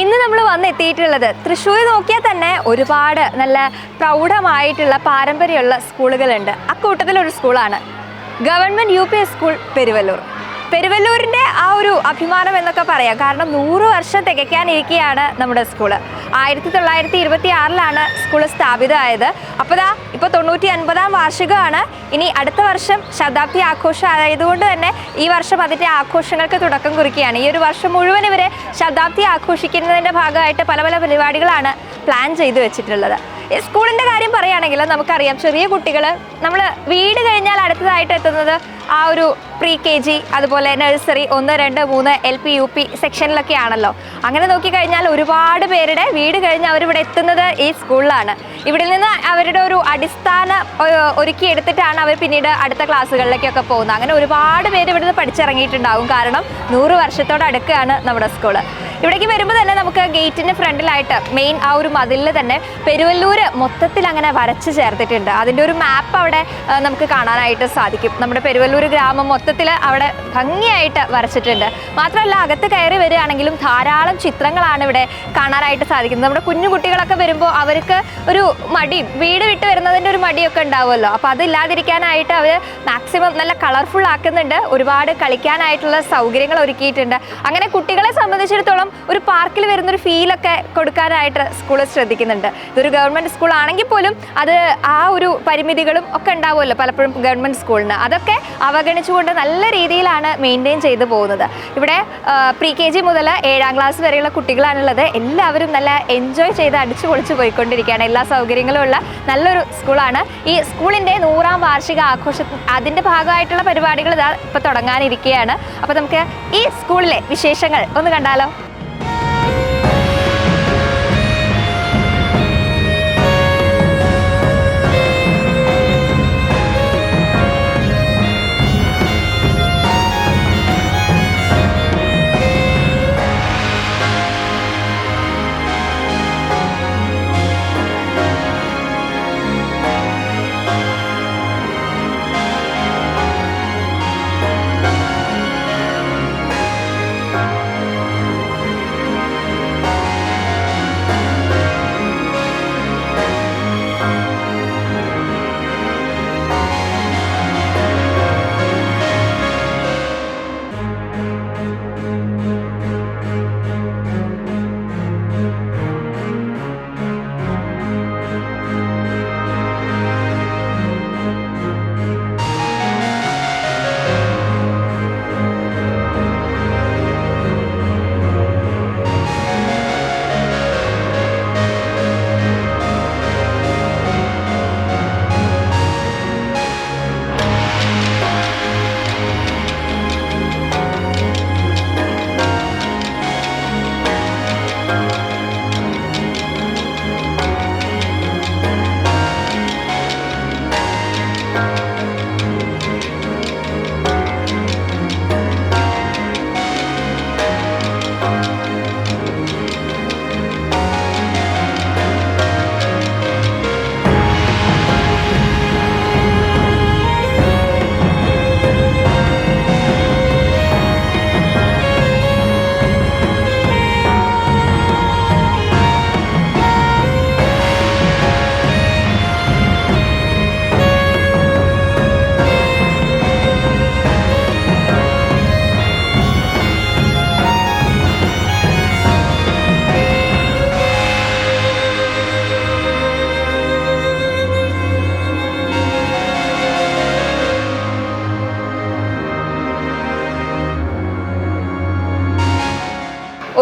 ഇന്ന് നമ്മൾ വന്നെത്തിയിട്ടുള്ളത് തൃശ്ശൂർ നോക്കിയാൽ തന്നെ ഒരുപാട് നല്ല പ്രൗഢമായിട്ടുള്ള പാരമ്പര്യമുള്ള സ്കൂളുകളുണ്ട്. അക്കൂട്ടത്തിലൊരു സ്കൂളാണ് ഗവൺമെൻറ് UP സ്കൂൾ പെരുവല്ലൂർ. പെരുവല്ലൂരിൻ്റെ ആ ഒരു അഭിമാനം എന്നൊക്കെ പറയാം. കാരണം 100 വർഷം തികയ്ക്കാനിരിക്കുകയാണ് നമ്മുടെ സ്കൂള്. 1926 സ്കൂൾ സ്ഥാപിതമായത്. അപ്പോൾ ഇപ്പോൾ 99-ാം വാർഷികമാണ്. ഇനി അടുത്ത വർഷം ശതാബ്ദി ആഘോഷം ആയതുകൊണ്ട് തന്നെ ഈ വർഷം അതിൻ്റെ ആഘോഷങ്ങൾക്ക് തുടക്കം കുറിക്കുകയാണ്. ഈ ഒരു വർഷം മുഴുവൻ ഇവരെ ശതാബ്ദി ആഘോഷിക്കുന്നതിൻ്റെ ഭാഗമായിട്ട് പല പല പരിപാടികളാണ് പ്ലാൻ ചെയ്തു വെച്ചിട്ടുള്ളത്. സ്കൂളിൻ്റെ കാര്യം പറയുകയാണെങ്കിൽ നമുക്കറിയാം, ചെറിയ കുട്ടികൾ നമ്മൾ വീട് കഴിഞ്ഞാൽ അടുത്തതായിട്ട് എത്തുന്നത് ആ ഒരു pre-KG, അതുപോലെ നഴ്സറി 1, 2, 3 LP UP സെക്ഷനിലൊക്കെ ആണല്ലോ. അങ്ങനെ നോക്കിക്കഴിഞ്ഞാൽ ഒരുപാട് പേരുടെ വീട് കഴിഞ്ഞ് അവരിവിടെ എത്തുന്നത് ഈ സ്കൂളിലാണ്. ഇവിടെ നിന്ന് അവരുടെ ഒരു അടിസ്ഥാനം ഒരുക്കിയെടുത്തിട്ടാണ് അവർ പിന്നീട് അടുത്ത ക്ലാസ്സുകളിലേക്കൊക്കെ പോകുന്നത്. അങ്ങനെ ഒരുപാട് പേര് ഇവിടുന്ന് പഠിച്ചിറങ്ങിയിട്ടുണ്ടാകും. കാരണം 100 വർഷത്തോട് അടുക്കുകയാണ് നമ്മുടെ സ്കൂള്. ഇവിടേക്ക് വരുമ്പോൾ തന്നെ നമുക്ക് ഗേറ്റിന് ഫ്രണ്ടിലായിട്ട് മെയിൻ ആ ഒരു മതിലിൽ തന്നെ പെരുവല്ലൂര് മൊത്തത്തിൽ അങ്ങനെ വരച്ച് ചേർത്തിട്ടുണ്ട്. അതിൻ്റെ ഒരു മാപ്പ് അവിടെ നമുക്ക് കാണാനായിട്ട് സാധിക്കും. നമ്മുടെ പെരുവല്ലൂർ ഗ്രാമം മൊത്തത്തിൽ അവിടെ ഭംഗിയായിട്ട് വരച്ചിട്ടുണ്ട്. മാത്രമല്ല, അകത്ത് കയറി വരികയാണെങ്കിലും ധാരാളം ചിത്രങ്ങളാണ് ഇവിടെ കാണാനായിട്ട് സാധിക്കുന്നത്. നമ്മുടെ കുഞ്ഞു കുട്ടികളൊക്കെ വരുമ്പോൾ അവർക്ക് ഒരു മടിയും, വീട് വിട്ട് വരുന്നതിൻ്റെ ഒരു മടിയൊക്കെ ഉണ്ടാവുമല്ലോ. അപ്പോൾ അതില്ലാതിരിക്കാനായിട്ട് അവർ മാക്സിമം നല്ല കളർഫുൾ ആക്കുന്നുണ്ട്. ഒരുപാട് കളിക്കാനായിട്ടുള്ള സൗകര്യങ്ങൾ ഒരുക്കിയിട്ടുണ്ട്. അങ്ങനെ കുട്ടികളെ സംബന്ധിച്ചിടത്തോളം ഒരു പാർക്കിൽ വരുന്നൊരു ഫീലൊക്കെ കൊടുക്കാനായിട്ട് സ്കൂൾ ശ്രദ്ധിക്കുന്നുണ്ട്. ഇതൊരു ഗവൺമെൻറ് സ്കൂൾ ആണെങ്കിൽ പോലും അത് ആ ഒരു പരിമിതികളും ഒക്കെ ഉണ്ടാവുമല്ലോ പലപ്പോഴും ഗവൺമെൻറ് സ്കൂളിന്. അതൊക്കെ അവഗണിച്ചുകൊണ്ട് നല്ല രീതിയിലാണ് മെയിൻറ്റെയിൻ ചെയ്തു പോകുന്നത്. ഇവിടെ pre-KG മുതൽ 7ാം ക്ലാസ് വരെയുള്ള കുട്ടികളാണുള്ളത്. എല്ലാവരും നല്ല എൻജോയ് ചെയ്ത് അടിച്ചു പൊളിച്ച് പോയിക്കൊണ്ടിരിക്കുകയാണ്. എല്ലാ സൗകര്യങ്ങളും ഉള്ള നല്ലൊരു സ്കൂളാണ്. ഈ സ്കൂളിൻ്റെ 100ാം വാർഷിക ആഘോഷം അതിൻ്റെ ഭാഗമായിട്ടുള്ള പരിപാടികൾ ഇതാ ഇപ്പോൾ തുടങ്ങാനിരിക്കുകയാണ്. അപ്പോൾ നമുക്ക് ഈ സ്കൂളിലെ വിശേഷങ്ങൾ ഒന്ന് കണ്ടാലോ.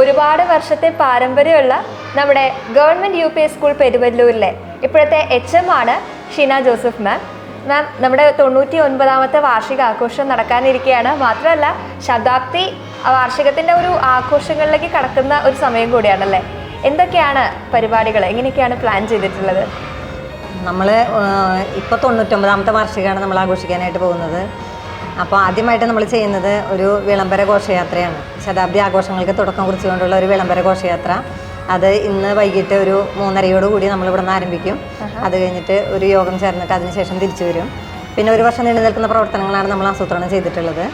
ഒരുപാട് വർഷത്തെ പാരമ്പര്യമുള്ള നമ്മുടെ ഗവൺമെൻറ് UP സ്കൂൾ പെരുവല്ലൂരിലെ ഇപ്പോഴത്തെ HM ആണ് ഷീന ജോസഫ് മാം. മാം, നമ്മുടെ 99ാമത്തെ വാർഷിക ആഘോഷം നടക്കാനിരിക്കുകയാണ്. മാത്രമല്ല, ശതാബ്ദി വാർഷികത്തിൻ്റെ ഒരു ആഘോഷങ്ങളിലേക്ക് കടക്കുന്ന ഒരു സമയം കൂടിയാണല്ലേ. എന്തൊക്കെയാണ് പരിപാടികൾ, എങ്ങനെയൊക്കെയാണ് പ്ലാൻ ചെയ്തിട്ടുള്ളത്? നമ്മൾ ഇപ്പോൾ 99ാമത്തെ വാർഷികമാണ് നമ്മൾ ആഘോഷിക്കാനായിട്ട് പോകുന്നത്. അപ്പോൾ ആദ്യമായിട്ട് നമ്മൾ ചെയ്യുന്നത് ഒരു വിളംബര ഘോഷയാത്രയാണ്. ശതാബ്ദി ആഘോഷങ്ങൾക്ക് തുടക്കം കുറിച്ചുകൊണ്ടുള്ള ഒരു വിളംബര ഘോഷയാത്ര. അത് ഇന്ന് വൈകിട്ട് ഒരു 3:30 നമ്മളിവിടെ നിന്ന് ആരംഭിക്കും. അത് കഴിഞ്ഞിട്ട് ഒരു യോഗം ചേർന്നിട്ട് അതിനുശേഷം തിരിച്ചു വരും. പിന്നെ ഒരു വർഷം നീണ്ടു നിൽക്കുന്ന പ്രവർത്തനങ്ങളാണ് നമ്മൾ ആസൂത്രണം ചെയ്തിട്ടുള്ളത്.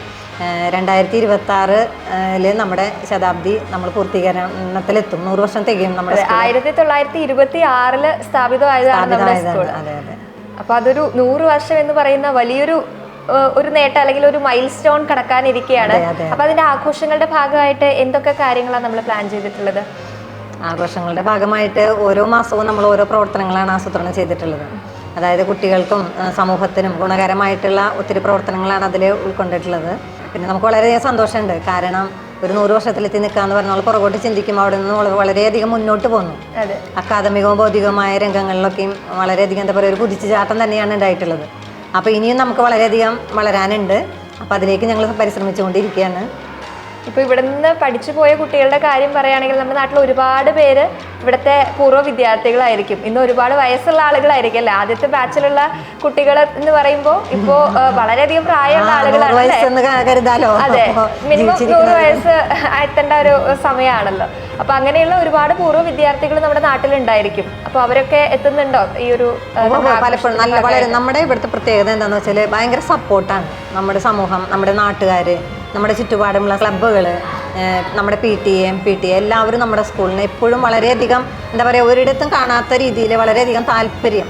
2026 നമ്മുടെ ശതാബ്ദി നമ്മൾ പൂർത്തീകരണത്തിലെത്തും. 100 വർഷം തികയും നമ്മുടെ 1926 സ്ഥാപിതമായതാണ് നമ്മുടെ സ്കൂൾ. അതെ അതെ. അപ്പൊ അതൊരു 100 വർഷം എന്ന് പറയുന്ന വലിയൊരു ഒരു നേട്ടം അല്ലെങ്കിൽ ഒരു മൈൽ സ്റ്റോൺ കടക്കാനിരിക്കുകയാണ്. അപ്പൊ അതിന്റെ ആഘോഷങ്ങളുടെ ഭാഗമായിട്ട് എന്തൊക്കെ കാര്യങ്ങളാണ് നമ്മൾ പ്ലാൻ ചെയ്തിട്ടുള്ളത്? ആഘോഷങ്ങളുടെ ഭാഗമായിട്ട് ഓരോ മാസവും നമ്മൾ ഓരോ പ്രവർത്തനങ്ങളാണ് ആസൂത്രണം ചെയ്തിട്ടുള്ളത്. അതായത് കുട്ടികൾക്കും സമൂഹത്തിനും ഗുണകരമായിട്ടുള്ള ഒത്തിരി പ്രവർത്തനങ്ങളാണ് അതിൽ ഉൾക്കൊണ്ടിട്ടുള്ളത്. പിന്നെ നമുക്ക് വളരെയധികം സന്തോഷമുണ്ട്. കാരണം ഒരു 100 വർഷത്തിലെത്തി നിൽക്കുക എന്ന് പറഞ്ഞാൽ പുറകോട്ട് ചിന്തിക്കുമ്പോൾ അവിടെ നിന്ന് വളരെയധികം മുന്നോട്ട് പോന്നു. അക്കാദമികവും ഭൗതികവുമായ രംഗങ്ങളിലൊക്കെയും വളരെയധികം എന്താ പറയുക ഒരു കുതിച്ചുചാട്ടം തന്നെയാണ് ഉണ്ടായിട്ടുള്ളത്. അപ്പോൾ ഇനിയും നമുക്ക് വളരെയധികം വളരാനുണ്ട്. അപ്പോൾ അതിലേക്ക് ഞങ്ങൾ പരിശ്രമിച്ചുകൊണ്ടിരിക്കുകയാണ്. ഇപ്പോൾ ഇവിടെ നിന്ന് പഠിച്ചു പോയ കുട്ടികളുടെ കാര്യം പറയുകയാണെങ്കിൽ നമ്മുടെ നാട്ടിൽ ഒരുപാട് പേര് ഇവിടുത്തെ പൂർവ്വ വിദ്യാർത്ഥികളായിരിക്കും. ഇന്ന് ഒരുപാട് വയസ്സുള്ള ആളുകളായിരിക്കും അല്ലേ? ആദ്യത്തെ ബാച്ചിലുള്ള കുട്ടികൾ എന്ന് പറയുമ്പോൾ ഇപ്പോൾ വളരെയധികം പ്രായമുള്ള ആളുകളാണ്. അതെ, മിനിമം 100 വയസ്സ് എത്തേണ്ട ഒരു സമയമാണല്ലോ. അപ്പൊ അങ്ങനെയുള്ള ഒരുപാട് പൂർവ്വ വിദ്യാർത്ഥികൾ നമ്മുടെ നാട്ടിലുണ്ടായിരിക്കും. അപ്പൊ അവരൊക്കെ എത്തുന്നുണ്ടോ ഈ ഒരു? പലപ്പോഴും നല്ല വളരെ നമ്മുടെ ഇവിടുത്തെ പ്രത്യേകത എന്താണെന്ന് വെച്ചാൽ ഭയങ്കര സപ്പോർട്ടാണ്. നമ്മുടെ സമൂഹം, നമ്മുടെ നാട്ടുകാർ, നമ്മുടെ ചുറ്റുപാടുമുള്ള ക്ലബ്ബുകൾ, നമ്മുടെ PTA എല്ലാവരും നമ്മുടെ സ്കൂളിനെ എപ്പോഴും വളരെയധികം എന്താ പറയുക ഒരിടത്തും കാണാത്ത രീതിയിൽ വളരെയധികം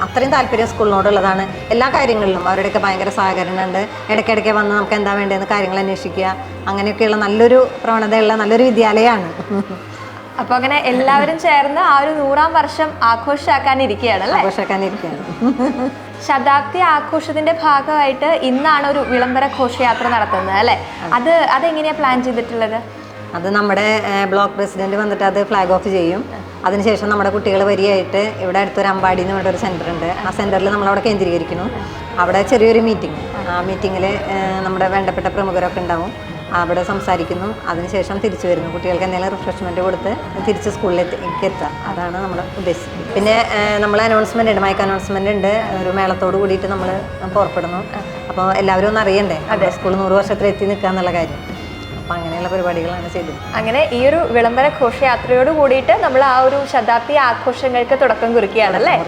അത്രയും താല്പര്യം സ്കൂളിനോടുള്ളതാണ്. എല്ലാ കാര്യങ്ങളിലും അവരുടെയൊക്കെ ഭയങ്കര സഹകരണമുണ്ട്. ഇടയ്ക്കിടയ്ക്ക് വന്ന് നമുക്ക് എന്താ വേണ്ടതെന്ന് കാര്യങ്ങൾ അന്വേഷിക്കുക, അങ്ങനെയൊക്കെയുള്ള നല്ലൊരു പ്രവണതയുള്ള നല്ലൊരു വിദ്യാലയമാണ്. അപ്പൊ അങ്ങനെ എല്ലാവരും ചേർന്ന് ആ ഒരു 100ാം വർഷം ആഘോഷമാക്കാനിരിക്കുകയാണ്. ശതാബ്ദി ആഘോഷത്തിന്റെ ഭാഗമായിട്ട് ഇന്നാണ് ഒരു വിളംബര ഘോഷയാത്ര നടത്തുന്നത് അല്ലേ? അതെങ്ങനെയാ പ്ലാൻ ചെയ്തിട്ടുള്ളത്? അത് നമ്മുടെ ബ്ലോക്ക് പ്രസിഡന്റ് വന്നിട്ട് അത് ഫ്ലാഗ് ഓഫ് ചെയ്യും. അതിനുശേഷം നമ്മുടെ കുട്ടികൾ വരിയായിട്ട് ഇവിടെ അടുത്തൊരു അമ്പാടി എന്ന് പറഞ്ഞൊരു സെൻറ്റർ ഉണ്ട്. ആ സെൻറ്ററിൽ നമ്മളവിടെ കേന്ദ്രീകരിക്കുന്നു. അവിടെ ചെറിയൊരു മീറ്റിംഗ്, ആ മീറ്റിങ്ങിൽ നമ്മുടെ വേണ്ടപ്പെട്ട പ്രമുഖരൊക്കെ ഉണ്ടാവും. അവിടെ സംസാരിക്കുന്നു. അതിനുശേഷം തിരിച്ചു വരുന്നു. കുട്ടികൾക്ക് എന്തെങ്കിലും റിഫ്രഷ്മെൻറ്റ് കൊടുത്ത് തിരിച്ച് സ്കൂളിലേക്ക് എത്തുക. അതാണ് നമ്മൾ ഉദ്ദേശിക്കുന്നത്. പിന്നെ നമ്മൾ അനൗൺസ്മെൻ്റ് ഉണ്ട്, മൈക്ക് അനൗൺസ്മെൻ്റ് ഉണ്ട്. ഒരു മേളത്തോട് കൂടിയിട്ട് നമ്മൾ പുറപ്പെടുന്നു. അപ്പോൾ എല്ലാവരും ഒന്ന് അറിയണ്ടേ സ്കൂൾ 100 വർഷത്തിൽ എത്തി നിൽക്കുക എന്നുള്ള കാര്യം. അപ്പം അങ്ങനെയുള്ള പരിപാടികളാണ് ചെയ്തത്. അങ്ങനെ ഈ ഒരു വിളംബര ഘോഷയാത്രയോട് കൂടിയിട്ട് നമ്മൾ ആ ഒരു ശതാബ്ദി ആഘോഷങ്ങൾക്ക് തുടക്കം കുറിക്കുകയാണല്ലേ?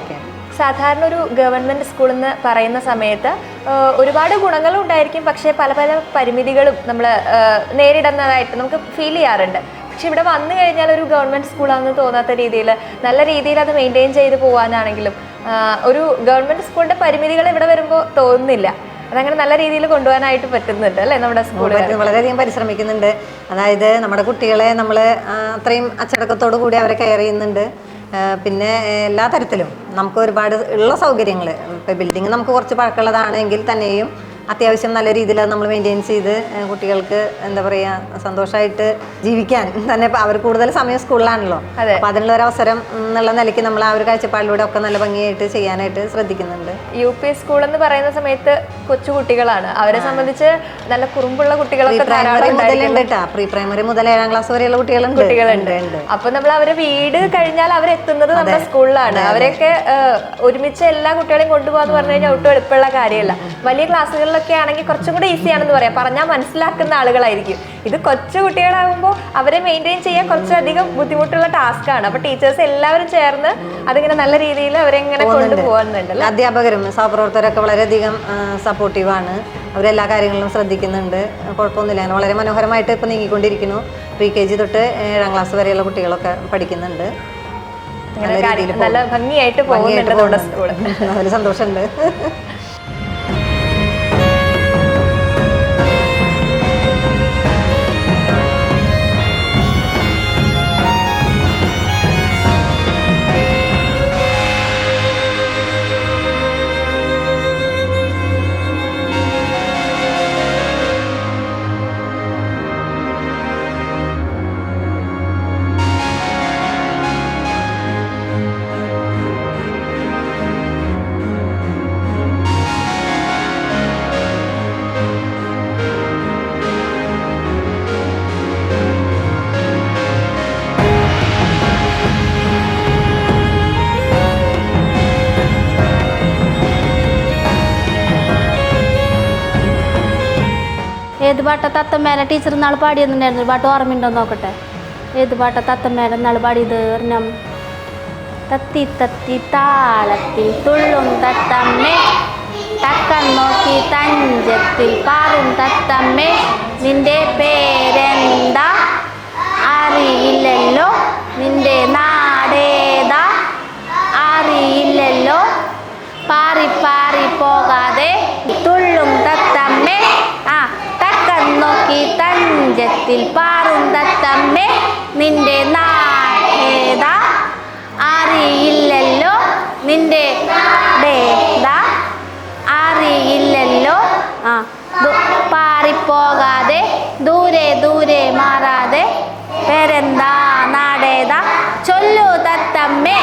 സാധാരണ ഒരു ഗവൺമെൻറ് സ്കൂൾ എന്ന് പറയുന്ന സമയത്ത് ഒരുപാട് ഗുണങ്ങളും ഉണ്ടായിരിക്കും, പക്ഷേ പല പല പരിമിതികളും നമ്മൾ നേരിടുന്നതായിട്ട് നമുക്ക് ഫീൽ ചെയ്യാറുണ്ട്. പക്ഷെ ഇവിടെ വന്നു കഴിഞ്ഞാൽ ഒരു ഗവൺമെൻറ് സ്കൂളാണെന്ന് തോന്നാത്ത രീതിയിൽ നല്ല രീതിയിൽ അത് മെയിൻറ്റെയിൻ ചെയ്ത് പോകാനാണെങ്കിലും ഒരു ഗവൺമെൻറ് സ്കൂളിൻ്റെ പരിമിതികൾ ഇവിടെ വരുമ്പോൾ തോന്നുന്നില്ല. അതങ്ങനെ നല്ല രീതിയിൽ കൊണ്ടുപോകാനായിട്ട് പറ്റുന്നുണ്ട് അല്ലേ നമ്മുടെ സ്കൂളിൽ? വളരെയധികം പരിശ്രമിക്കുന്നുണ്ട്. അതായത് നമ്മുടെ കുട്ടികളെ നമ്മൾ അത്രയും അച്ചടക്കത്തോടു കൂടി അവരെ കെയർ ചെയ്യുന്നുണ്ട്. പിന്നെ എല്ലാ തരത്തിലും നമുക്ക് ഒരുപാട് ഉള്ള സൗകര്യങ്ങൾ, ഇപ്പോൾ ബിൽഡിങ് നമുക്ക് കുറച്ച് പഴക്കമുള്ളതാണെങ്കിൽ തന്നെയും അത്യാവശ്യം നല്ല രീതിയിൽ അത് നമ്മൾ മെയിൻറ്റെയിൻ ചെയ്ത് കുട്ടികൾക്ക് എന്താ പറയുക സന്തോഷമായിട്ട് ജീവിക്കാൻ തന്നെ അവർ കൂടുതൽ സമയം സ്കൂളിലാണല്ലോ. അപ്പോൾ അതിനുള്ള ഒരു അവസരം എന്നുള്ള നിലയ്ക്ക് നമ്മൾ ആ ഒരു കാഴ്ചപ്പാടിലൂടെ ഒക്കെ നല്ല ഭംഗിയായിട്ട് ചെയ്യാനായിട്ട് ശ്രദ്ധിക്കുന്നുണ്ട്. UP സ്കൂൾ എന്ന് പറയുന്ന സമയത്ത് കൊച്ചു കുട്ടികളാണ്, അവരെ സംബന്ധിച്ച് നല്ല കുറുമ്പുള്ള കുട്ടികളൊക്കെ പ്രീ പ്രൈമറി മുതൽ 7ാം ക്ലാസ് വരെയുള്ള കുട്ടികളുണ്ട്. അപ്പൊ നമ്മൾ അവരെ വീട് കഴിഞ്ഞാൽ അവരെത്തുന്നത് നമ്മുടെ സ്കൂളിലാണ്. അവരെയൊക്കെ ഒരുമിച്ച് എല്ലാ കുട്ടികളെയും കൊണ്ടുപോകാന്ന് പറഞ്ഞു കഴിഞ്ഞാൽ ഒട്ടും എളുപ്പമുള്ള കാര്യമല്ല. വലിയ ക്ലാസ്സുകളിൽ ഒക്കെ ആണെങ്കിൽ കുറച്ചും കൂടെ ഈസി ആണെന്ന് പറയാം, പറഞ്ഞാൽ മനസ്സിലാക്കുന്ന ആളുകളായിരിക്കും. ഇത് കൊച്ചു കുട്ടികളാകുമ്പോൾ അവരെ മെയിൻറ്റെയിൻ ചെയ്യാൻ കുറച്ചധികം ബുദ്ധിമുട്ടുള്ള ടാസ്ക് ആണ്. അപ്പൊ ടീച്ചേഴ്സ് എല്ലാവരും ചേർന്ന് അതിങ്ങനെ നല്ല രീതിയിൽ അവരെങ്ങനെ കൊണ്ടുപോകുന്നുണ്ടല്ലോ. അധ്യാപകരും സഹപ്രവർത്തകരൊക്കെ വളരെയധികം സപ്പോർട്ടീവാണ്. അവരെല്ലാ കാര്യങ്ങളിലും ശ്രദ്ധിക്കുന്നുണ്ട്. കുഴപ്പമൊന്നുമില്ല. അങ്ങനെ വളരെ മനോഹരമായിട്ട് ഇപ്പം നീങ്ങിക്കൊണ്ടിരിക്കുന്നു. PKG തൊട്ട് 7ാം ക്ലാസ് വരെയുള്ള കുട്ടികളൊക്കെ പഠിക്കുന്നുണ്ട്. നല്ല ഭംഗിയായിട്ട് പോകുന്നുണ്ട് നമ്മുടെ സ്കൂള്. അതിൽ സന്തോഷമുണ്ട്. ഏത് പാട്ട തത്തമ്മേനെ ടീച്ചർ നാൾ പാടിയെന്നുണ്ടായിരുന്നു, ഒരു പാട്ട് ഓർമ്മയുണ്ടോ നോക്കട്ടെ. ഏത് പാട്ട തത്തമ്മേനെ നാൾ പാടിയത്? ഒരെണ്ണം തത്തി തത്തി താളത്തിൽ തുള്ളും തത്തമ്മേ തക്കം നോക്കി തഞ്ചത്തിൽ പാറും തത്തമ്മേ നിന്റെ പേരെന്താ അറിയില്ലല്ലോ നിന്റെ നാടേതാ അറിയില്ലല്ലോ പാറി പാറി പോകാതെ തുള്ളും തത്തമ്മേ തക്കം നോക്കി തഞ്ചത്തിൽ പാറും തത്തമ്മേ നിന്റെ നാടേതാ അറിയില്ലല്ലോ നിന്റെ നാടേതാ അറിയില്ലല്ലോ പാറിപ്പോകാതെ ദൂരെ ദൂരെ മാറാതെ പേരെന്താ നാടേതാ ചൊല്ലു തത്തമ്മേ.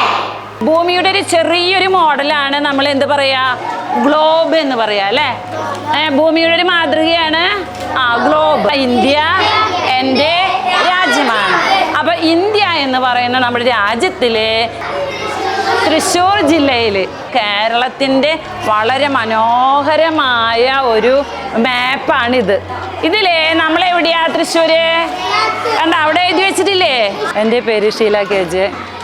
ഭൂമിയുടെ ഒരു ചെറിയൊരു മോഡലാണ് നമ്മൾ എന്ത് പറയാ, ഗ്ലോബ് എന്ന് പറയാ അല്ലേ. ഭൂമിയുടെ ഒരു മാതൃകയാണ് ഗ്ലോബ്. ഇന്ത്യ എൻ്റെ രാജ്യമാണ്. അപ്പൊ ഇന്ത്യ എന്ന് പറയുന്ന നമ്മുടെ രാജ്യത്തിലെ തൃശ്ശൂർ ജില്ലയിൽ കേരളത്തിൻ്റെ വളരെ മനോഹരമായ ഒരു മാപ്പാണിത്. ഇതിലേ നമ്മളെവിടെയാ തൃശ്ശൂര് കണ്ട അവിടെ എഴുതി വെച്ചിട്ടില്ലേ. എൻ്റെ പേര് ഷീല KJ,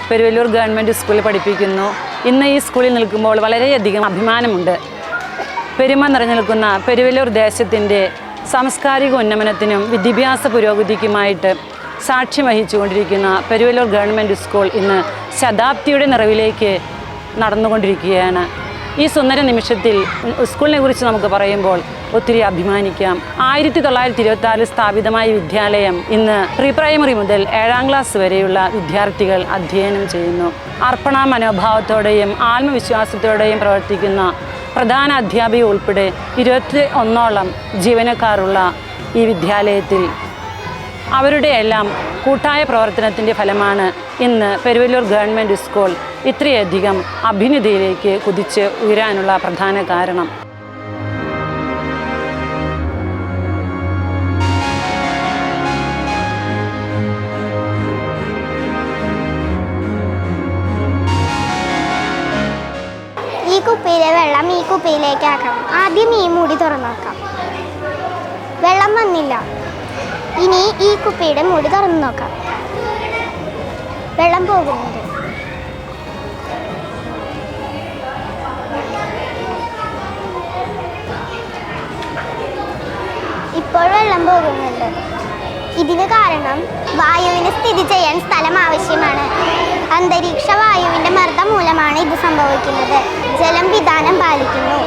പെരുവല്ലൂർ ഗവൺമെൻറ് സ്കൂളിൽ പഠിപ്പിക്കുന്നു. ഇന്ന് ഈ സ്കൂളിൽ നിൽക്കുമ്പോൾ വളരെയധികം അഭിമാനമുണ്ട്. പെരുമ നിറഞ്ഞു നിൽക്കുന്ന പെരുവല്ലൂർ ദേശത്തിൻ്റെ സാംസ്കാരിക ഉന്നമനത്തിനും വിദ്യാഭ്യാസ പുരോഗതിക്കുമായിട്ട് സാക്ഷ്യം വഹിച്ചുകൊണ്ടിരിക്കുന്ന പെരുവല്ലൂർ ഗവൺമെൻറ് സ്കൂൾ ഇന്ന് ശതാബ്ദിയുടെ നിറവിലേക്ക് നടന്നുകൊണ്ടിരിക്കുകയാണ്. ഈ സുന്ദര നിമിഷത്തിൽ സ്കൂളിനെ കുറിച്ച് നമുക്ക് പറയുമ്പോൾ ഒത്തിരി അഭിമാനിക്കാം. 1926 സ്ഥാപിതമായ വിദ്യാലയം ഇന്ന് പ്രീ പ്രൈമറി മുതൽ 7ാം ക്ലാസ് വരെയുള്ള വിദ്യാർത്ഥികൾ അധ്യയനം ചെയ്യുന്നു. അർപ്പണ മനോഭാവത്തോടെയും ആത്മവിശ്വാസത്തോടെയും പ്രവർത്തിക്കുന്ന പ്രധാന അധ്യാപിക ഉൾപ്പെടെ 21ഓളം ജീവനക്കാരുള്ള ഈ വിദ്യാലയത്തിൽ അവരുടെ എല്ലാം കൂട്ടായ പ്രവർത്തനത്തിൻ്റെ ഫലമാണ് ഇന്ന് പെരുവല്ലൂർ ഗവൺമെൻറ് സ്കൂൾ ഇത്രയധികം അഭ്യുന്നതിയിലേക്ക് കുതിച്ച് ഉയരാനുള്ള പ്രധാന കാരണം. ഈ കുപ്പിയിലെ വെള്ളം ഈ കുപ്പിയിലേക്ക് ആക്കാം. ആദ്യം ഈ മൂടി തുറന്നു നോക്കാം. വെള്ളം വന്നില്ല. ഇനി ഈ കുപ്പിയുടെ മൂടി തുറന്നു നോക്കാം. വെള്ളം പോകുന്നുണ്ട്. ഇപ്പോൾ വെള്ളം പോകുന്നുണ്ട്. ഇതിന് കാരണം വായുവിന് സ്ഥിതി ചെയ്യാൻ സ്ഥലം ആവശ്യമാണ്. അന്തരീക്ഷ വായുവിൻ്റെ മർദ്ദം മൂലമാണ് ഇത് സംഭവിക്കുന്നത്. ജലം വിധാനം പാലിക്കുന്നു.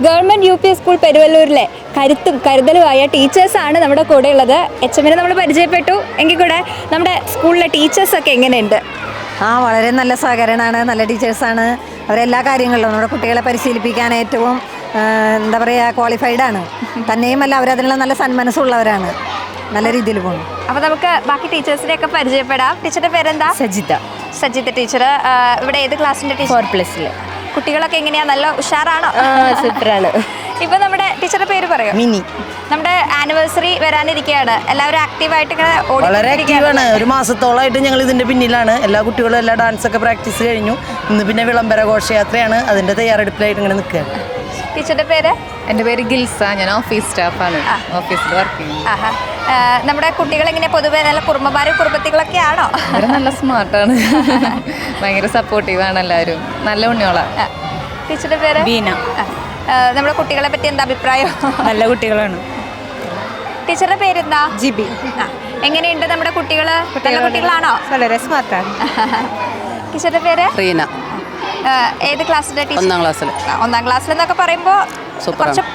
ഗവൺമെൻറ് UP സ്കൂൾ പെരുവല്ലൂരിലെ കരുത്തും കരുതലുമായ ടീച്ചേഴ്സാണ് നമ്മുടെ കൂടെ ഉള്ളത്. HMനെ നമ്മൾ പരിചയപ്പെട്ടു. എങ്കിൽ കൂടെ നമ്മുടെ സ്കൂളിലെ ടീച്ചേഴ്സൊക്കെ എങ്ങനെയുണ്ട്? വളരെ നല്ല സഹകരണമാണ്, നല്ല ടീച്ചേഴ്സാണ്. അവരെല്ലാ കാര്യങ്ങളിലും നമ്മുടെ കുട്ടികളെ പരിശീലിപ്പിക്കാൻ ഏറ്റവും എന്താ പറയുക ക്വാളിഫൈഡാണ്. തന്നെയുമല്ല അവരതിനുള്ള നല്ല സന്മനസ്സുള്ളവരാണ്. നല്ല രീതിയിൽ പോകുന്നു. അപ്പോൾ നമുക്ക് ബാക്കി ടീച്ചേഴ്സിനെയൊക്കെ പരിചയപ്പെടാം. ടീച്ചറുടെ പേരെന്താ? സജിത ടീച്ചർ. ഇവിടെ ഏത് ക്ലാസ്സിൻ്റെ ടീച്ചർ? 4+ല്. കുട്ടികളൊക്കെ എങ്ങനെയാ, നല്ല ഉഷാറാണോ? സൂപ്പറാണ്. ഇപ്പൊ നമ്മുടെ ടീച്ചറുടെ പേര് പറയോ? മിനി. നമ്മുടെ ആനിവേഴ്സറി വരാനിരിക്കുകയാണ്. എല്ലാവരും ആക്റ്റീവായിട്ട് ഇങ്ങനെ വളരെ ആക്റ്റീവാണ്. ഒരു മാസത്തോളമായിട്ട് ഞങ്ങൾ ഇതിന്റെ പിന്നിലാണ്. എല്ലാ കുട്ടികളും എല്ലാ ഡാൻസൊക്കെ പ്രാക്ടീസ് കഴിഞ്ഞു. ഇന്ന് പിന്നെ വിളംബര ഘോഷയാത്രയാണ്. അതിന്റെ തയ്യാറെടുപ്പിലായിട്ട് ഇങ്ങനെ നിൽക്കുകയാണ്. ടീച്ചറുടെ പേര്? എൻ്റെ പേര് ഗിൽസ. ഞാൻ ഓഫീസ് സ്റ്റാഫാണ്. ഓഫീസിൽ വർക്ക് ചെയ്യുന്നു. നമ്മുടെ കുട്ടികൾ എങ്ങനെ പൊതുവെ നല്ല കുറുമ്പന്മാരും കുറുമ്പത്തികളൊക്കെ ആണോ? അവർ നല്ല സ്മാർട്ടാണ്. ഭയങ്കര സപ്പോർട്ടീവാണ് എല്ലാവരും. നല്ല ഉണ്ണിയോളാണ്. ടീച്ചറുടെ പേര്? ബീന. നമ്മുടെ കുട്ടികളെ പറ്റി എന്താ അഭിപ്രായം? നല്ല കുട്ടികളാണ്. ടീച്ചറുടെ പേരെന്താ? ജിബി. എങ്ങനെയുണ്ട് നമ്മുടെ കുട്ടികൾ? നല്ല കുട്ടികളാണോ? വളരെ സ്മാർട്ടാണ്. ടീച്ചറുടെ പേര്? റീന. ഏത് ക്ലാസ്സിലെ ടീച്ചർ? 1ാം ക്ലാസ്സിൽ. 1ാം ക്ലാസ്സിൽ എന്നൊക്കെ പറയുമ്പോൾ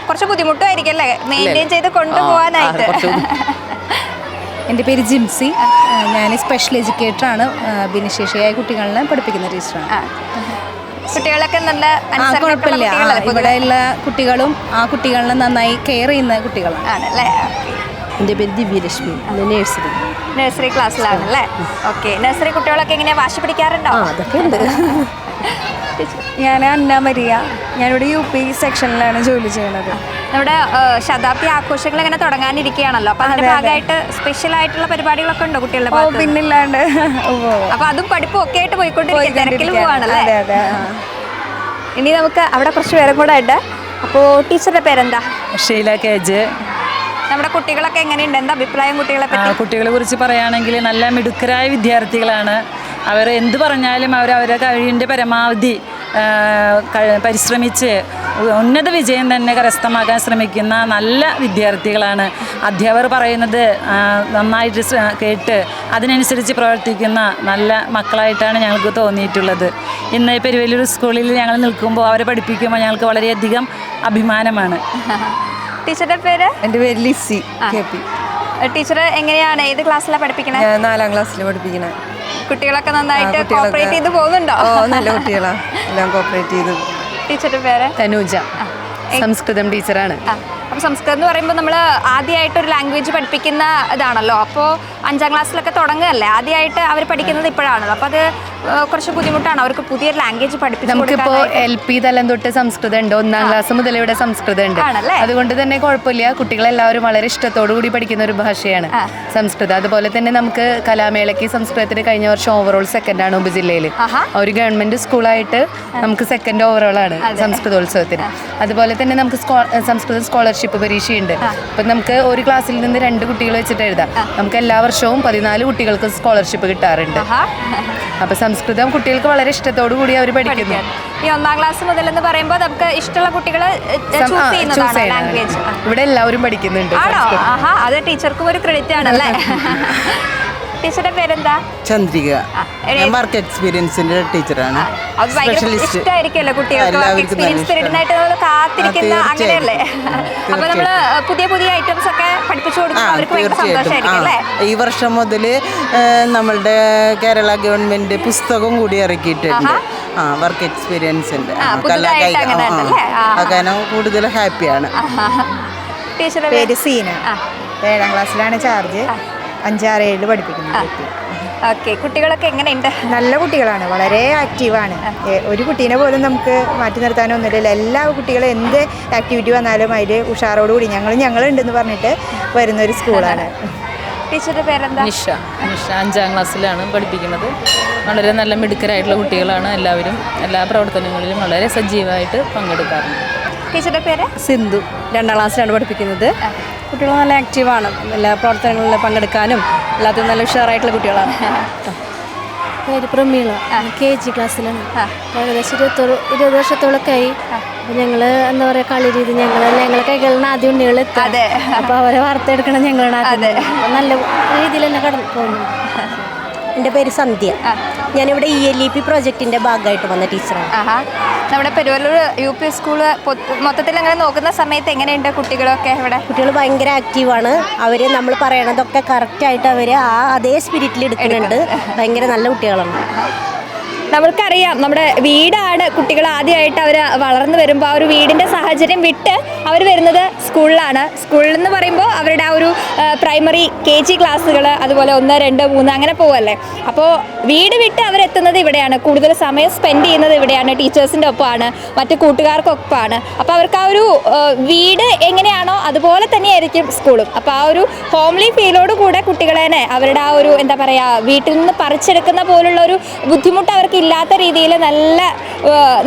കുറച്ച് ബുദ്ധിമുട്ടായിരിക്കും അല്ലേ മെയിൻറ്റെയിൻ ചെയ്ത് കൊണ്ടുപോകാനായിട്ട്? എൻ്റെ പേര് ജിംസി. ഞാൻ സ്പെഷ്യൽ എഡ്യൂക്കേറ്ററാണ്. ഭിന്നശേഷിയായ കുട്ടികളെ പഠിപ്പിക്കുന്ന ടീച്ചറാണ്. കുട്ടികളൊക്കെ നല്ല ആ അനുസരണയുള്ള കുഴപ്പമില്ല. കുട്ടികളല്ലേ പൊതുവെ? ഇവിടെയുള്ള കുട്ടികളും ആ കുട്ടികളെ നന്നായി കെയർ ചെയ്യുന്ന കുട്ടികളാണ്. ആണല്ലേ? എൻ്റെ പേര് ദിവ്യലക്ഷ്മി, നേഴ്സറി. നഴ്സറി ക്ലാസ്സിലാണല്ലേ? ഓക്കെ. നഴ്സറി കുട്ടികളൊക്കെ എങ്ങനെയാ വാശി പിടിക്കാറുണ്ടോ? അതൊക്കെ ഉണ്ട്. ഞാൻ അന്ന മരിയ, ഞാനിവിടെ UP സെക്ഷനിലാണ് ജോലി ചെയ്യുന്നത്. നമ്മുടെ ശതാബ്ദി ആഘോഷങ്ങൾ ഇങ്ങനെ തുടങ്ങാനിരിക്കുകയാണല്ലോ, അപ്പൊ അതിന്റെ ഭാഗമായിട്ട് സ്പെഷ്യൽ ആയിട്ടുള്ള പരിപാടികളൊക്കെ ഉണ്ടോ കുട്ടികളുടെ ഭാഗത്ത്? പിന്നില്ലാണ്ട്. അപ്പൊ അതും പഠിപ്പും ഒക്കെ ആയിട്ട് പോയിക്കൊണ്ടിരിക്കും, തിരക്കിൽ പോവാണല്ലേ? ഇനി നമുക്ക് അവിടെ കുറച്ച് പേരും കൂടെ ഉണ്ട്. അപ്പോൾ ടീച്ചറുടെ പേരെന്താ? ഷീല കേജ്. നമ്മുടെ കുട്ടികളൊക്കെ എങ്ങനെയുണ്ട്? എന്താ അഭിപ്രായം കുട്ടികളെ പറ്റി? കുട്ടികളെ കുറിച്ച് പറയുകയാണെങ്കിൽ നല്ല മിടുക്കരായ വിദ്യാർത്ഥികളാണ്. അവർ എന്ത് പറഞ്ഞാലും അവരുടെ കഴിവിൻ്റെ പരമാവധി പരിശ്രമിച്ച് ഉന്നത വിജയം തന്നെ കരസ്ഥമാക്കാൻ ശ്രമിക്കുന്ന നല്ല വിദ്യാർത്ഥികളാണ്. അധ്യാപകർ പറയുന്നത് നന്നായിട്ട് കേട്ട് അതിനനുസരിച്ച് പ്രവർത്തിക്കുന്ന നല്ല മക്കളായിട്ടാണ് ഞങ്ങൾക്ക് തോന്നിയിട്ടുള്ളത്. ഇന്ന് പെരുവല്ലൂർ സ്കൂളിൽ ഞങ്ങൾ നിൽക്കുമ്പോൾ അവരെ പഠിപ്പിക്കുമ്പോൾ ഞങ്ങൾക്ക് വളരെയധികം അഭിമാനമാണ്. ടീച്ചറുടെ പേര്? എൻ്റെ പേര് ലിസി KP. ടീച്ചർ എങ്ങനെയാണ്, ഏത് ക്ലാസ്സിലാണ് പഠിപ്പിക്കണേ? ഞാൻ 4ാം ക്ലാസ്സിൽ പഠിപ്പിക്കണേ. കുട്ടികളൊക്കെ നന്നായിട്ട് കോപ്പറേറ്റ് ചെയ്ത് പോകുന്നുണ്ടോ? നല്ല കുട്ടികളാണ്, എല്ലാം കോപ്പറേറ്റ് ചെയ്തു. ടീച്ചറുടെ പേര്? തനൂജ, സംസ്കൃതം ടീച്ചറാണ്. അപ്പോൾ സംസ്കൃതം എന്ന് പറയുമ്പോൾ നമ്മൾ ആദ്യമായിട്ടൊരു ലാംഗ്വേജ് പഠിപ്പിക്കുന്ന ഇതാണല്ലോ. അപ്പോൾ 5ാം ക്ലാസ്സിലൊക്കെ തുടങ്ങുകയല്ലേ, ആദ്യമായിട്ട് അവർ പഠിക്കുന്നത് ഇപ്പോഴാണല്ലോ. അപ്പോൾ അത് കുറച്ച് ബുദ്ധിമുട്ടാണ് അവർക്ക് പുതിയൊരു ലാംഗ്വേജ് പഠിപ്പിച്ചു. നമുക്കിപ്പോൾ LP തലം തൊട്ട് സംസ്കൃതം ഉണ്ട്, 1ാം ക്ലാസ് മുതൽ ഇവിടെ സംസ്കൃതം ഉണ്ട്. അതുകൊണ്ട് തന്നെ കുഴപ്പമില്ല, കുട്ടികളെല്ലാവരും വളരെ ഇഷ്ടത്തോടു കൂടി പഠിക്കുന്ന ഒരു ഭാഷയാണ് സംസ്കൃതം. അതുപോലെ തന്നെ നമുക്ക് കലാമേളയ്ക്ക് സംസ്കൃതത്തിന് കഴിഞ്ഞ വർഷം ഓവറോൾ 2ാണ് ഉപജില്ലയിൽ. ഒരു ഗവൺമെന്റ് സ്കൂളായിട്ട് നമുക്ക് 2nd ഓവറോളാണ് സംസ്കൃതോത്സവത്തിന്. അതുപോലെ തന്നെ നമുക്ക് സംസ്കൃത സ്കോളർഷിപ്പ് പരീക്ഷയുണ്ട്. അപ്പം നമുക്ക് ഒരു ക്ലാസ്സിൽ നിന്ന് 2 കുട്ടികൾ വെച്ചിട്ട് എഴുതാം. നമുക്ക് എല്ലാ വർഷവും 14 കുട്ടികൾക്ക് സ്കോളർഷിപ്പ് കിട്ടാറുണ്ട്. അപ്പൊ സംസ്കൃതം കുട്ടികൾക്ക് വളരെ ഇഷ്ടത്തോടു കൂടി അവർ പഠിക്കുന്നു. ഈ 1ാം ക്ലാസ് മുതൽ എന്ന് പറയുമ്പോൾ നമുക്ക് ഇഷ്ടമുള്ള കുട്ടികളെ ലാംഗ്വേജ് ഇവിടെ എല്ലാവരും പഠിക്കുന്നുണ്ട്. അത് ടീച്ചർക്കും ഒരു ക്രെഡിറ്റ് ആണല്ലേ? ടീച്ചറുടെ പേരെന്താ? ചന്ദ്രിക. ഞാൻ വർക്ക് എക്സ്പീരിയൻസിന്റെ ടീച്ചറാണ്. ഇഷ്ടമായിരിക്കുമല്ലോ കുട്ടികൾക്ക് എക്സ്പീരിയൻസ് പീരീഡിനായിട്ട് നമ്മൾ കാത്തിരിക്കുന്ന അങ്ങനെയല്ലേ? അപ്പൊ നമ്മള് പുതിയ പുതിയ ഐറ്റംസ് ഒക്കെ പഠിപ്പിച്ചു കൊടുക്കുമ്പോൾ അവർക്ക് ഭയങ്കര സന്തോഷമായിരിക്കും അല്ലേ? ഈ വർഷം മുതൽ നമ്മളുടെ കേരള ഗവൺമെന്റ് പുസ്തകം കൂടി ഇറക്കിയിട്ടുണ്ട്. വർക്ക് എക്സ്പീരിയൻസിന്റെ കാരണം കൂടുതൽ ഹാപ്പിയാണ്. ടീച്ചറുടെ പേര് സീന, 7ാം ക്ലാസ്സിലാണ് ചാർജ്. 5, 6, 7 പഠിപ്പിക്കുന്നത്. ഓക്കെ. കുട്ടികളൊക്കെ എങ്ങനെയുണ്ട്? നല്ല കുട്ടികളാണ്, വളരെ ആക്റ്റീവാണ്. ഒരു കുട്ടീനെ പോലും നമുക്ക് മാറ്റി നിർത്താനൊന്നുമില്ല. എല്ലാ കുട്ടികളും എന്ത് ആക്ടിവിറ്റി വന്നാലും അതിൽ ഉഷാറോടുകൂടി ഞങ്ങളുണ്ടെന്ന് പറഞ്ഞിട്ട് വരുന്നൊരു സ്കൂളാണ്. ടീച്ചറുടെ പേരെന്താ? നിഷ 5ാം ക്ലാസ്സിലാണ് പഠിപ്പിക്കുന്നത്. വളരെ നല്ല മിടുക്കരായിട്ടുള്ള കുട്ടികളാണ് എല്ലാവരും. എല്ലാ പ്രവർത്തനങ്ങളിലും വളരെ സജീവമായിട്ട് പങ്കെടുക്കാറുണ്ട്. ടീച്ചറുടെ പേര്? സിന്ധു, 2ാം ക്ലാസ്സിലാണ് പഠിപ്പിക്കുന്നത്. കുട്ടികൾ നല്ല ആക്റ്റീവാണ്, എല്ലാ പ്രവർത്തനങ്ങളിലും പങ്കെടുക്കാനും എല്ലാത്തിനും നല്ല ഉഷാറായിട്ടുള്ള കുട്ടികളാണ്. പേര് പ്രമീള, KG ക്ലാസ്സിലാണ്. ഏകദേശം 20 വർഷത്തോളൊക്കെ ആയി. അപ്പോൾ ഞങ്ങൾ എന്താ പറയുക, കളി രീതി ഞങ്ങളെ കൈകളിൽ ആദ്യം ഉണ്ണികൾ എത്താം. അപ്പോൾ അവരെ വാർത്തെടുക്കണം ഞങ്ങളാണ് ആദ്യം. നല്ല രീതിയിൽ തന്നെ കടന്നു പോകുന്നു. എൻ്റെ പേര് സന്ധ്യ, ഞാനിവിടെ ELEP പ്രോജക്റ്റിൻ്റെ ഭാഗമായിട്ട് വന്ന ടീച്ചറാണ്. നമ്മുടെ പെരുവല്ലൂർ UP സ്കൂള് മൊത്തത്തിൽ അങ്ങനെ നോക്കുന്ന സമയത്ത് എങ്ങനെയുണ്ട് കുട്ടികളൊക്കെ? ഇവിടെ കുട്ടികൾ ഭയങ്കര ആക്റ്റീവാണ്. അവർ നമ്മൾ പറയണതൊക്കെ കറക്റ്റായിട്ട് അവർ അതേ സ്പിരിറ്റിൽ എടുക്കുന്നുണ്ട്. ഭയങ്കര നല്ല കുട്ടികളാണ്. നമുക്കറിയാം നമ്മുടെ വീടാണ് കുട്ടികൾ ആദ്യമായിട്ട് അവർ വളർന്നു വരുമ്പോൾ ആ ഒരു വീടിൻ്റെ സാഹചര്യം വിട്ട് അവർ വരുന്നത് സ്കൂളിലാണ്. സ്കൂളിൽ എന്ന് പറയുമ്പോൾ അവരുടെ ആ ഒരു പ്രൈമറി KG ക്ലാസ്സുകൾ, അതുപോലെ 1, 2, 3 അങ്ങനെ പോവല്ലേ. അപ്പോൾ വീട് വിട്ട് അവരെത്തുന്നത് ഇവിടെയാണ്, കൂടുതൽ സമയം സ്പെൻഡ് ചെയ്യുന്നത് ഇവിടെയാണ്, ടീച്ചേഴ്സിൻ്റെ ഒപ്പമാണ്, മറ്റു കൂട്ടുകാർക്കൊപ്പമാണ്. അപ്പോൾ അവർക്ക് ആ ഒരു വീട് എങ്ങനെയാണോ അതുപോലെ തന്നെയായിരിക്കും സ്കൂളും. അപ്പോൾ ആ ഒരു ഹോംലി ഫീലോട് കൂടെ കുട്ടികളെ അവരുടെ ആ ഒരു എന്താ പറയുക, വീട്ടിൽ നിന്ന് പറിച്ചെടുക്കുന്ന പോലുള്ള ഒരു ബുദ്ധിമുട്ട് അവർക്ക് ഇല്ലാത്ത രീതിയിൽ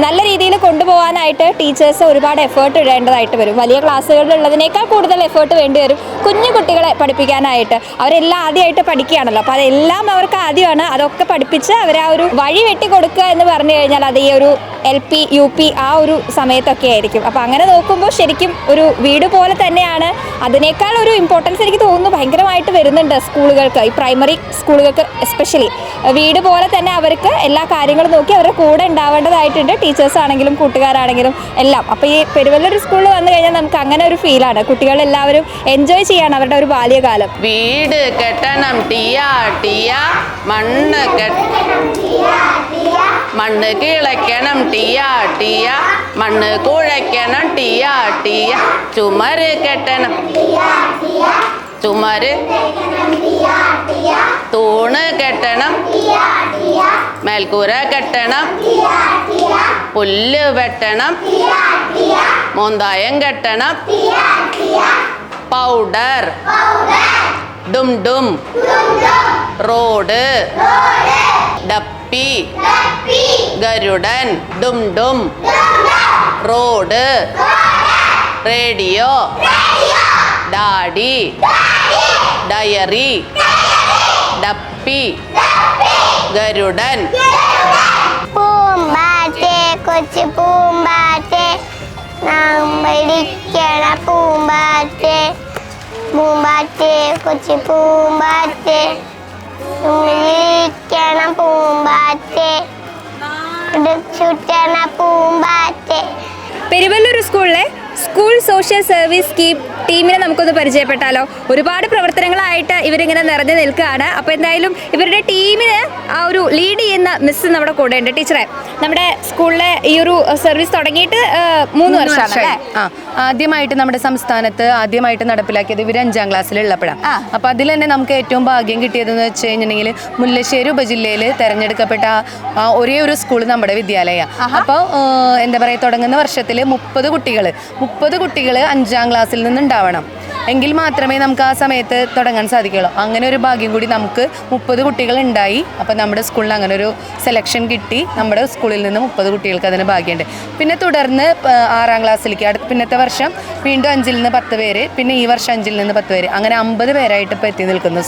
നല്ല രീതിയിൽ കൊണ്ടുപോകാനായിട്ട് ടീച്ചേഴ്സ് ഒരുപാട് എഫേർട്ട് ഇടേണ്ടതായിട്ട് വരും. വലിയ ക്ലാസ്സുകളിലുള്ളതിനേക്കാൾ കൂടുതൽ എഫേർട്ട് വേണ്ടി വരും കുഞ്ഞു കുട്ടികളെ പഠിപ്പിക്കാനായിട്ട്. അവരെല്ലാം ആദ്യമായിട്ട് പഠിക്കുകയാണല്ലോ, അപ്പോൾ അതെല്ലാം അവർക്ക് ആദ്യമാണ്. അതൊക്കെ പഠിപ്പിച്ച് അവരെ ആ ഒരു വഴി വെട്ടി കൊടുക്കുക എന്ന് പറഞ്ഞു കഴിഞ്ഞാൽ അത് ഈ ഒരു LP UP ആ ഒരു സമയത്തൊക്കെ ആയിരിക്കും. അപ്പോൾ അങ്ങനെ നോക്കുമ്പോൾ ശരിക്കും ഒരു വീട് പോലെ തന്നെയാണ്. അതിനേക്കാൾ ഒരു ഇമ്പോർട്ടൻസ് എനിക്ക് തോന്നുന്നു ഭയങ്കരമായിട്ട് വരുന്നുണ്ട് സ്കൂളുകൾക്ക്, ഈ പ്രൈമറി സ്കൂളുകൾക്ക് എസ്പെഷ്യലി. വീട് പോലെ തന്നെ അവർക്ക് എല്ലാ കാര്യങ്ങളും കാര്യങ്ങൾ നോക്കി അവരുടെ കൂടെ ഉണ്ടാവേണ്ടതായിട്ടുണ്ട്. ടീച്ചേഴ്സ് ആണെങ്കിലും കൂട്ടുകാരാണെങ്കിലും എല്ലാം. അപ്പോൾ ഈ പെരുവല്ലൂർ സ്കൂളിൽ വന്നു കഴിഞ്ഞാൽ നമുക്ക് അങ്ങനെ ഒരു ഫീലാണ്. കുട്ടികളെല്ലാവരും എൻജോയ് ചെയ്യാണ് അവരുടെ ഒരു ബാല്യകാലം. വീട് കെട്ടണം ടിയാ ടിയാ, മണ്ണ് കിളയ്ക്കണം ടിയാ ടിയാ, മണ്ണ് കുഴയ്ക്കണം ടിയാ ടിയാ, ചുമര് കെട്ടണം ചുമര്, തൂണ് കെട്ടണം, മേൽക്കൂര കെട്ടണം, പുല്ല് വെട്ടണം, മോന്തായം കെട്ടണം, പൗഡർ, ഡും ഡും, റോഡ്, ഡപ്പി, ഗരുഡൻ, ഡും ഡും, റോഡ്, റേഡിയോ, ഡാഡി, ഡയറി, ഡപ്പി, ഗരുഡൻ. പൂമ്പാറ്റേ കൊച്ചു പൂമ്പാറ്റേ, നമ്മളിരിക്കണ പൂമ്പാറ്റേ, പൂമ്പാറ്റേ കൊച്ചു പൂമ്പാറ്റേ, നമ്മളിരിക്കണ പൂമ്പാറ്റേ, ചുറ്റണ പൂമ്പാറ്റേ. പെരുവല്ലൂർ സ്കൂളിലെ സ്കൂൾ സോഷ്യൽ സർവീസ് സ്കീം ടീമിനെ നമുക്കൊന്ന് പരിചയപ്പെട്ടാലോ. ഒരുപാട് പ്രവർത്തനങ്ങളായിട്ട് ഇവരിങ്ങനെ നിറഞ്ഞു നിൽക്കുകയാണ്. അപ്പോൾ എന്തായാലും ഇവരുടെ ടീമിന് ആ ഒരു ലീഡ് ചെയ്യുന്ന മിസ് നമ്മുടെ കൂടെ ഉണ്ട്. ടീച്ചറെ, നമ്മുടെ സ്കൂളിലെ ഈ ഒരു സർവീസ് തുടങ്ങിയിട്ട് 3 വർഷമാണ്. ആദ്യമായിട്ട് നമ്മുടെ സംസ്ഥാനത്ത് ആദ്യമായിട്ട് നടപ്പിലാക്കിയത് ഇവർ 5ാം ക്ലാസ്സിലുള്ളപ്പോഴാണ്. അപ്പോൾ അതിൽ തന്നെ നമുക്ക് ഏറ്റവും ഭാഗ്യം കിട്ടിയതെന്ന് വെച്ച് കഴിഞ്ഞിട്ടുണ്ടെങ്കിൽ മുല്ലശ്ശേരി ഉപജില്ലയിൽ തിരഞ്ഞെടുക്കപ്പെട്ട ഒരേ ഒരു സ്കൂൾ നമ്മുടെ വിദ്യാലയമാണ്. അപ്പോൾ എന്താ പറയുക, തുടങ്ങുന്ന വർഷത്തിൽ 30 കുട്ടികൾ 5ാം ക്ലാസ്സിൽ നിന്നുണ്ടാവണം. എങ്കിൽ മാത്രമേ നമുക്ക് ആ സമയത്ത് തുടങ്ങാൻ സാധിക്കുള്ളൂ. അങ്ങനെ ഒരു ഭാഗ്യം കൂടി നമുക്ക് 30 കുട്ടികൾ ഉണ്ടായി. അപ്പോൾ നമ്മുടെ സ്കൂളിൽ അങ്ങനെ ഒരു സെലക്ഷൻ കിട്ടി. നമ്മുടെ സ്കൂളിൽ നിന്ന് 30 കുട്ടികൾക്ക് അതിന് ഭാഗ്യമുണ്ട്. പിന്നെ തുടർന്ന് 6ാം ക്ലാസ്സിലേക്ക് പിന്നത്തെ വർഷം വീണ്ടും 5ൽ നിന്ന് 10 പേര്, പിന്നെ ഈ വർഷം 5ൽ നിന്ന് 10 പേര്, അങ്ങനെ 50 പേരായിട്ട് ഇപ്പോൾ എത്തി നിൽക്കുന്ന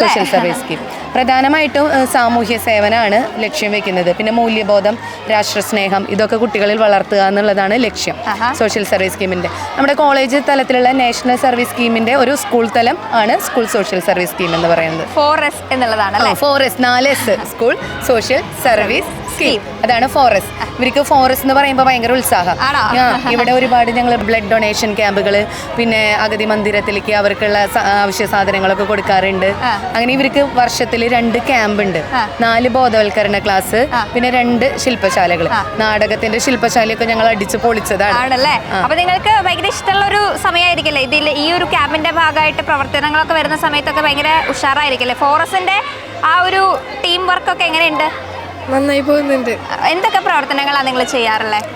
സോഷ്യൽ സർവീസ് സ്കീം. പ്രധാനമായിട്ടും സാമൂഹ്യ സേവനമാണ് ലക്ഷ്യം വെക്കുന്നത്. പിന്നെ മൂല്യബോധം, രാഷ്ട്രസ്നേഹം, ഇതൊക്കെ കുട്ടികളിൽ വളർത്തുക എന്നുള്ളതാണ് ലക്ഷ്യം സോഷ്യൽ സർവീസ് സ്കീമിൻ്റെ. നമ്മുടെ കോളേജ് തലത്തിലുള്ള നാഷണൽ സർവീസ് സ്കീമിന്റെ ഒരു സ്കൂൾ തലം ആണ് സ്കൂൾ സോഷ്യൽ സർവീസ് സ്കീം എന്ന് പറയുന്നത്. 4S എന്നുള്ളതാണ്. 4S school social service scheme, അതാണ് 4S. ഇവർക്ക് 4S എന്ന് പറയുമ്പോൾ ഭയങ്കര ഉത്സാഹം. ഇവിടെ ഒരുപാട് ഞങ്ങൾ ബ്ലഡ് ഡൊണേഷൻ ക്യാമ്പുകൾ, പിന്നെ അഗതി മന്ദിരത്തിലേക്ക് അവർക്കുള്ള ആവശ്യ സാധനങ്ങളൊക്കെ കൊടുക്കാറുണ്ട്. അങ്ങനെ ഇവർക്ക് വർഷത്തിൽ 2 ക്യാമ്പ് ഉണ്ട്, 4 ബോധവൽക്കരണ ക്ലാസ്, പിന്നെ 2 ശില്പശാലകൾ. നാടകത്തിന്റെ ശില്പശാലയൊക്കെ ഞങ്ങൾ അടിച്ചു പൊളിച്ചതാണ്. ആണല്ലേ? അപ്പൊ നിങ്ങൾക്ക് ഭയങ്കര ഇഷ്ടമുള്ള ഒരു സമയമായിരിക്കില്ലേ ഇതിൽ? ഈ ഒരു ക്യാമ്പിന്റെ ഭാഗമായിട്ട് പ്രവർത്തനങ്ങളൊക്കെ വരുന്ന സമയത്തൊക്കെ ഭയങ്കര ഉഷാറായിരിക്കില്ലേ? 4Sന്റെ ആ ഒരു ടീം വർക്കൊക്കെ എങ്ങനെയുണ്ട്? നന്നായി പോകുന്നുണ്ട്. എന്തൊക്കെ പ്രവർത്തനങ്ങളാണ് നിങ്ങൾ ചെയ്യാറുള്ളത്?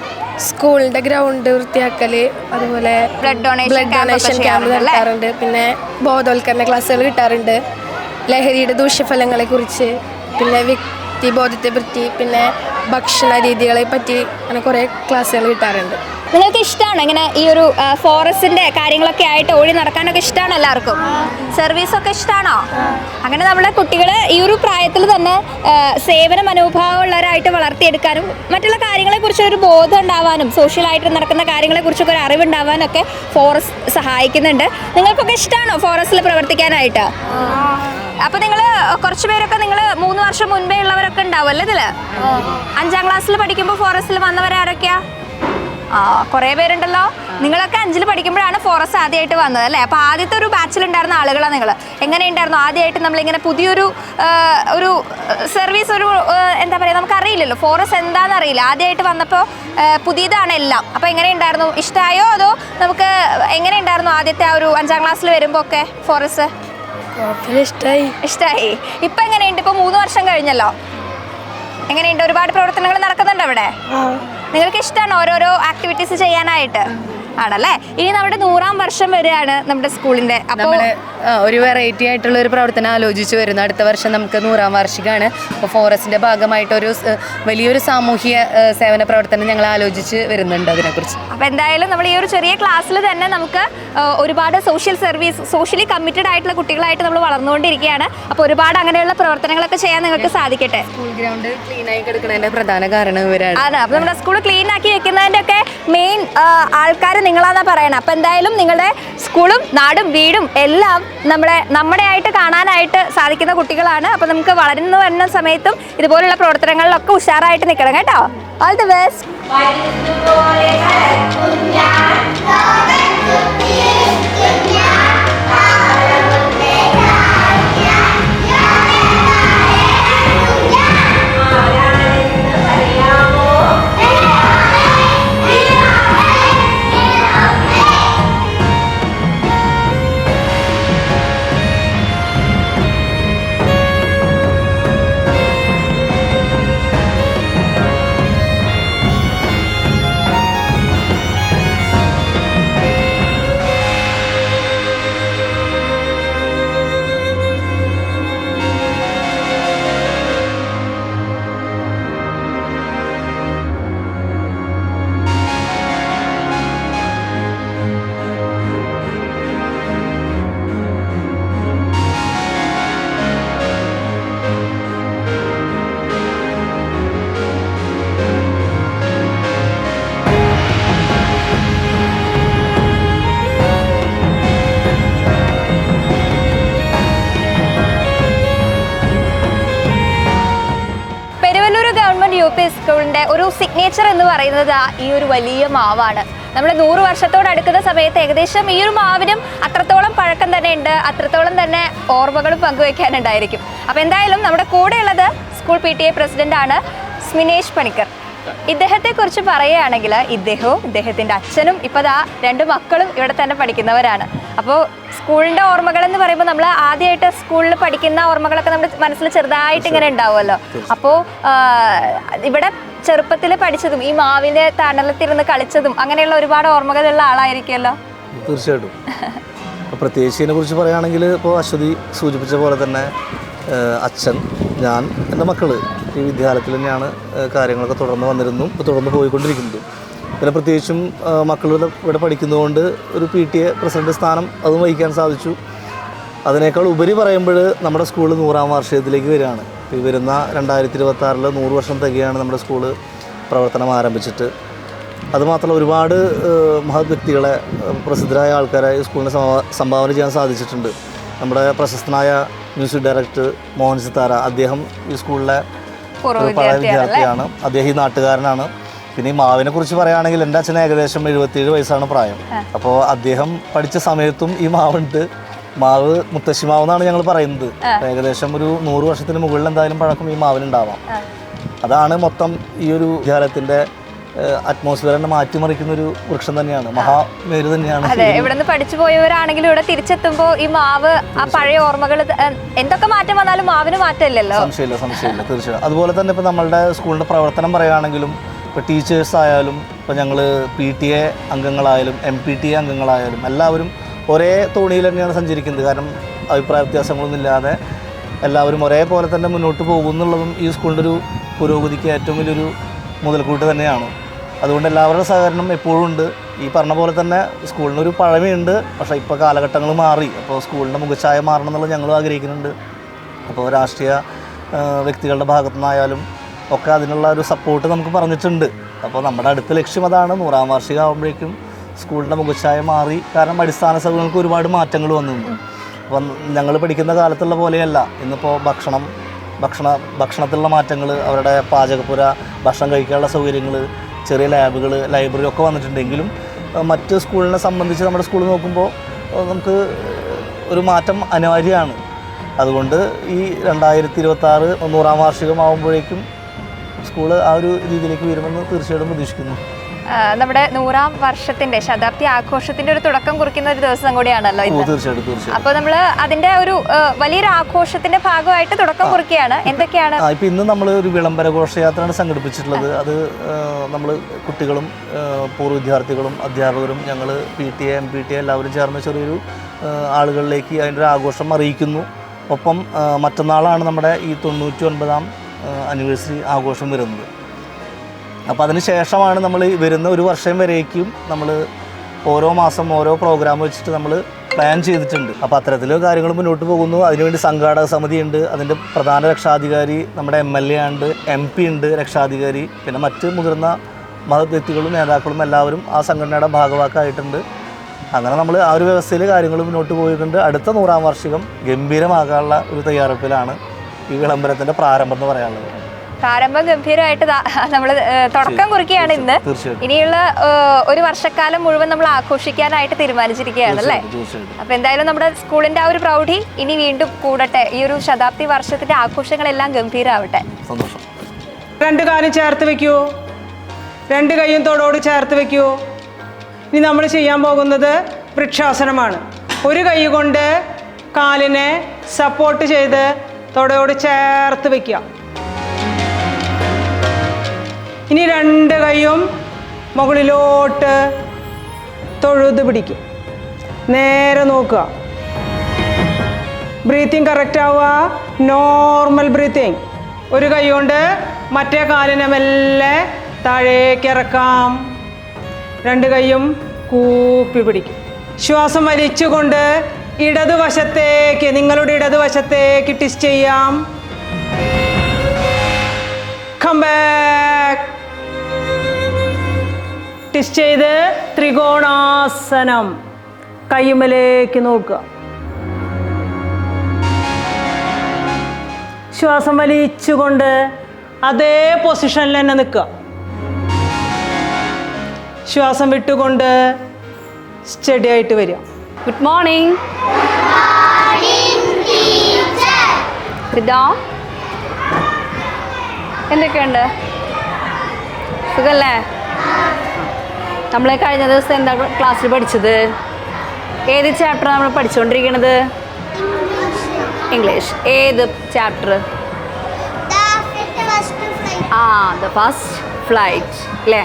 സ്കൂളിന്റെ ഗ്രൗണ്ട് വൃത്തിയാക്കല്, അതുപോലെ ബ്ലഡ് ഡൊണേഷൻ ക്യാമ്പ് നടത്താറുണ്ട്, പിന്നെ ബോധവൽക്കരണ ക്ലാസ്സുകൾ കിട്ടാറുണ്ട്, ലഹരിയുടെ ദൂഷ്യഫലങ്ങളെ കുറിച്ച്, പിന്നെ വ്യക്തിബോധത്തെ പറ്റി, പിന്നെ ഭക്ഷണ രീതികളെ പറ്റി, അങ്ങനെ കുറേ ക്ലാസ്സുകൾ കിട്ടാറുണ്ട്. നിങ്ങൾക്ക് ഇഷ്ടമാണ് ഇങ്ങനെ ഈ ഒരു 4Sന്റെ കാര്യങ്ങളൊക്കെ ആയിട്ട് ഓടി നടക്കാനൊക്കെ ഇഷ്ടമാണ് എല്ലാവർക്കും? സർവീസൊക്കെ ഇഷ്ടമാണോ? അങ്ങനെ നമ്മളെ കുട്ടികൾ ഈ ഒരു പ്രായത്തിൽ തന്നെ സേവന മനോഭാവമുള്ളവരായിട്ട് വളർത്തിയെടുക്കാനും മറ്റുള്ള കാര്യങ്ങളെക്കുറിച്ചൊരു ബോധം ഉണ്ടാവാനും സോഷ്യലായിട്ട് നടക്കുന്ന കാര്യങ്ങളെക്കുറിച്ചൊക്കെ ഒരു അറിവുണ്ടാവാനൊക്കെ 4S സഹായിക്കുന്നുണ്ട്. നിങ്ങൾക്കൊക്കെ ഇഷ്ടമാണോ 4Sൽ പ്രവർത്തിക്കാനായിട്ട്? അപ്പോൾ നിങ്ങൾ കുറച്ച് പേരൊക്കെ നിങ്ങൾ 3 വർഷം മുൻപേ ഉള്ളവരൊക്കെ ഉണ്ടാവും അല്ലേ ഇതിൽ? 5ാം ക്ലാസ്സിൽ പഠിക്കുമ്പോൾ 4Sൽ വന്നവരാരൊക്കെയാ? കുറേ പേരുണ്ടല്ലോ. നിങ്ങളൊക്കെ 5ൽ പഠിക്കുമ്പോഴാണ് 4S ആദ്യമായിട്ട് വന്നത് അല്ലേ? അപ്പോൾ ആദ്യത്തെ ഒരു ബാച്ചിലുണ്ടായിരുന്ന ആളുകളാണ് നിങ്ങൾ. എങ്ങനെയുണ്ടായിരുന്നു ആദ്യമായിട്ട് നമ്മളിങ്ങനെ പുതിയൊരു ഒരു സർവീസ്, ഒരു എന്താ പറയുക, നമുക്കറിയില്ലല്ലോ 4S എന്താണെന്ന് അറിയില്ല. ആദ്യമായിട്ട് വന്നപ്പോൾ പുതിയതാണ് എല്ലാം. അപ്പോൾ എങ്ങനെയുണ്ടായിരുന്നു? ഇഷ്ടമായോ? അതോ നമുക്ക് എങ്ങനെയുണ്ടായിരുന്നു ആദ്യത്തെ ആ ഒരു 5ാം ക്ലാസ്സിൽ വരുമ്പോൾ ഒക്കെ 4S? ഇഷ്ടമായി. ഇപ്പം എങ്ങനെയുണ്ട്? ഇപ്പോൾ 3 വർഷം കഴിഞ്ഞല്ലോ. എങ്ങനെയുണ്ട്? ഒരുപാട് പ്രവർത്തനങ്ങൾ നടക്കുന്നുണ്ട് അവിടെ? നിങ്ങൾക്ക് ഇഷ്ടമാണ് ഓരോരോ ആക്ടിവിറ്റീസ് ചെയ്യാനായിട്ട്? ആണല്ലേ? ഇനി നമ്മുടെ 100ാം വർഷം വരെയാണ് നമ്മുടെ സ്കൂളിന്റെ. അപ്പോൾ ഒരു വെറൈറ്റി ആയിട്ടുള്ള ഒരു പ്രവർത്തനം ആലോചിച്ച് വരുന്നു. അടുത്ത വർഷം നമുക്ക് 100ാം വാർഷികമാണ്. അപ്പോൾ 4Sന്റെ ഭാഗമായിട്ടൊരു വലിയൊരു സാമൂഹ്യ സേവന പ്രവർത്തനം ഞങ്ങൾ ആലോചിച്ച് വരുന്നുണ്ട് അതിനെക്കുറിച്ച്. അപ്പോൾ എന്തായാലും നമ്മൾ ഈ ഒരു ചെറിയ ക്ലാസ്സിൽ തന്നെ നമുക്ക് ഒരുപാട് സോഷ്യലി കമ്മിറ്റഡ് ആയിട്ടുള്ള കുട്ടികളായിട്ട് നമ്മൾ വളർന്നുകൊണ്ടിരിക്കുകയാണ്. അപ്പോൾ ഒരുപാട് അങ്ങനെയുള്ള പ്രവർത്തനങ്ങളൊക്കെ ചെയ്യാൻ നിങ്ങൾക്ക് സാധിക്കട്ടെ. സ്കൂൾ ഗ്രൗണ്ട് ക്ലീൻ ആയി കിടക്കുന്നതിന്റെ പ്രധാന കാരണം ഇവരാണ്. അതെ, അപ്പോൾ നമ്മുടെ സ്കൂൾ ക്ലീൻ ആക്കി വെക്കുന്നതിൻ്റെ ഒക്കെ മെയിൻ ആൾക്കാർ നിങ്ങളാണെന്നാണ് പറയണത്. അപ്പോൾ എന്തായാലും നിങ്ങളുടെ സ്കൂളും നാടും വീടും എല്ലാം നമ്മുടെ ആയിട്ട് കാണാനായിട്ട് സാധിക്കുന്ന കുട്ടികളാണ്. അപ്പോൾ നമുക്ക് വളർന്നു വരുന്ന സമയത്തും ഇതുപോലുള്ള പ്രവർത്തനങ്ങളിലൊക്കെ ഉഷാറായിട്ട് നിൽക്കണം കേട്ടോ. All the best. UP സ്കൂളിൻ്റെ ഒരു സിഗ്നേച്ചർ എന്ന് പറയുന്നത് ഈ ഒരു വലിയ മാവാണ്. നമ്മൾ 100 വർഷത്തോടടുക്കുന്ന സമയത്ത് ഏകദേശം ഈ ഒരു മാവിനും അത്രത്തോളം പഴക്കം തന്നെ ഉണ്ട്, അത്രത്തോളം തന്നെ ഓർമ്മകളും പങ്കുവയ്ക്കാനുണ്ടായിരിക്കും. അപ്പോൾ എന്തായാലും നമ്മുടെ കൂടെയുള്ളത് സ്കൂൾ PTA പ്രസിഡൻ്റാണ് സ്മിനേഷ് പണിക്കർ. ഇദ്ദേഹത്തെക്കുറിച്ച് പറയുകയാണെങ്കിൽ ഇദ്ദേഹത്തിൻ്റെ അച്ഛനും ഇപ്പോൾ ദാ 2 മക്കളും ഇവിടെ തന്നെ പഠിക്കുന്നവരാണ്. അപ്പോൾ സ്കൂളിൻ്റെ ഓർമ്മകൾ എന്ന് പറയുമ്പോൾ നമ്മൾ ആദ്യമായിട്ട് സ്കൂളിൽ പഠിക്കുന്ന ഓർമ്മകളൊക്കെ നമ്മുടെ മനസ്സിൽ ചെറുതായിട്ട് ഇങ്ങനെ ഉണ്ടാവുമല്ലോ. അപ്പോൾ ഇവിടെ ചെറുപ്പത്തിൽ പഠിച്ചതും ഈ മാവിൻ്റെ തണലത്തിരുന്ന് കളിച്ചതും അങ്ങനെയുള്ള ഒരുപാട് ഓർമ്മകളുള്ള ആളായിരിക്കുമല്ലോ. തീർച്ചയായിട്ടും. പ്രത്യേകിച്ച് ഇതിനെ കുറിച്ച് പറയുകയാണെങ്കിൽ ഇപ്പോൾ അശ്വതി സൂചിപ്പിച്ച പോലെ തന്നെ അച്ഛൻ, ഞാൻ, എൻ്റെ മക്കൾ ഈ വിദ്യാലയത്തിൽ തന്നെയാണ് കാര്യങ്ങളൊക്കെ തുടർന്ന് പോയിക്കൊണ്ടിരിക്കുന്നത്. പിന്നെ പ്രത്യേകിച്ചും മക്കളുടെ ഇവിടെ പഠിക്കുന്നതുകൊണ്ട് ഒരു PTA പ്രസിഡന്റ് സ്ഥാനം അതും വഹിക്കാൻ സാധിച്ചു. അതിനേക്കാൾ ഉപരി പറയുമ്പോൾ നമ്മുടെ സ്കൂൾ 100ാം വാർഷികത്തിലേക്ക് വരികയാണ്. ഈ വരുന്ന 2026 100 വർഷം തികയാണ് നമ്മുടെ സ്കൂള് പ്രവർത്തനം ആരംഭിച്ചിട്ട്. അതുമാത്രമല്ല ഒരുപാട് മഹത് വ്യക്തികളെ, പ്രസിദ്ധരായ ആൾക്കാരെ ഈ സ്കൂളിന് സംഭാവന ചെയ്യാൻ സാധിച്ചിട്ടുണ്ട്. നമ്മുടെ പ്രശസ്തനായ മ്യൂസിക് ഡയറക്ടർ മോഹൻ സിത്താര, അദ്ദേഹം ഈ സ്കൂളിലെ പഴയ വിദ്യാർത്ഥിയാണ്. അദ്ദേഹം ഈ നാട്ടുകാരനാണ്. പിന്നെ ഈ മാവിനെ കുറിച്ച് പറയുകയാണെങ്കിൽ എൻ്റെ അച്ഛന് ഏകദേശം 77 വയസ്സാണ് പ്രായം. അപ്പോൾ അദ്ദേഹം പഠിച്ച സമയത്തും ഈ മാവുണ്ട്. മാവ് മുത്തശ്ശി മാവ് എന്നാണ് ഞങ്ങൾ പറയുന്നത്. ഏകദേശം ഒരു 100 വർഷത്തിന് മുകളിൽ എന്തായാലും പഴക്കം ഈ മാവിനുണ്ടാവാം. അതാണ് മൊത്തം ഈ ഒരു വിദ്യാലയത്തിൻ്റെ അറ്റ്മോസ്ഫിയറിനെ മാറ്റിമറിക്കുന്ന ഒരു വൃക്ഷം തന്നെയാണ്, മഹാമേരു തന്നെയാണ്. അതെ, ഇവിടെ നിന്ന് പഠിച്ചു പോയവരാണെങ്കിലും ഇവിടെ തിരിച്ചെത്തുമ്പോൾ ഈ മാവ്, ആ പഴയ ഓർമ്മകൾ, എന്തൊക്കെ മാറ്റം വന്നാലും മാവിന് മാറ്റമില്ലല്ലോ. സംശയമില്ല തീർച്ചയായും. അതുപോലെ തന്നെ ഇപ്പോൾ നമ്മളുടെ സ്കൂളിൻ്റെ പ്രവർത്തനം പറയുകയാണെങ്കിലും ഇപ്പോൾ ടീച്ചേഴ്സ് ആയാലും, ഇപ്പോൾ ഞങ്ങൾ PTA അംഗങ്ങളായാലും MPTA അംഗങ്ങളായാലും എല്ലാവരും ഒരേ തോണിയിൽ തന്നെയാണ് സഞ്ചരിക്കുന്നത്. കാരണം അഭിപ്രായ വ്യത്യാസങ്ങളൊന്നും ഇല്ലാതെ എല്ലാവരും ഒരേപോലെ തന്നെ മുന്നോട്ട് പോകുന്നുള്ളതും ഈ സ്കൂളിൻ്റെ ഒരു പുരോഗതിക്ക് ഏറ്റവും വലിയൊരു മുതൽക്കൂട്ട് തന്നെയാണ്. അതുകൊണ്ട് എല്ലാവരുടെ സഹകരണം എപ്പോഴും ഉണ്ട്. ഈ പറഞ്ഞ പോലെ തന്നെ സ്കൂളിനൊരു പഴമയുണ്ട്, പക്ഷേ ഇപ്പോൾ കാലഘട്ടങ്ങൾ മാറി. അപ്പോൾ സ്കൂളിൻ്റെ മുഖച്ഛായ മാറണം എന്നുള്ളത് ഞങ്ങളും ആഗ്രഹിക്കുന്നുണ്ട്. അപ്പോൾ രാഷ്ട്രീയ വ്യക്തികളുടെ ഭാഗത്തു നിന്നായാലും ഒക്കെ അതിനുള്ള ഒരു സപ്പോർട്ട് നമുക്ക് പറഞ്ഞിട്ടുണ്ട്. അപ്പോൾ നമ്മുടെ അടുത്ത ലക്ഷ്യം അതാണ്. 100ാം വാർഷികം ആകുമ്പോഴേക്കും സ്കൂളിൻ്റെ മുഖച്ഛായ മാറി. കാരണം അടിസ്ഥാന സൗകര്യങ്ങൾക്ക് ഒരുപാട് മാറ്റങ്ങൾ വന്നിരുന്നു. അപ്പം ഞങ്ങൾ പഠിക്കുന്ന കാലത്തുള്ള പോലെയല്ല ഇന്നിപ്പോൾ ഭക്ഷണത്തിലുള്ള മാറ്റങ്ങൾ, അവരുടെ പാചകപ്പുര, ഭക്ഷണം കഴിക്കാനുള്ള സൗകര്യങ്ങൾ, ചെറിയ ലാബുകൾ, ലൈബ്രറി ഒക്കെ വന്നിട്ടുണ്ടെങ്കിലും മറ്റ് സ്കൂളിനെ സംബന്ധിച്ച് നമ്മുടെ സ്കൂൾ നോക്കുമ്പോൾ നമുക്ക് ഒരു മാറ്റം അനിവാര്യമാണ്. അതുകൊണ്ട് ഈ 2026 100ാം വാർഷികമാകുമ്പോഴേക്കും സ്കൂൾ ആ ഒരു രീതിയിലേക്ക് വരുമെന്ന് തീർച്ചയായിട്ടും പ്രതീക്ഷിക്കുന്നു. നമ്മുടെ 100ാം വർഷത്തിന്റെ ശതാബ്ദി ആഘോഷത്തിന്റെ ഒരു തുടക്കം കുറിക്കുന്ന ഒരു ദിവസം കൂടിയാണല്ലോ ഇന്ന്. തീർച്ചയായിട്ടും. അപ്പോൾ നമ്മൾ അതിന്റെ ഒരു വലിയൊരു ആഘോഷത്തിന്റെ ഭാഗമായിട്ട് തുടക്കം കുറിക്കുകയാണ്. എന്തൊക്കെയാണ്? ഇപ്പം ഇന്ന് നമ്മൾ ഒരു വിളംബര ഘോഷയാത്രയാണ് സംഘടിപ്പിച്ചിട്ടുള്ളത്. അത് നമ്മൾ കുട്ടികളും പൂർവ്വ വിദ്യാർത്ഥികളും അധ്യാപകരും ഞങ്ങൾ PTA MPTA എല്ലാവരും ചേർന്ന് ചെറിയൊരു ആളുകളിലേക്ക് അതിൻ്റെ ഒരു ആഘോഷം അറിയിക്കുന്നു. ഒപ്പം മറ്റന്നാളാണ് നമ്മുടെ ഈ 99ാം ആനിവേഴ്സറി ആഘോഷം വരുന്നത്. അപ്പോൾ അതിന് ശേഷമാണ് നമ്മൾ വരുന്ന ഒരു വർഷം വരേക്കും നമ്മൾ ഓരോ മാസം ഓരോ പ്രോഗ്രാം വെച്ചിട്ട് നമ്മൾ പ്ലാൻ ചെയ്തിട്ടുണ്ട്. അപ്പോൾ അത്തരത്തിൽ കാര്യങ്ങൾ മുന്നോട്ട് പോകുന്നു. അതിനുവേണ്ടി സംഘാടക സമിതിയുണ്ട്, അതിൻ്റെ പ്രധാന രക്ഷാധികാരി നമ്മുടെ MLA ഉണ്ട്, MP ഉണ്ട് രക്ഷാധികാരി, പിന്നെ മറ്റ് മുതിർന്ന മഹത് വ്യക്തികളും നേതാക്കളും എല്ലാവരും ആ സംഘടനയുടെ ഭാഗവാക്കായിട്ടുണ്ട്. അങ്ങനെ നമ്മൾ ആ ഒരു വ്യവസ്ഥയിൽ കാര്യങ്ങൾ മുന്നോട്ട് പോയിട്ടുണ്ട്. അടുത്ത 100-ാം വാർഷികം ഗംഭീരമാകാനുള്ള ഒരു തയ്യാറെടുപ്പിലാണ് ഈ വിളംബരത്തിൻ്റെ പ്രാരംഭം എന്ന് പറയാനുള്ളത്. പ്രാരംഭം ഗംഭീരമായിട്ട് നമ്മൾ തുടക്കം കുറിക്കുകയാണ് ഇന്ന്. ഇനിയുള്ള ഒരു വർഷക്കാലം മുഴുവൻ നമ്മൾ ആഘോഷിക്കാനായിട്ട് തീരുമാനിച്ചിരിക്കുകയാണ് അല്ലേ? അപ്പൊ എന്തായാലും നമ്മുടെ സ്കൂളിന്റെ ആ ഒരു പ്രൗഢി ഇനി വീണ്ടും കൂടട്ടെ. ഈ ഒരു ശതാബ്ദി വർഷത്തിന്റെ ആഘോഷങ്ങളെല്ലാം ഗംഭീരമാവട്ടെ. സന്തോഷം. 2 കാലും ചേർത്ത് വെക്കൂ, 2 കൈയും തോടോട് ചേർത്ത് വെക്കൂ. ഇനി നമ്മൾ ചെയ്യാൻ പോകുന്നത് വൃക്ഷാസനമാണ്. ഒരു കൈ കൊണ്ട് കാലിനെ സപ്പോർട്ട് ചെയ്ത് തോടോട് ചേർത്ത് വെക്കുക. ഇനി 2 കൈയും മുകളിലോട്ട് തൊഴുത് പിടിക്കും. നേരെ നോക്കുക. ബ്രീത്തിങ് കറക്റ്റ് ആവുക, നോർമൽ ബ്രീത്തിങ്. ഒരു കൈ കൊണ്ട് മറ്റേ കാലിനെ മെല്ലെ താഴേക്ക് ഇറക്കാം. 2 കൈയും കൂപ്പി പിടിക്കും. ശ്വാസം വലിച്ചുകൊണ്ട് ഇടതുവശത്തേക്ക്, നിങ്ങളുടെ ഇടതുവശത്തേക്ക് ട്വിസ്റ്റ് ചെയ്യാം. Come back. ട്വിസ്റ്റ് ചെയ്ത് ത്രികോണാസനം. കൈമലേക്ക് നോക്കുക. ശ്വാസം വലിച്ചുകൊണ്ട് അതേ പൊസിഷനിൽ തന്നെ നിൽക്കുക. ശ്വാസം വിട്ടുകൊണ്ട് സ്റ്റഡി ആയിട്ട് വരിക. Good morning. എന്തൊക്കെയുണ്ട്? സുഖല്ലേ? നമ്മൾ കഴിഞ്ഞ ദിവസം എന്താ ക്ലാസ്സിൽ പഠിച്ചത്? ഏത് ചാപ്റ്റർ നമ്മൾ പഠിച്ചുകൊണ്ടിരിക്കണത്? ഇംഗ്ലീഷ്. ഏത് ചാപ്റ്റർ? ദ ഫസ്റ്റ് ഫ്ലൈറ്റ് അല്ലേ?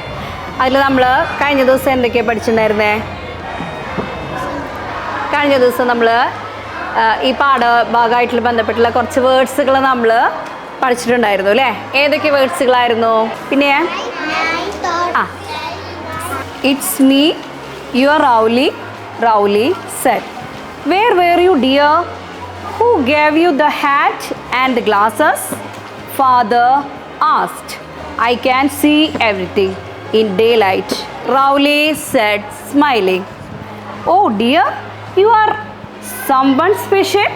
അതിൽ നമ്മൾ കഴിഞ്ഞ ദിവസം എന്തൊക്കെയാണ് പഠിച്ചിട്ടുണ്ടായിരുന്നേ? കഴിഞ്ഞ ദിവസം നമ്മൾ ഈ പാഠഭാഗമായിട്ട് ബന്ധപ്പെട്ടുള്ള കുറച്ച് വേർഡ്സുകൾ നമ്മൾ പഠിച്ചിട്ടുണ്ടായിരുന്നു അല്ലേ? ഏതൊക്കെ വേർഡ്സുകളായിരുന്നു? പിന്നെ it's me your Rowley. Rowley said. Where where you dear? Who gave you the hat and the glasses? Father asked. I can see everything in daylight. Rowley said, smiling. Oh dear, you are someone special.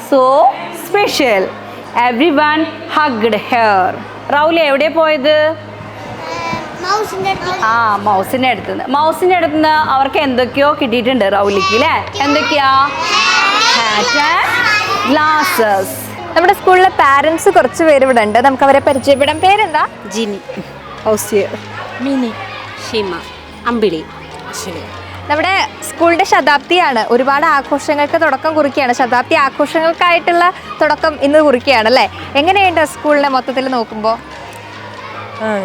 So special. Everyone hugged her. Rowley എവിടെ പോയത്? മൗസിൻ്റെ അടുത്തുനിന്ന്. മൗസിൻ്റെ അടുത്തുനിന്ന് അവർക്ക് എന്തൊക്കെയോ കിട്ടിയിട്ടുണ്ട് റൗലിക്ക് അല്ലേ? എന്തൊക്കെയാ? Hat and glasses. നമ്മുടെ സ്കൂളിലെ പാരൻസ് കുറച്ച് പേര് ഇവിടെ ഉണ്ട്. നമുക്ക് അവരെ പരിചയപ്പെടാം. പേരെന്താ? ജിനി, ഔസിയ, മിനി, ഷിമ, അമ്പിളി. നമ്മുടെ സ്കൂളിൻ്റെ ശതാബ്ദിയാണ്. ഒരുപാട് ആഘോഷങ്ങൾക്ക് തുടക്കം കുറിക്കുകയാണ്. ശതാബ്ദി ആഘോഷങ്ങൾക്കായിട്ടുള്ള തുടക്കം ഇന്ന് കുറിക്കുകയാണ് അല്ലേ? എങ്ങനെയുണ്ട് സ്കൂളിനെ മൊത്തത്തിൽ നോക്കുമ്പോൾ?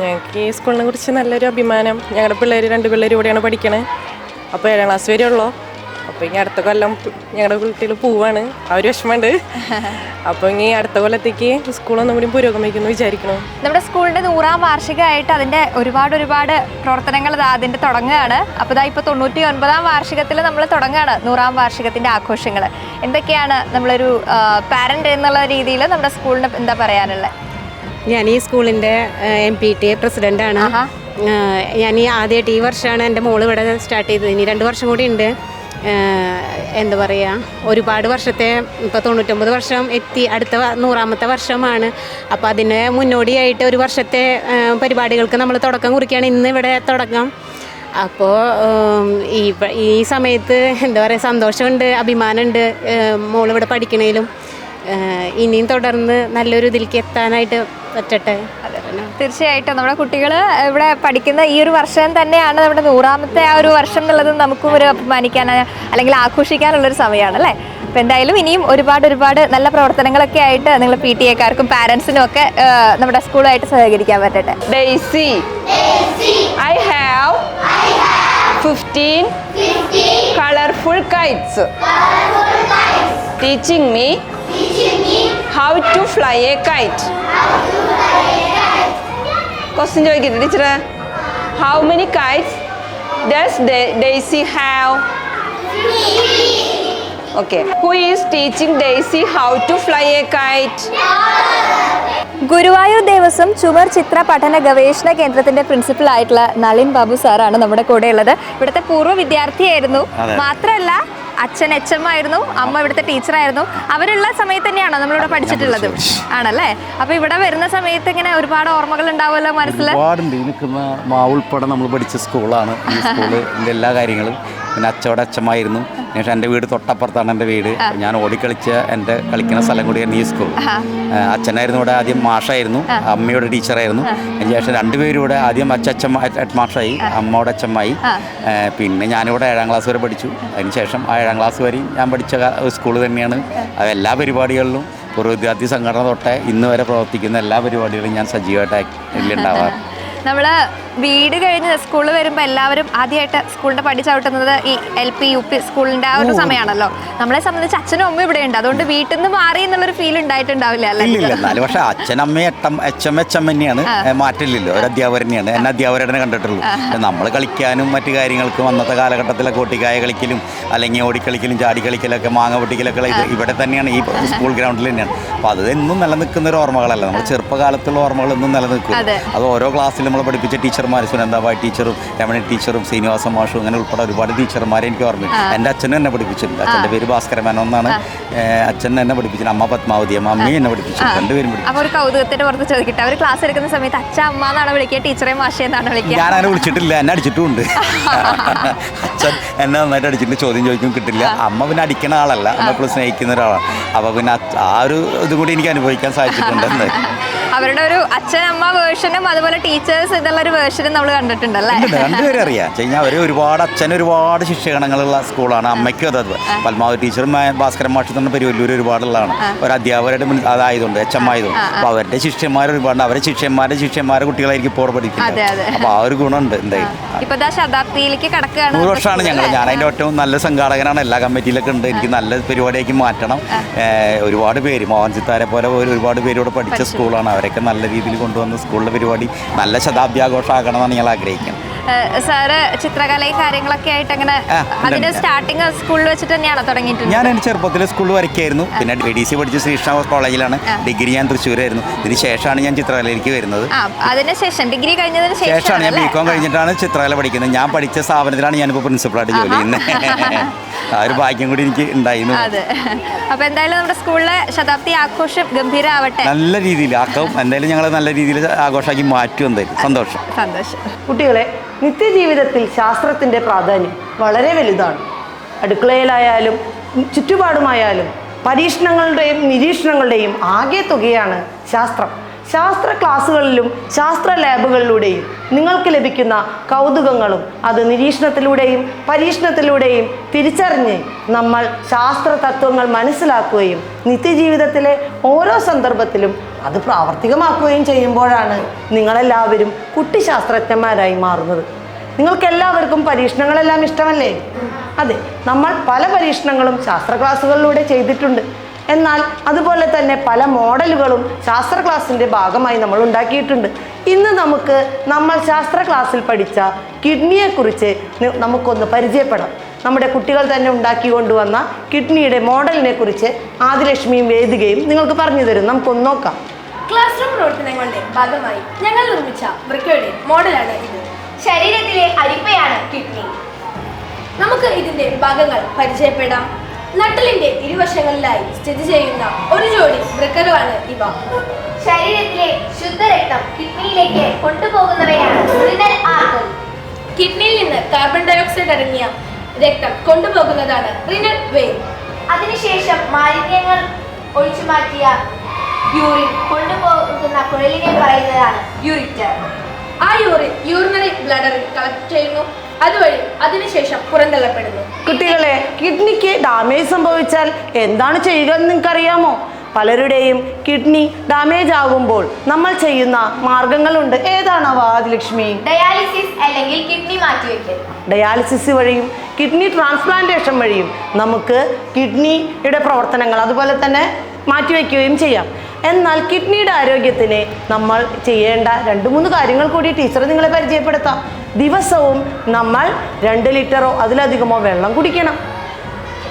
ഞങ്ങൾക്ക് ഈ സ്കൂളിനെ കുറിച്ച് നല്ലൊരു അഭിമാനം. ഞങ്ങളുടെ പിള്ളേർ 2 പിള്ളേർ ഇവിടെയാണ് പഠിക്കണേ. അപ്പോൾ 7ാം ക്ലാസ് വരെ ഉള്ളൂ. അപ്പോൾ ഇനി അടുത്ത കൊല്ലം ഞങ്ങളുടെ കുട്ടികൾ പോവാണ്. ആ ഒരു വിഷമമുണ്ട്. അപ്പോൾ ഇനി അടുത്ത കൊല്ലത്തേക്ക് സ്കൂളൊന്നും കൂടി പുരോഗമിക്കുന്നു വിചാരിക്കണം. നമ്മുടെ സ്കൂളിൻ്റെ 100-ാം വാർഷികമായിട്ട് അതിൻ്റെ ഒരുപാട് പ്രവർത്തനങ്ങൾ അതിൻ്റെ തുടങ്ങുകയാണ്. അപ്പോൾ ഇതാ ഇപ്പോൾ 99-ാം വാർഷികത്തിൽ നമ്മൾ തുടങ്ങുകയാണ് 100-ാം വാർഷികത്തിൻ്റെ ആഘോഷങ്ങൾ. എന്തൊക്കെയാണ് നമ്മളൊരു പാരൻ്റ് എന്നുള്ള രീതിയിൽ നമ്മുടെ സ്കൂളിന് എന്താ പറയാനുള്ളത്? ഞാൻ ഈ സ്കൂളിൻ്റെ MPTA പ്രസിഡൻ്റാണ്. ഞാൻ ഈ ആദ്യമായിട്ട് ഈ വർഷമാണ് എൻ്റെ മോള് ഇവിടെ സ്റ്റാർട്ട് ചെയ്തത്. ഇനി 2 വർഷം കൂടി ഉണ്ട്. എന്താ പറയുക, ഒരുപാട് വർഷത്തെ, ഇപ്പോൾ 99 വർഷം എത്തി, അടുത്ത 100-ാമത്തെ വർഷമാണ്. അപ്പോൾ അതിന് മുന്നോടിയായിട്ട് ഒരു വർഷത്തെ പരിപാടികൾക്ക് നമ്മൾ തുടക്കം കുറിക്കുകയാണ്. ഇന്ന് ഇവിടെ തുടക്കം. അപ്പോൾ ഈ സമയത്ത് എന്താ പറയുക, സന്തോഷമുണ്ട്, അഭിമാനമുണ്ട് മോളിവിടെ പഠിക്കണേലും. ഇനിയും തുടർന്ന് നല്ലൊരു ഇതിലേക്ക് എത്താനായിട്ട് പറ്റട്ടെ. തീർച്ചയായിട്ടും നമ്മുടെ കുട്ടികൾ ഇവിടെ പഠിക്കുന്ന ഈ ഒരു വർഷം തന്നെയാണ് നമ്മുടെ 100-ാമത്തെ ആ ഒരു വർഷം എന്നുള്ളത് നമുക്കും ഒരു അഭിമാനിക്കാൻ അല്ലെങ്കിൽ ആഘോഷിക്കാനുള്ളൊരു സമയമാണ് അല്ലേ? അപ്പോൾ എന്തായാലും ഇനിയും ഒരുപാട് നല്ല പ്രവർത്തനങ്ങളൊക്കെ ആയിട്ട് നിങ്ങൾ PTA-ക്കാർക്കും പാരൻസിനും ഒക്കെ നമ്മുടെ സ്കൂളുമായിട്ട് സഹകരിക്കാൻ പറ്റട്ടെ. Daisy, I have 15 colorful kites teaching me how to fly a kite. Question ചോദിക്കട്ടെ ടീച്ചറെ? How many kites does Daisy have? Okay. Who is teaching Daisy how to fly a kite? Guruvayur Devaswom ചുമർ ചിത്ര പഠന ഗവേഷണ കേന്ദ്രത്തിന്റെ പ്രിൻസിപ്പൽ ആയിട്ടുള്ള നളിൻ ബാബു സാറാണ് നമ്മുടെ കൂടെ ഉള്ളത്. ഇവിടുത്തെ പൂർവ്വ വിദ്യാർത്ഥിയായിരുന്നു. മാത്രമല്ല അച്ഛൻ HM ആയിരുന്നു, അമ്മ ഇവിടുത്തെ ടീച്ചറായിരുന്നു. അവരുള്ള സമയത്ത് തന്നെയാണോ നമ്മളിവിടെ പഠിച്ചിട്ടുള്ളത്? ആണല്ലേ. അപ്പൊ ഇവിടെ വരുന്ന സമയത്ത് ഇങ്ങനെ ഒരുപാട് ഓർമ്മകൾ ഉണ്ടാവുമല്ലോ മനസ്സിൽ? ഒരുപാടുണ്ട്. ഈ നിൽക്കുന്ന മാവുൾപ്പെടെ നമ്മൾ പഠിച്ച സ്കൂളാണ് ഈ സ്കൂളിൻ്റെ എല്ലാ കാര്യങ്ങളും. പിന്നെ അച്ഛവിടെ അച്ഛമായിരുന്നു. പക്ഷേ എൻ്റെ വീട് തൊട്ടപ്പുറത്താണ് എൻ്റെ വീട്. ഞാൻ ഓടിക്കളിച്ച എൻ്റെ കളിക്കുന്ന സ്ഥലം കൂടിയാണ് ഈ സ്കൂൾ. അച്ഛനായിരുന്നു ഇവിടെ ആദ്യം മാഷായിരുന്നു, അമ്മയുടെ ടീച്ചറായിരുന്നു. അതിന് ശേഷം രണ്ടുപേരും ഇവിടെ ആദ്യം ഹെഡ് മാഷായി, അമ്മയുടെ അച്ഛമ്മായി. പിന്നെ ഞാനിവിടെ 7ാം ക്ലാസ് വരെ പഠിച്ചു. അതിന് ശേഷം ആ 7ാം ക്ലാസ് വരെയും ഞാൻ പഠിച്ച സ്കൂൾ തന്നെയാണ്. എല്ലാ പരിപാടികളിലും പൂർവ്വ വിദ്യാർത്ഥി സംഘടന തൊട്ട് ഇന്ന് വരെ പ്രവർത്തിക്കുന്ന എല്ലാ പരിപാടികളും ഞാൻ സജീവമായിട്ട് ഉണ്ടാവാറ്. നമ്മൾ വീട് കഴിഞ്ഞ് സ്കൂളിൽ വരുമ്പോൾ എല്ലാവരും ആദ്യമായിട്ട് സ്കൂളിൻ്റെ പടി ചവിട്ടുന്നത് ഈ LP UP സ്കൂളിൻ്റെ ആ ഒരു സമയമാണല്ലോ. നമ്മളെ സംബന്ധിച്ച് അച്ഛനും അമ്മയും ഇവിടെ ഉണ്ട്, അതുകൊണ്ട് വീട്ടിൽ നിന്ന് മാറി എന്നുള്ളൊരു ഫീൽ ഉണ്ടായിട്ടുണ്ടാവില്ല അല്ലേ? ഇല്ല, എന്നാലും പക്ഷേ അച്ഛനമ്മയും HM തന്നെയാണ്, മാറ്റില്ലല്ലോ. ഒരു അധ്യാപകർ തന്നെയാണ്. എന്നെ അധ്യാപകരെ കണ്ടിട്ടുള്ളൂ. നമ്മൾ കളിക്കാനും മറ്റു കാര്യങ്ങൾക്കും അന്നത്തെ കാലഘട്ടത്തിലെ കോട്ടിക്കായ കളിക്കലും അല്ലെങ്കിൽ ഓടിക്കളിക്കലും ചാടിക്കളിക്കലൊക്കെ മാങ്ങ പൊട്ടിക്കലൊക്കെ ഇവിടെ തന്നെയാണ്, ഈ സ്കൂൾ ഗ്രൗണ്ടിൽ തന്നെയാണ്. അപ്പോൾ അത് എന്നും നിലനിൽക്കുന്ന ഒരു ഓർമ്മകളല്ല. നമ്മൾ ചെറുപ്പകാലത്തുള്ള ഓർമ്മകൾ എന്നും നിലനിൽക്കും. അത് ഓരോ ക്ലാസ്സിലും നമ്മൾ പഠിപ്പിച്ച ടീച്ചർമാർ, സുനന്ദാബായി ടീച്ചറും രമണി ടീച്ചറും ശ്രീനിവാസ മാഷും അങ്ങനെ ഉൾപ്പെടെ ഒരുപാട് ടീച്ചർമാരെ എനിക്ക് ഓർമ്മ. എൻ്റെ അച്ഛനും എന്നെ പഠിപ്പിച്ചിട്ടുണ്ട്. അച്ഛൻ്റെ പേര് ഭാസ്കര മേനോൻ എന്നാണ്. അച്ഛൻ എന്നെ പഠിപ്പിച്ചിട്ടുണ്ട്. അമ്മ പത്മാവതി, അമ്മയും എന്നെ പഠിപ്പിച്ചു. രണ്ടുപേരും പഠിപ്പിച്ചു. അപ്പോൾ ഒരു കൗതുകത്തിന്റെ പുറത്ത് ചോദിക്കട്ടെ, അവർ ക്ലാസ് എടുക്കുന്ന സമയത്ത് അച്ഛ അമ്മ എന്നാണ് വിളിക്കുക, ടീച്ചറെ മാഷേ എന്നാണ് വിളിക്കുക? ഞാൻ അങ്ങനെ വിളിച്ചിട്ടില്ല, എന്നെ അടിച്ചിട്ടുമുണ്ട്. അച്ഛൻ എന്നെ നന്നായിട്ട് അടിച്ചിട്ട് ചോദ്യം ചോദിക്കും, കിട്ടില്ല. അമ്മ പിന്നെ അടിക്കുന്ന ആളല്ല, എന്നെപ്പോഴും സ്നേഹിക്കുന്ന ഒരാളാണ്. അപ്പോൾ പിന്നെ ആ ഒരു ഇതും കൂടി എനിക്ക് അനുഭവിക്കാൻ സാധിച്ചിട്ടുണ്ട്. അവരുടെ ഒരു അച്ഛനമ്മ വേർഷനും അതുപോലെ ടീച്ചേഴ്സ് എന്നുള്ള ഒരു വേർഷനും നമ്മൾ കണ്ടിട്ടുണ്ടല്ലേ? രണ്ടുപേരും അറിയാം കഴിഞ്ഞാൽ അവർ ഒരുപാട് ഒരുപാട് ശിക്ഷകണങ്ങളുള്ള സ്കൂളാണ്. അമ്മയ്ക്കും അത് പത്മാവതി ടീച്ചറും ഭാസ്കരൻ മാഷ് തന്നെ പെരുവല്ലൂർ ഒരുപാടുള്ളതാണ്. ഒരു അധ്യാപകരുടെ അതായതുകൊണ്ട് HM ആയതുകൊണ്ട്. അപ്പോൾ അവരുടെ ശിഷ്യന്മാർ ഒരുപാട്, അവരെ ശിഷ്യന്മാരെ കുട്ടികളായിരിക്കും ഇപ്പോൾ പഠിക്കുന്നത്. അപ്പോൾ ആ ഒരു ഗുണമുണ്ട്. എന്തായാലും ഇപ്പൊ ശതാബ്ദിയിലേക്ക് കടക്കുകയാണ്. 100 വർഷമാണ് ഞാൻ അതിൻ്റെ ഏറ്റവും നല്ല സംഘാടകനാണ്. എല്ലാ കമ്മിറ്റിയിലൊക്കെ ഉണ്ട്. എനിക്ക് നല്ല പരിപാടിയാക്കി മാറ്റണം. ഒരുപാട് പേര് മോഹൻ സിത്താരെ പോലെ ഒരുപാട് പേരോട് പഠിച്ച സ്കൂളാണ്. അവരൊക്കെ നല്ല രീതിയിൽ കൊണ്ടുവന്ന സ്കൂളിലെ പരിപാടി നല്ല ശതാബ്ദി ആഘോഷമാക്കണമെന്ന് ഞങ്ങൾ ആഗ്രഹിക്കണം. സാറ് ചിത്രകലയും കാര്യങ്ങളൊക്കെ ആയിട്ട് അങ്ങനെ അതിന്റെ സ്റ്റാർട്ടിങ് സ്കൂളിൽ വെച്ചിട്ട് തന്നെയാണോ തുടങ്ങിയിട്ടുണ്ട്? ഞാൻ എൻ്റെ ചെറുപ്പത്തിൽ സ്കൂളിൽ വരയ്ക്കായിരുന്നു. പിന്നെ ADC പഠിച്ച ശ്രീകൃഷ്ണ കോളേജിലാണ്. ഡിഗ്രി ഞാൻ തൃശ്ശൂരായിരുന്നു. ഇതിന് ശേഷമാണ് ഞാൻ ചിത്രകലയിലേക്ക് വരുന്നത്. അതിനുശേഷം ഡിഗ്രി കഴിഞ്ഞതിന് ശേഷമാണ് ഞാൻ BCom കഴിഞ്ഞിട്ടാണ് ചിത്രകല പഠിക്കുന്നത്. ഞാൻ പഠിച്ച സ്ഥാപനത്തിലാണ് ഞാനിപ്പോൾ പ്രിൻസിപ്പളായിട്ട് ജോലി ചെയ്യുന്നത്. ആ ഒരു ഭാഗ്യം കൂടി എനിക്ക് ഉണ്ടായിരുന്നു. അപ്പൊ എന്തായാലും നമ്മുടെ സ്കൂളിലെ ശതാബ്ദി ആഘോഷം ഗംഭീരമാവട്ടെ. നല്ല രീതിയിൽ ആക്കും. എന്തായാലും ഞങ്ങൾ നല്ല രീതിയിൽ ആഘോഷമാക്കി മാറ്റും. എന്തായാലും സന്തോഷം. കുട്ടികളെ, നിത്യജീവിതത്തിൽ ശാസ്ത്രത്തിൻ്റെ പ്രാധാന്യം വളരെ വലുതാണ്. അടുക്കളയിലായാലും ചുറ്റുപാടുമായാലും പരീക്ഷണങ്ങളുടെയും നിരീക്ഷണങ്ങളുടെയും ആകെ തുകയാണ് ശാസ്ത്രം. ശാസ്ത്ര ക്ലാസ്സുകളിലും ശാസ്ത്ര ലാബുകളിലൂടെയും നിങ്ങൾക്ക് ലഭിക്കുന്ന കൗതുകങ്ങളും അത് നിരീക്ഷണത്തിലൂടെയും പരീക്ഷണത്തിലൂടെയും തിരിച്ചറിഞ്ഞ് നമ്മൾ ശാസ്ത്ര തത്വങ്ങൾ മനസ്സിലാക്കുകയും നിത്യജീവിതത്തിലെ ഓരോ സന്ദർഭത്തിലും അത് പ്രാവർത്തികമാക്കുകയും ചെയ്യുമ്പോഴാണ് നിങ്ങളെല്ലാവരും കുട്ടി ശാസ്ത്രജ്ഞന്മാരായി മാറുന്നത്. നിങ്ങൾക്കെല്ലാവർക്കും പരീക്ഷണങ്ങളെല്ലാം ഇഷ്ടമല്ലേ? അതെ, നമ്മൾ പല പരീക്ഷണങ്ങളും ശാസ്ത്ര ക്ലാസ്സുകളിലൂടെ ചെയ്തിട്ടുണ്ട്. എന്നാൽ അതുപോലെ തന്നെ പല മോഡലുകളും ശാസ്ത്ര ക്ലാസ്സിൻ്റെ ഭാഗമായി നമ്മൾ ഉണ്ടാക്കിയിട്ടുണ്ട്. ഇന്ന് നമ്മൾ ശാസ്ത്ര ക്ലാസ്സിൽ പഠിച്ച കിഡ്നിയെക്കുറിച്ച് നമുക്കൊന്ന് പരിചയപ്പെടാം. നമ്മുടെ കുട്ടികൾ തന്നെ ഉണ്ടാക്കി കൊണ്ടുവന്ന കിഡ്നിയുടെ മോഡലിനെ കുറിച്ച് ആദിലക്ഷ്മിയും വേദികയും നിങ്ങൾക്ക് പറഞ്ഞു തരും. നമുക്കൊന്ന് നോക്കാം. ക്ലാസ് റൂം പ്രവർത്തനങ്ങളുടെ ഭാഗമായി ഞങ്ങൾ നിർമ്മിച്ച ബ്രിക്കയുടെ മോഡലാണ് ഇത്. ശരീരത്തിലെ അരിപ്പയാണ് കിഡ്നി. നമുക്ക് ഇതിന്റെ ഭാഗങ്ങൾ പരിചയപ്പെടാം. നട്ടലിന്റെ ഇരുവശങ്ങളിലായി സ്ഥിതി ചെയ്യുന്ന ഒരു ജോഡി വൃക്കകളാണ് ഇവ. ശരീരത്തിലെ ശുദ്ധരക്തം കിഡ്നിയിലേക്ക് കൊണ്ടുപോകുന്നവയാണ് റിനൽ ആർട്ടറി. കിഡ്നിയിൽ നിന്ന് കാർബൺ ഡയോക്സൈഡ് അടങ്ങിയ രക്തം കൊണ്ടുപോകുന്നതാണ് റിനൽ വെയിൻ. അതിനുശേഷം മാലിന്യങ്ങൾ ഒഴിച്ചു മാറ്റിയ യൂറിൻ കൊണ്ടുപോകുന്ന കുഴലിനെ പറയുന്നതാണ് യൂറിറ്റർ. ആ യൂറിൻ യൂറിനറി ബ്ലഡറിൽ കളക്ട് ചെയ്യുന്നു. അതുവഴി അതിനുശേഷം പുറന്തള്ളപ്പെടുന്നു. കുട്ടികളെ, കിഡ്നിക്ക് ഡാമേജ് സംഭവിച്ചാൽ എന്താണ് ചെയ്യുക എന്ന് നിങ്ങൾക്കറിയാമോ? പലരുടെയും കിഡ്നി ഡാമേജ് ആകുമ്പോൾ നമ്മൾ ചെയ്യുന്ന മാർഗങ്ങളുണ്ട്. ഏതാണവ ആദിലക്ഷ്മി? ഡയാലിസിസ് അല്ലെങ്കിൽ കിഡ്നി മാറ്റിവെക്കൽ. ഡയാലിസിസ് വഴിയും കിഡ്നി ട്രാൻസ്പ്ലാന്റേഷൻ വഴിയും നമുക്ക് കിഡ്നിയുടെ പ്രവർത്തനങ്ങൾ അതുപോലെ തന്നെ മാറ്റിവെക്കുകയും ചെയ്യാം. എന്നാൽ കിഡ്നിയുടെ ആരോഗ്യത്തിന് നമ്മൾ ചെയ്യേണ്ട 2-3 കാര്യങ്ങൾ കൂടി ടീച്ചർ നിങ്ങളെ പരിചയപ്പെടുത്താം. ദിവസവും നമ്മൾ 2 ലിറ്ററോ അതിലധികമോ വെള്ളം കുടിക്കണം.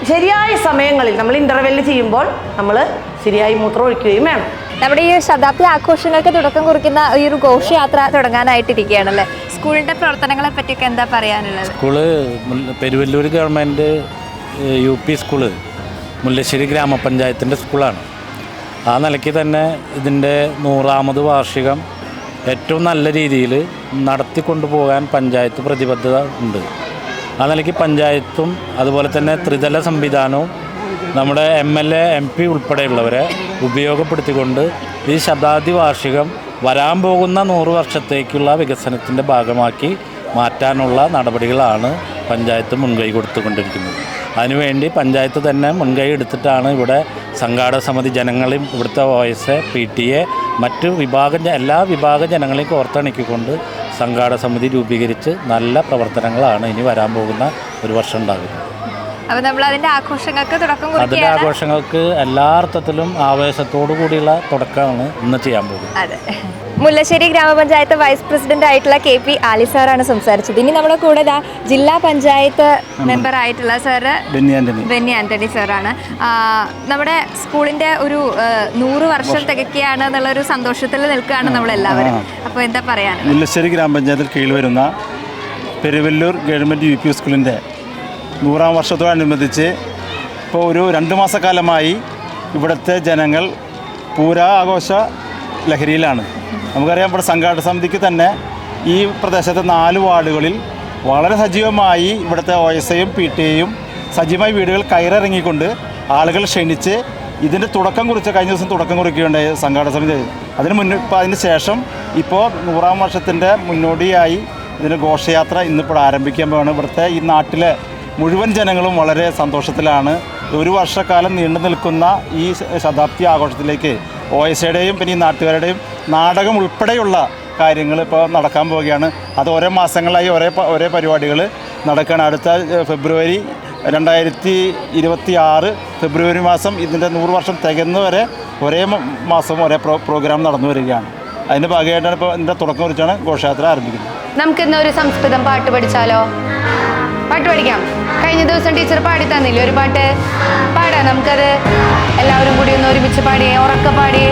ശരിയായ സമയങ്ങളിൽ നമ്മൾ ഇൻ്റർവെല്ല് ചെയ്യുമ്പോൾ നമ്മൾ ശരിയായി മൂത്രം ഒഴിക്കുകയും വേണം. നമ്മുടെ ഈ ശതാബ്ദി ആഘോഷങ്ങൾക്ക് തുടക്കം കുറിക്കുന്ന ഈ ഒരു ഘോഷയാത്ര തുടങ്ങാനായിട്ടിരിക്കുകയാണല്ലേ. സ്കൂളിന്റെ പ്രവർത്തനങ്ങളെ പറ്റിയൊക്കെ എന്താ പറയാനുള്ളത്? School Peruvallur government UP school Mullassery ഗ്രാമപഞ്ചായത്തിൻ്റെ സ്കൂളാണ്. ആ നിലയ്ക്ക് തന്നെ ഇതിൻ്റെ 100ാമത് വാർഷികം ഏറ്റവും നല്ല രീതിയിൽ നടത്തിക്കൊണ്ടുപോകാൻ പഞ്ചായത്ത് പ്രതിബദ്ധത ഉണ്ട്. ആ നിലയ്ക്ക് പഞ്ചായത്തും അതുപോലെ തന്നെ ത്രിതല സംവിധാനവും നമ്മുടെ MLA MP ഉൾപ്പെടെയുള്ളവരെ ഉപയോഗപ്പെടുത്തിക്കൊണ്ട് ഈ ശതാബ്ദി വാർഷികം വരാൻ പോകുന്ന 100 വർഷത്തേക്കുള്ള വികസനത്തിൻ്റെ ഭാഗമാക്കി മാറ്റാനുള്ള നടപടികളാണ് പഞ്ചായത്ത് മുൻകൈ കൊടുത്തുകൊണ്ടിരിക്കുന്നത്. അതിനുവേണ്ടി പഞ്ചായത്ത് തന്നെ മുൻകൈ എടുത്തിട്ടാണ് ഇവിടെ സംഘാടക സമിതി ജനങ്ങളെയും ഇവിടുത്തെ OS PTA മറ്റ് എല്ലാ വിഭാഗ ജനങ്ങളെയും കോർത്തിണക്കിക്കൊണ്ട് സംഘാടക സമിതി രൂപീകരിച്ച് നല്ല പ്രവർത്തനങ്ങളാണ് ഇനി വരാൻ പോകുന്ന ഒരു വർഷം ഉണ്ടാകുന്നത്. അപ്പോൾ നമ്മൾ അതിൻ്റെ ആഘോഷങ്ങൾക്ക് തുടക്കം അതിൻ്റെ കുറിക്കുകയാണ്. ആഘോഷങ്ങൾക്ക് എല്ലാ അർത്ഥത്തിലും ആവേശത്തോടു കൂടിയുള്ള തുടക്കമാണ് ഇന്ന് ചെയ്യാൻ പോകുന്നത്. അതെ. മുല്ലശ്ശേരി ഗ്രാമപഞ്ചായത്ത് വൈസ് പ്രസിഡന്റ് ആയിട്ടുള്ള KP ആലി സാറാണ് സംസാരിച്ചത്. ഇനി നമ്മുടെ കൂടെ ജില്ലാ പഞ്ചായത്ത് മെമ്പർ ആയിട്ടുള്ള സാറ് ബെന്നി ആന്റണി സാറാണ്. നമ്മുടെ സ്കൂളിന്റെ ഒരു 100 വർഷം തികയ്ക്കുകയാണ് എന്നുള്ളൊരു സന്തോഷത്തിൽ നിൽക്കുകയാണ് നമ്മളെല്ലാവരും. അപ്പോൾ എന്താ പറയാൻ? മുല്ലശ്ശേരി ഗ്രാമപഞ്ചായത്തിൽ കീഴിൽ വരുന്ന പെരുവല്ലൂർ ഗവൺമെൻറ് UP സ്കൂളിൻ്റെ 100ാം വർഷത്തോടനുബന്ധിച്ച് ഇപ്പോൾ ഒരു 2 മാസക്കാലമായി ഇവിടുത്തെ ജനങ്ങൾ പൂരാ ആഘോഷ ലഹരിയിലാണ്. നമുക്കറിയാം, ഇവിടെ സംഘാടക സമിതിക്ക് തന്നെ ഈ പ്രദേശത്തെ 4 വാർഡുകളിൽ വളരെ സജീവമായി ഇവിടുത്തെ OSയും PTAയും സജീവമായി വീടുകൾ കയറിറങ്ങിക്കൊണ്ട് ആളുകൾ ക്ഷണിച്ച് ഇതിൻ്റെ തുടക്കം കുറിച്ച് കഴിഞ്ഞ ദിവസം തുടക്കം കുറിക്കുകയുണ്ടായി സംഘാടക സമിതി. അതിന് ശേഷം ഇപ്പോൾ 100ാം വർഷത്തിൻ്റെ മുന്നോടിയായി ഇതിൻ്റെ ഘോഷയാത്ര ഇന്നിപ്പോൾ ആരംഭിക്കാൻ പോവാണ്. ഇവിടുത്തെ ഈ നാട്ടിലെ മുഴുവൻ ജനങ്ങളും വളരെ സന്തോഷത്തിലാണ്. 1 വർഷക്കാലം നീണ്ടു നിൽക്കുന്ന ഈ ശതാബ്ദി ആഘോഷത്തിലേക്ക് OSയുടെയും പിന്നെ ഈ നാട്ടുകാരുടെയും നാടകം ഉൾപ്പെടെയുള്ള കാര്യങ്ങൾ ഇപ്പോൾ നടക്കാൻ പോവുകയാണ്. അത് ഓരോ മാസങ്ങളായി ഒരേ പരിപാടികൾ നടക്കുകയാണ്. അടുത്ത ഫെബ്രുവരി 2026 ഫെബ്രുവരി മാസം ഇതിൻ്റെ 100 വർഷം തികയുന്നവരെ ഒരേ മാസം ഒരേ പ്രോഗ്രാം നടന്നു വരികയാണ്. അതിൻ്റെ ഭാഗമായിട്ടാണ് ഇപ്പോൾ ഇതിൻ്റെ തുടക്കം കുറിച്ചാണ് ഘോഷയാത്ര ആരംഭിക്കുന്നത്. നമുക്കിന്ന് ഒരു സംസ്കൃതം പാട്ട് പഠിച്ചാലോ? പാട്ട് പഠിക്കാം. കഴിഞ്ഞ ദിവസം ടീച്ചർ പാടി തന്നില്ലേ ഒരു പാട്ട്? പാടാം നമുക്കത്. എല്ലാവരും കൂടി ഒന്ന് ഒരുമിച്ച് പാടിയേ, ഉറക്കെ പാടിയേ.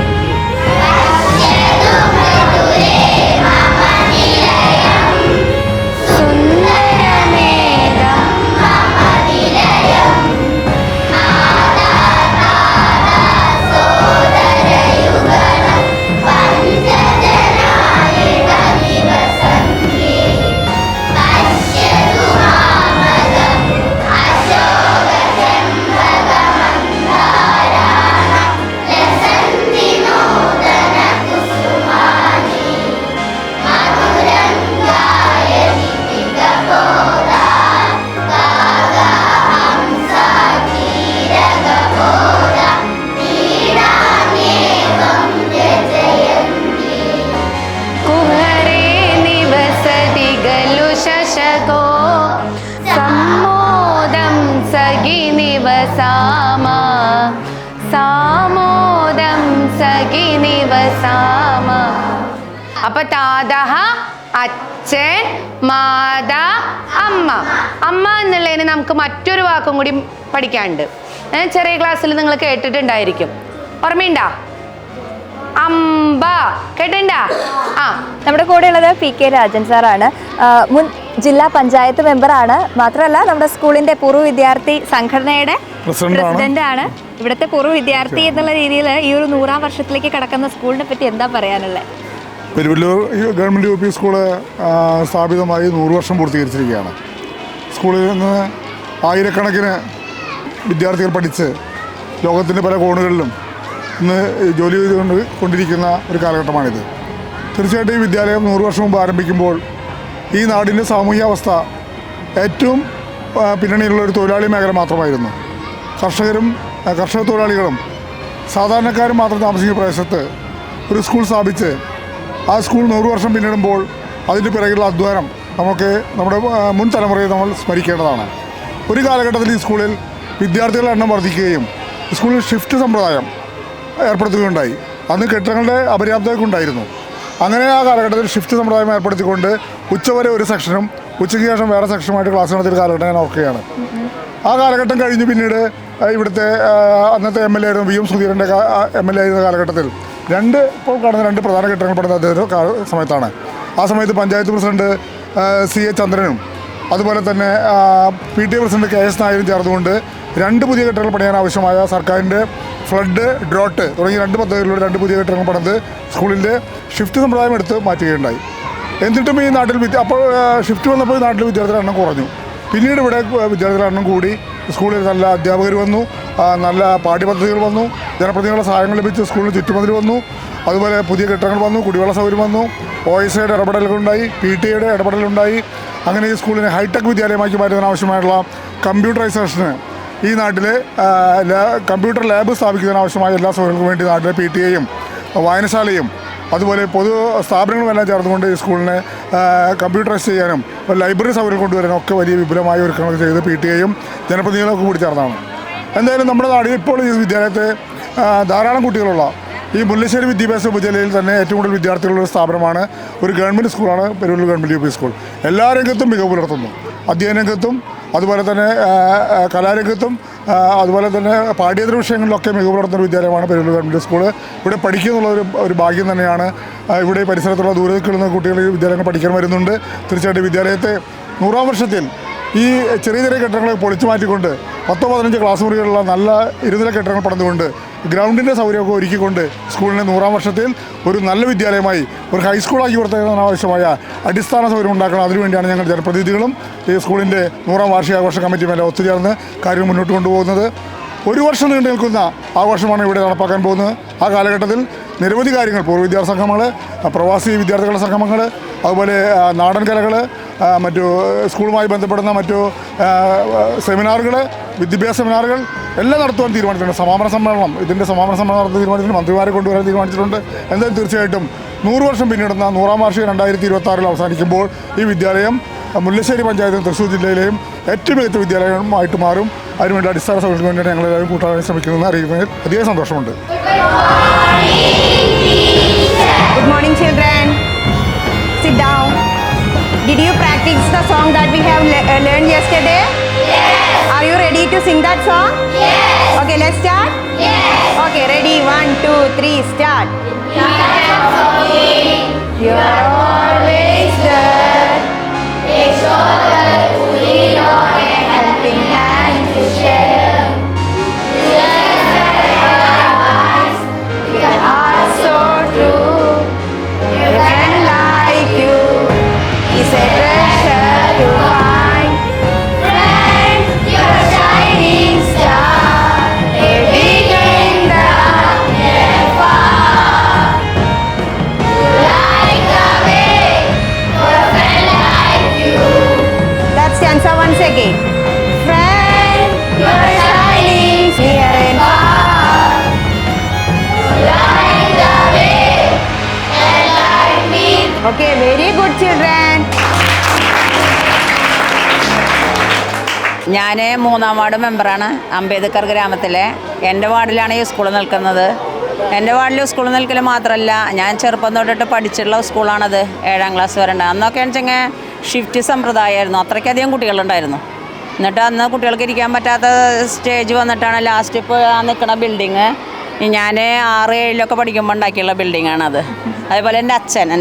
അപ്പൊ താതഹ അച്ഛൻ, മാതാ അമ്മ. അമ്മ എന്നുള്ളതിന് നമുക്ക് മറ്റൊരു വാക്കും കൂടി പഠിക്കാനുണ്ട്. ചെറിയ ക്ലാസ്സിൽ നിങ്ങൾ കേട്ടിട്ടുണ്ടായിരിക്കും. ഓർമ്മയുണ്ടാ? അമ്പ കേട്ടിട്ടുണ്ടാ? നമ്മുടെ കൂടെയുള്ളത് PK രാജൻ സാറാണ്. മുൻ ജില്ലാ പഞ്ചായത്ത് മെമ്പറാണ്. മാത്രമല്ല നമ്മുടെ സ്കൂളിന്റെ പൂർവ്വ വിദ്യാർത്ഥി സംഘടനയുടെ പ്രസിഡന്റ് ആണ്. ഇവിടുത്തെ പൂർവ്വ വിദ്യാർത്ഥി എന്നുള്ള രീതിയിൽ ഈ ഒരു 100ാം വർഷത്തിലേക്ക് കടക്കുന്ന സ്കൂളിനെ പറ്റി എന്താ പറയാനുള്ളത്? പെരുവല്ലൂർ ഗവൺമെൻറ് UP സ്കൂള് സ്ഥാപിതമായി 100 വർഷം പൂർത്തീകരിച്ചിരിക്കുകയാണ്. സ്കൂളിൽ നിന്ന് ആയിരക്കണക്കിന് വിദ്യാർത്ഥികൾ പഠിച്ച് ലോകത്തിൻ്റെ പല കോണുകളിലും ഇന്ന് ജോലി കൊണ്ടിരിക്കുന്ന ഒരു കാലഘട്ടമാണിത്. തീർച്ചയായിട്ടും ഈ വിദ്യാലയം 100 വർഷം മുമ്പ് ആരംഭിക്കുമ്പോൾ ഈ നാടിൻ്റെ സാമൂഹ്യാവസ്ഥ ഏറ്റവും പിന്നണിയിലുള്ള ഒരു തൊഴിലാളി മേഖല മാത്രമായിരുന്നു. കർഷക തൊഴിലാളികളും സാധാരണക്കാരും മാത്രം താമസിക്കുന്ന പ്രദേശത്ത് ഒരു സ്കൂൾ സ്ഥാപിച്ച് ആ സ്കൂൾ 100 വർഷം പിന്നിടുമ്പോൾ അതിൻ്റെ പിറകിലുള്ള അധ്വാനം നമ്മുടെ മുൻ തലമുറയെ നമ്മൾ സ്മരിക്കേണ്ടതാണ്. ഒരു കാലഘട്ടത്തിൽ ഈ സ്കൂളിൽ വിദ്യാർത്ഥികളുടെ എണ്ണം വർദ്ധിക്കുകയും സ്കൂളിൽ ഷിഫ്റ്റ് സമ്പ്രദായം ഏർപ്പെടുത്തുകയുണ്ടായി. അന്ന് കെട്ടിടങ്ങളുടെ അപര്യാപ്തത ഉണ്ടായിരുന്നു. അങ്ങനെ ആ കാലഘട്ടത്തിൽ ഷിഫ്റ്റ് സമ്പ്രദായം ഏർപ്പെടുത്തിക്കൊണ്ട് ഉച്ചവരെ ഒരു സെക്ഷനും ഉച്ചയ്ക്ക് ശേഷം വേറെ സെക്ഷനുമായിട്ട് ക്ലാസ് നടത്തിയൊരു കാലഘട്ടം ഞാൻ ഓർക്കുകയാണ്. ആ കാലഘട്ടം കഴിഞ്ഞ് പിന്നീട് ഇവിടുത്തെ അന്നത്തെ MLA ആയിരുന്നു VM സുധീരൻ്റെ MLA ആയിരുന്ന കാലഘട്ടത്തിൽ ഇപ്പോൾ കാണുന്ന 2 പ്രധാന കെട്ടിടങ്ങൾ പണിത അദ്ദേഹത്തിൻ്റെ സമയത്താണ്. ആ സമയത്ത് പഞ്ചായത്ത് പ്രസിഡന്റ് CA ചന്ദ്രനും അതുപോലെ തന്നെ PTA പ്രസിഡന്റ് KS നായരും ചേർന്നുകൊണ്ട് 2 പുതിയ കെട്ടിടങ്ങൾ പണിയാൻ ആവശ്യമായ സർക്കാരിൻ്റെ ഫ്ലഡ്, ഡ്രോട്ട് തുടങ്ങിയ 2 പദ്ധതികളിലൂടെ 2 പുതിയ കെട്ടിടങ്ങൾ പണിത് സ്കൂളിൻ്റെ ഷിഫ്റ്റ് സമ്പ്രദായം എടുത്ത് മാറ്റുകയുണ്ടായി. എന്നിട്ടും ഈ നാട്ടിൽ അപ്പോൾ ഷിഫ്റ്റ് വന്നപ്പോൾ ഈ നാട്ടിൽ വിദ്യാർത്ഥികളുടെ എണ്ണം കുറഞ്ഞു. പിന്നീട് ഇവിടെ വിദ്യാർത്ഥികളുടെ എണ്ണം കൂടി, സ്കൂളിൽ നല്ല അധ്യാപകർ വന്നു, നല്ല പാഠ്യപദ്ധതികൾ വന്നു, ജനപ്രതിനിധികളുടെ സഹായങ്ങൾ ലഭിച്ചു, സ്കൂളിന് ചുറ്റുമതിൽ വന്നു, അതുപോലെ പുതിയ കെട്ടിടങ്ങൾ വന്നു, കുടിവെള്ള സൗകര്യം വന്നു, OSAയുടെ ഇടപെടലുകളുണ്ടായി, PTA ഇടപെടലുണ്ടായി. അങ്ങനെ ഈ സ്കൂളിനെ ഹൈടെക് വിദ്യാലയമാക്കി മാറ്റുന്നതിന് ആവശ്യമായിട്ടുള്ള കമ്പ്യൂട്ടറൈസേഷന് ഈ നാട്ടിലെ കമ്പ്യൂട്ടർ ലാബ് സ്ഥാപിക്കുന്നതിന് ആവശ്യമായ എല്ലാ സൗകര്യങ്ങൾക്കും വേണ്ടി നാട്ടിലെ PTA വായനശാലയും അതുപോലെ പൊതു സ്ഥാപനങ്ങളുമെല്ലാം ചേർന്നുകൊണ്ട് ഈ സ്കൂളിനെ കമ്പ്യൂട്ടറൈസ് ചെയ്യാനും ലൈബ്രറി സൗകര്യം കൊണ്ടുവരാനും ഒക്കെ വലിയ വിപുലമായ ഒരുക്കങ്ങൾ ചെയ്ത് PTA ജനപ്രതിനിധികളൊക്കെ കൂടി ചേർന്നാണ്. എന്തായാലും നമ്മുടെ നാട്ടിൽ ഇപ്പോൾ ഈ വിദ്യാലയത്തെ ധാരാളം കുട്ടികളുള്ള ഈ മുല്ലശ്ശേരി വിദ്യാഭ്യാസ ഉപജില്ലയിൽ തന്നെ ഏറ്റവും കൂടുതൽ വിദ്യാർത്ഥികളുള്ള ഒരു സ്ഥാപനമാണ്, ഒരു ഗവൺമെൻറ് സ്കൂളാണ് പെരുവള്ളൂർ ഗവൺമെൻറ് UP സ്കൂൾ. എല്ലാ രംഗത്തും മികവ് പുലർത്തുന്നു. അധ്യയന രംഗത്തും അതുപോലെ തന്നെ കലാരംഗത്തും അതുപോലെ തന്നെ പാഠ്യേതര വിഷയങ്ങളിലൊക്കെ മികവ് പുലർത്തുന്ന വിദ്യാലയമാണ് പെരുവള്ളൂർ ഗവൺമെൻറ് സ്കൂൾ. ഇവിടെ പഠിക്കുന്നുള്ള ഒരു ഭാഗ്യം തന്നെയാണ്. ഇവിടെ പരിസരത്തുള്ള ദൂരത്തിലുള്ള കുട്ടികൾ ഈ വിദ്യാലയങ്ങൾ പഠിക്കാൻ വരുന്നുണ്ട്. തീർച്ചയായിട്ടും വിദ്യാലയത്തെ 100ാം വർഷത്തിൽ ഈ ചെറിയ ചെറിയ കെട്ടിടങ്ങളെ പൊളിച്ചു മാറ്റിക്കൊണ്ട് 10-15 ക്ലാസ് മുറികളുള്ള നല്ല ഇരുനില കെട്ടിടങ്ങൾ പണിതുകൊണ്ട് ഗ്രൗണ്ടിൻ്റെ സൗകര്യമൊക്കെ ഒരുക്കിക്കൊണ്ട് സ്കൂളിനെ 100ാം വർഷത്തിൽ ഒരു നല്ല വിദ്യാലയമായി ഒരു ഹൈസ്കൂളാക്കി കൊടുത്തതിന് ആവശ്യമായ അടിസ്ഥാന സൗകര്യം ഉണ്ടാക്കണം. അതിനുവേണ്ടിയാണ് ഞങ്ങൾ ജനപ്രതിനിധികളും ഈ സ്കൂളിൻ്റെ 100ാം വാർഷികാഘോഷ കമ്മിറ്റിയുമെല്ലാം ഒത്തുചേർന്ന് കാര്യങ്ങൾ മുന്നോട്ട് കൊണ്ടുപോകുന്നത്. 1 വർഷം നീണ്ടു നിൽക്കുന്ന ആഘോഷമാണ് ഇവിടെ നടപ്പാക്കാൻ പോകുന്നത്. ആ കാലഘട്ടത്തിൽ നിരവധി കാര്യങ്ങൾ, പൂർവ്വ വിദ്യാർത്ഥി സംഗമങ്ങൾ, പ്രവാസി വിദ്യാർത്ഥികളുടെ സംഗമങ്ങൾ, അതുപോലെ നാടൻ കലകൾ, മറ്റു സ്കൂളുമായി ബന്ധപ്പെടുന്ന മറ്റു സെമിനാറുകൾ, വിദ്യാഭ്യാസ സെമിനാറുകൾ എല്ലാം നടത്തുവാൻ തീരുമാനിച്ചിട്ടുണ്ട്. സമാപന സമ്മേളനം, ഇതിൻ്റെ സമാപന സമ്മേളനം നടത്താൻ തീരുമാനിച്ചിട്ടുണ്ട്. മന്ത്രിമാരെ കൊണ്ടുവരാൻ തീരുമാനിച്ചിട്ടുണ്ട്. എന്തായാലും തീർച്ചയായിട്ടും 100 വർഷം പിന്നിടുന്ന 100ാം വാർഷികം 2026 അവസാനിക്കുമ്പോൾ ഈ വിദ്യാലയം മുല്ലശ്ശേരി പഞ്ചായത്തും തൃശ്ശൂർ ജില്ലയിലെയും ഏറ്റവും മികച്ച വിദ്യാലയമായിട്ട് മാറും. അതിനുവേണ്ടി അടിസ്ഥാന സൗകര്യത്തിന് വേണ്ടിയാണ് ഞങ്ങളെല്ലാവരും കൂട്ടാൻ ശ്രമിക്കുന്നതെന്ന് അറിയിക്കുന്നതിൽ അധികം സന്തോഷമുണ്ട്. Good morning, children. Sit down. Did you practice the song that we have learned yesterday? Yes. Are you ready to sing that song? Yes. Okay, let's start. Yes. Okay, ready? 1, 2, 3, start. You are always there. Make sure that we know a helping hand to share. Your heart so true. A friend like you is a treasure to find. Friend, you're a shining star, a beacon that never far. You light the way for a friend like you. Let's stanza once again. Friend, you're a shining near and far. Okay, very good children. ഞാൻ 3ാം ward മെമ്പറാണ് അംബേദ്കർ ഗ്രാമത്തിലെ. എൻ്റെ വാർഡിലാണ് ഈ school നിൽക്കുന്നത്. എൻ്റെ വാർഡിൽ school നിൽക്കൽ മാത്രമല്ല, ഞാൻ ചെറുപ്പം തൊട്ടിട്ട് പഠിച്ചിട്ടുള്ള സ്കൂളാണത്. 7ാം ക്ലാസ് വരെ ഉണ്ട്. അന്നൊക്കെ വെച്ചെങ്കിൽ ഷിഫ്റ്റ് സമ്പ്രദായമായിരുന്നു. അത്രയ്ക്കധികം കുട്ടികളുണ്ടായിരുന്നു. എന്നിട്ട് അന്ന് കുട്ടികൾക്ക് ഇരിക്കാൻ പറ്റാത്ത സ്റ്റേജ് വന്നിട്ടാണ് ലാസ്റ്റ് ഇപ്പോൾ നിൽക്കുന്ന ബിൽഡിങ് ഞാൻ 6-7 പഠിക്കുമ്പോൾ ഉണ്ടാക്കിയുള്ള ബിൽഡിങ്ങാണത്. അതേപോലെ എൻ്റെ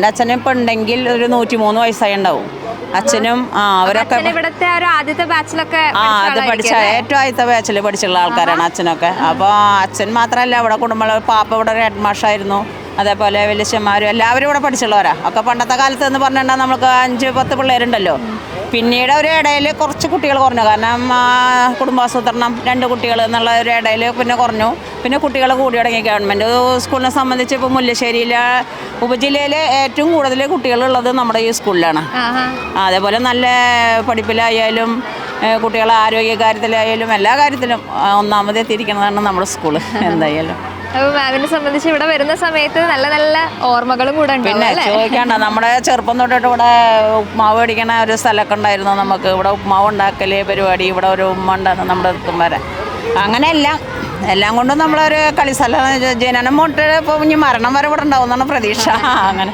അച്ഛനും ഇപ്പോൾ ഉണ്ടെങ്കിൽ ഒരു 103 വയസ്സായി ഉണ്ടാവും. അച്ഛനും അവരൊക്കെ ആദ്യത്തെ ബാച്ചിലൊക്കെ അത് പഠിച്ച ഏറ്റവും ആദ്യത്തെ ബാച്ചിൽ പഠിച്ചുള്ള ആൾക്കാരാണ് അച്ഛനൊക്കെ. അപ്പോൾ അച്ഛൻ മാത്രമല്ല, ഇവിടെ കുടുംബമുള്ള പാപ്പ ഇവിടെ ഒരു ഹെഡ് മാഷായിരുന്നു. അതേപോലെ വലിയച്ഛന്മാരും എല്ലാവരും ഇവിടെ പഠിച്ചുള്ളവരാ. ഒക്കെ പണ്ടത്തെ കാലത്ത് എന്ന് പറഞ്ഞിട്ടുണ്ടെങ്കിൽ നമുക്ക് 5-10 പിള്ളേരുണ്ടല്ലോ. പിന്നീട് ഒരു ഇടയിൽ കുറച്ച് കുട്ടികൾ കുറഞ്ഞു. കാരണം കുടുംബാസൂത്രണം 2 കുട്ടികൾ എന്നുള്ള ഒരു ഇടയിൽ പിന്നെ കുറഞ്ഞു. പിന്നെ കുട്ടികൾ കൂടി തുടങ്ങി. ഗവൺമെൻറ് സ്കൂളിനെ സംബന്ധിച്ച് ഇപ്പോൾ മുല്ലശ്ശേരിയിലെ ഉപജില്ലയിലെ ഏറ്റവും കൂടുതൽ കുട്ടികളുള്ളത് നമ്മുടെ ഈ സ്കൂളിലാണ്. അതേപോലെ നല്ല പഠിപ്പിലായാലും കുട്ടികളെ ആരോഗ്യകാര്യത്തിലായാലും എല്ലാ കാര്യത്തിലും ഒന്നാമത് എത്തിയിരിക്കുന്നതാണ് നമ്മുടെ സ്കൂള്. എന്തായാലും അപ്പോൾ മാമിനെ സംബന്ധിച്ച് ഇവിടെ വരുന്ന സമയത്ത് നല്ല നല്ല ഓർമ്മകളും കൂടെ ഉണ്ട്. പിന്നെ ചോദിക്കാണ്ട, നമ്മുടെ ചെറുപ്പം തൊട്ടിട്ട് ഇവിടെ ഉപ്മാവ് അടിക്കണ ഒരു സ്ഥലമൊക്കെ ഉണ്ടായിരുന്നു നമുക്ക്. ഇവിടെ ഉപ്മാവ് ഉണ്ടാക്കല് പരിപാടി, ഇവിടെ ഒരു ഉമ്മ ഉണ്ടായിരുന്നു നമ്മുടെ എത്തും വരെ. അങ്ങനെ എല്ലാം കൊണ്ടും നമ്മളൊരു കളിസ്ഥലം ജനനം മുട്ട് ഇപ്പോൾ ഇനി മരണം വരെ ഇവിടെ ഉണ്ടാവും എന്നാണ് പ്രതീക്ഷ. അങ്ങനെ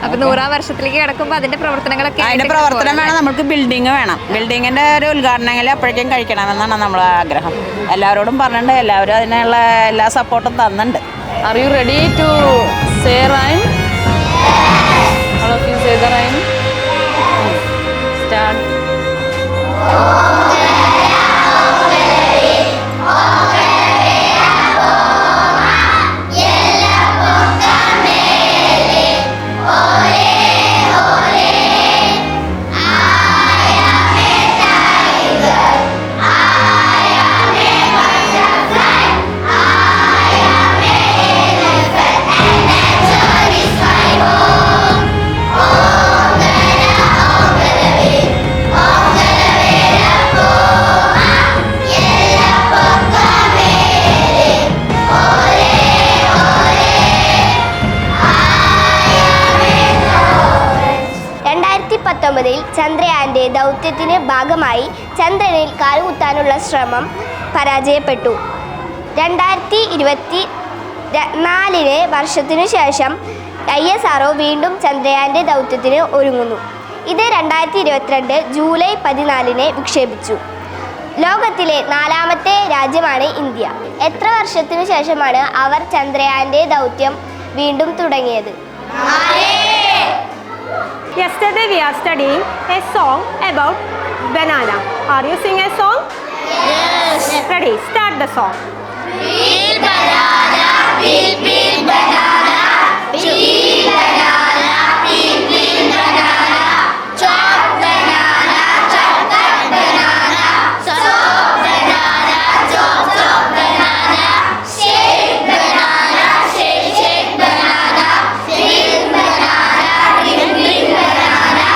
അപ്പൊ 100-ാം വർഷത്തിലേക്ക് കിടക്കുമ്പോൾ അതിന്റെ പ്രവർത്തനങ്ങളൊക്കെ അതിന്റെ പ്രവർത്തനം വേണം. നമുക്ക് ബിൽഡിംഗ് വേണം. ബിൽഡിങ്ങിന്റെ ഒരു ഉദ്ഘാടനങ്ങൾ അപ്പോഴേക്കും കഴിക്കണമെന്നാണ് നമ്മളെ ആഗ്രഹം. എല്ലാവരോടും പറഞ്ഞിട്ടുണ്ട്. എല്ലാവരും അതിനുള്ള എല്ലാ സപ്പോർട്ടും തന്നിട്ടുണ്ട്. Are you ready to say rhyme? All of you say the rhyme. Start. ചന്ദ്രയാന്റെ ദൗത്യത്തിന് ഭാഗമായി ചന്ദ്രനിൽ കാലുകുത്താനുള്ള ശ്രമം പരാജയപ്പെട്ടു. 2024 വർഷത്തിനു ശേഷം ISRO വീണ്ടും ചന്ദ്രയാന്റെ ദൗത്യത്തിന് ഒരുങ്ങുന്നു. ഇത് 2022 ജൂലൈ 14 വിക്ഷേപിച്ചു. ലോകത്തിലെ 4ാമത്തെ രാജ്യമാണ് ഇന്ത്യ. എത്ര വർഷത്തിനു ശേഷമാണ് അവർ ചന്ദ്രയാന്റെ ദൗത്യം വീണ്ടും തുടങ്ങിയത്? Yesterday we are studying a song about banana. Are you singing a song? Yes. Ready? Start the song. Peel banana, peel banana, peel banana, peel banana, chop banana, chop banana, chop banana, chop banana, shake banana, shake banana, peel banana, peel banana,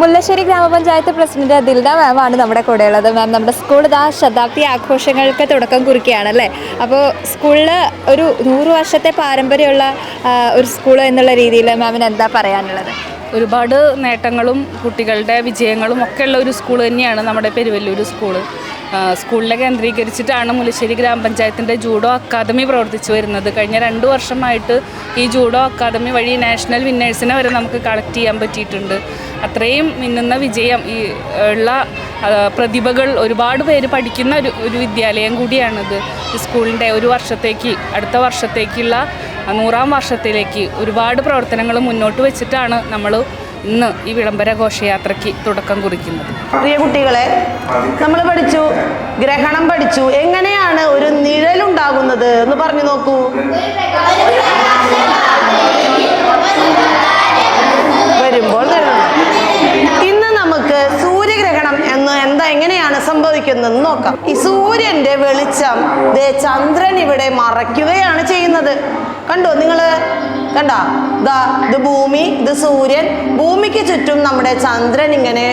Mullassery ഗ്രാമപഞ്ചായത്ത് president ദിൽദ മാം ആണ് നമ്മുടെ കൂടെ ഉള്ളത്. മാം, നമ്മുടെ school ശതാബ്ദി ആഘോഷങ്ങൾക്ക് തുടക്കം കുറിക്കുകയാണ് അല്ലേ? അപ്പോൾ സ്കൂളിൽ ഒരു 100 വർഷത്തെ പാരമ്പര്യമുള്ള ഒരു സ്കൂൾ എന്നുള്ള രീതിയിൽ മാമിന് എന്താ പറയാനുള്ളത്? ഒരുപാട് നേട്ടങ്ങളും കുട്ടികളുടെ വിജയങ്ങളും ഒക്കെ ഉള്ള ഒരു സ്കൂൾ തന്നെയാണ് നമ്മുടെ പെരുവല്ലൂർ സ്കൂള്. സ്കൂളിനെ കേന്ദ്രീകരിച്ചിട്ടാണ് മുല്ലശ്ശേരി ഗ്രാമപഞ്ചായത്തിൻ്റെ ജൂഡോ അക്കാദമി പ്രവർത്തിച്ചു വരുന്നത്. കഴിഞ്ഞ 2 വർഷമായിട്ട് ഈ ജൂഡോ അക്കാദമി വഴി നാഷണൽ വിന്നേഴ്സിനെ വരെ നമുക്ക് കളക്ട് ചെയ്യാൻ പറ്റിയിട്ടുണ്ട്. അത്രയും മിന്നുന്ന വിജയം ഈ ഉള്ള പ്രതിഭകൾ ഒരുപാട് പേര് പഠിക്കുന്ന ഒരു വിദ്യാലയം കൂടിയാണിത്. ഈ സ്കൂളിൻ്റെ ഒരു വർഷത്തേക്ക് അടുത്ത വർഷത്തേക്കുള്ള 100-ാം വർഷത്തിലേക്ക് ഒരുപാട് പ്രവർത്തനങ്ങൾ മുന്നോട്ട് വെച്ചിട്ടാണ് നമ്മൾ ഇന്ന് ഈ വിളംബര ഘോഷയാത്രയ്ക്ക് തുടക്കം കുറിക്കുന്നത്. പ്രിയ കുട്ടികളെ, നമ്മൾ പഠിച്ചു, ഗ്രഹണം പഠിച്ചു. എങ്ങനെയാണ് ഒരു നിഴലുണ്ടാകുന്നത് എന്ന് പറഞ്ഞു നോക്കൂ. വരുമ്പോൾ ഇന്ന് നമുക്ക് സൂര്യഗ്രഹണം എങ്ങനെയാണ് സംഭവിക്കുന്നത് നോക്കാം. ഈ സൂര്യന്റെ വെളിച്ചം ചന്ദ്രൻ ഇവിടെ മറയ്ക്കുകയാണ് ചെയ്യുന്നത്. കണ്ടോ നിങ്ങള്? കണ്ടോ? ഇത് ഭൂമി, ഇത് സൂര്യൻ. ഭൂമിക്ക് ചുറ്റും നമ്മുടെ ചന്ദ്രൻ ഇങ്ങനെ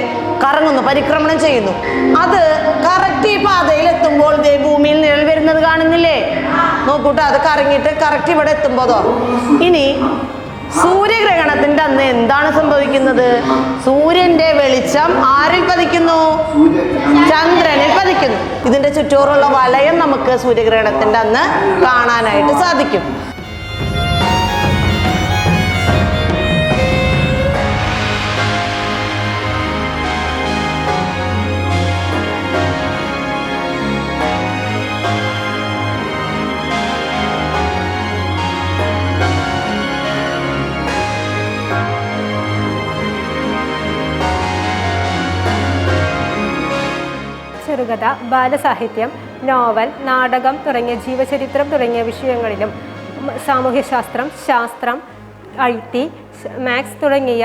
കറങ്ങുന്നു, പരിക്രമണം ചെയ്യുന്നു. അത് കറക്റ്റ് ഈ പാതയിൽ എത്തുമ്പോൾ ഭൂമിയിൽ നിഴൽ വരുന്നത് കാണുന്നില്ലേ? നോക്കൂട്ടോ, അത് കറങ്ങിയിട്ട് കറക്റ്റ് ഇവിടെ എത്തുമ്പോഴോ. ഇനി സൂര്യഗ്രഹണത്തിന്റെ അന്ന് എന്താണ് സംഭവിക്കുന്നത്? സൂര്യന്റെ വെളിച്ചം ആരിൽ പതിക്കുന്നു? ചന്ദ്രനിൽ പതിക്കുന്നു. ഇതിന്റെ ചുറ്റോറുള്ള വലയം നമുക്ക് സൂര്യഗ്രഹണത്തിന്റെ അന്ന് കാണാനായിട്ട് സാധിക്കും. ചെറുകഥ, ബാലസാഹിത്യം, നോവൽ, നാടകം തുടങ്ങിയ ജീവചരിത്രം തുടങ്ങിയ വിഷയങ്ങളിലും സാമൂഹ്യശാസ്ത്രം, ശാസ്ത്രം, IT, മാത്സ് തുടങ്ങിയ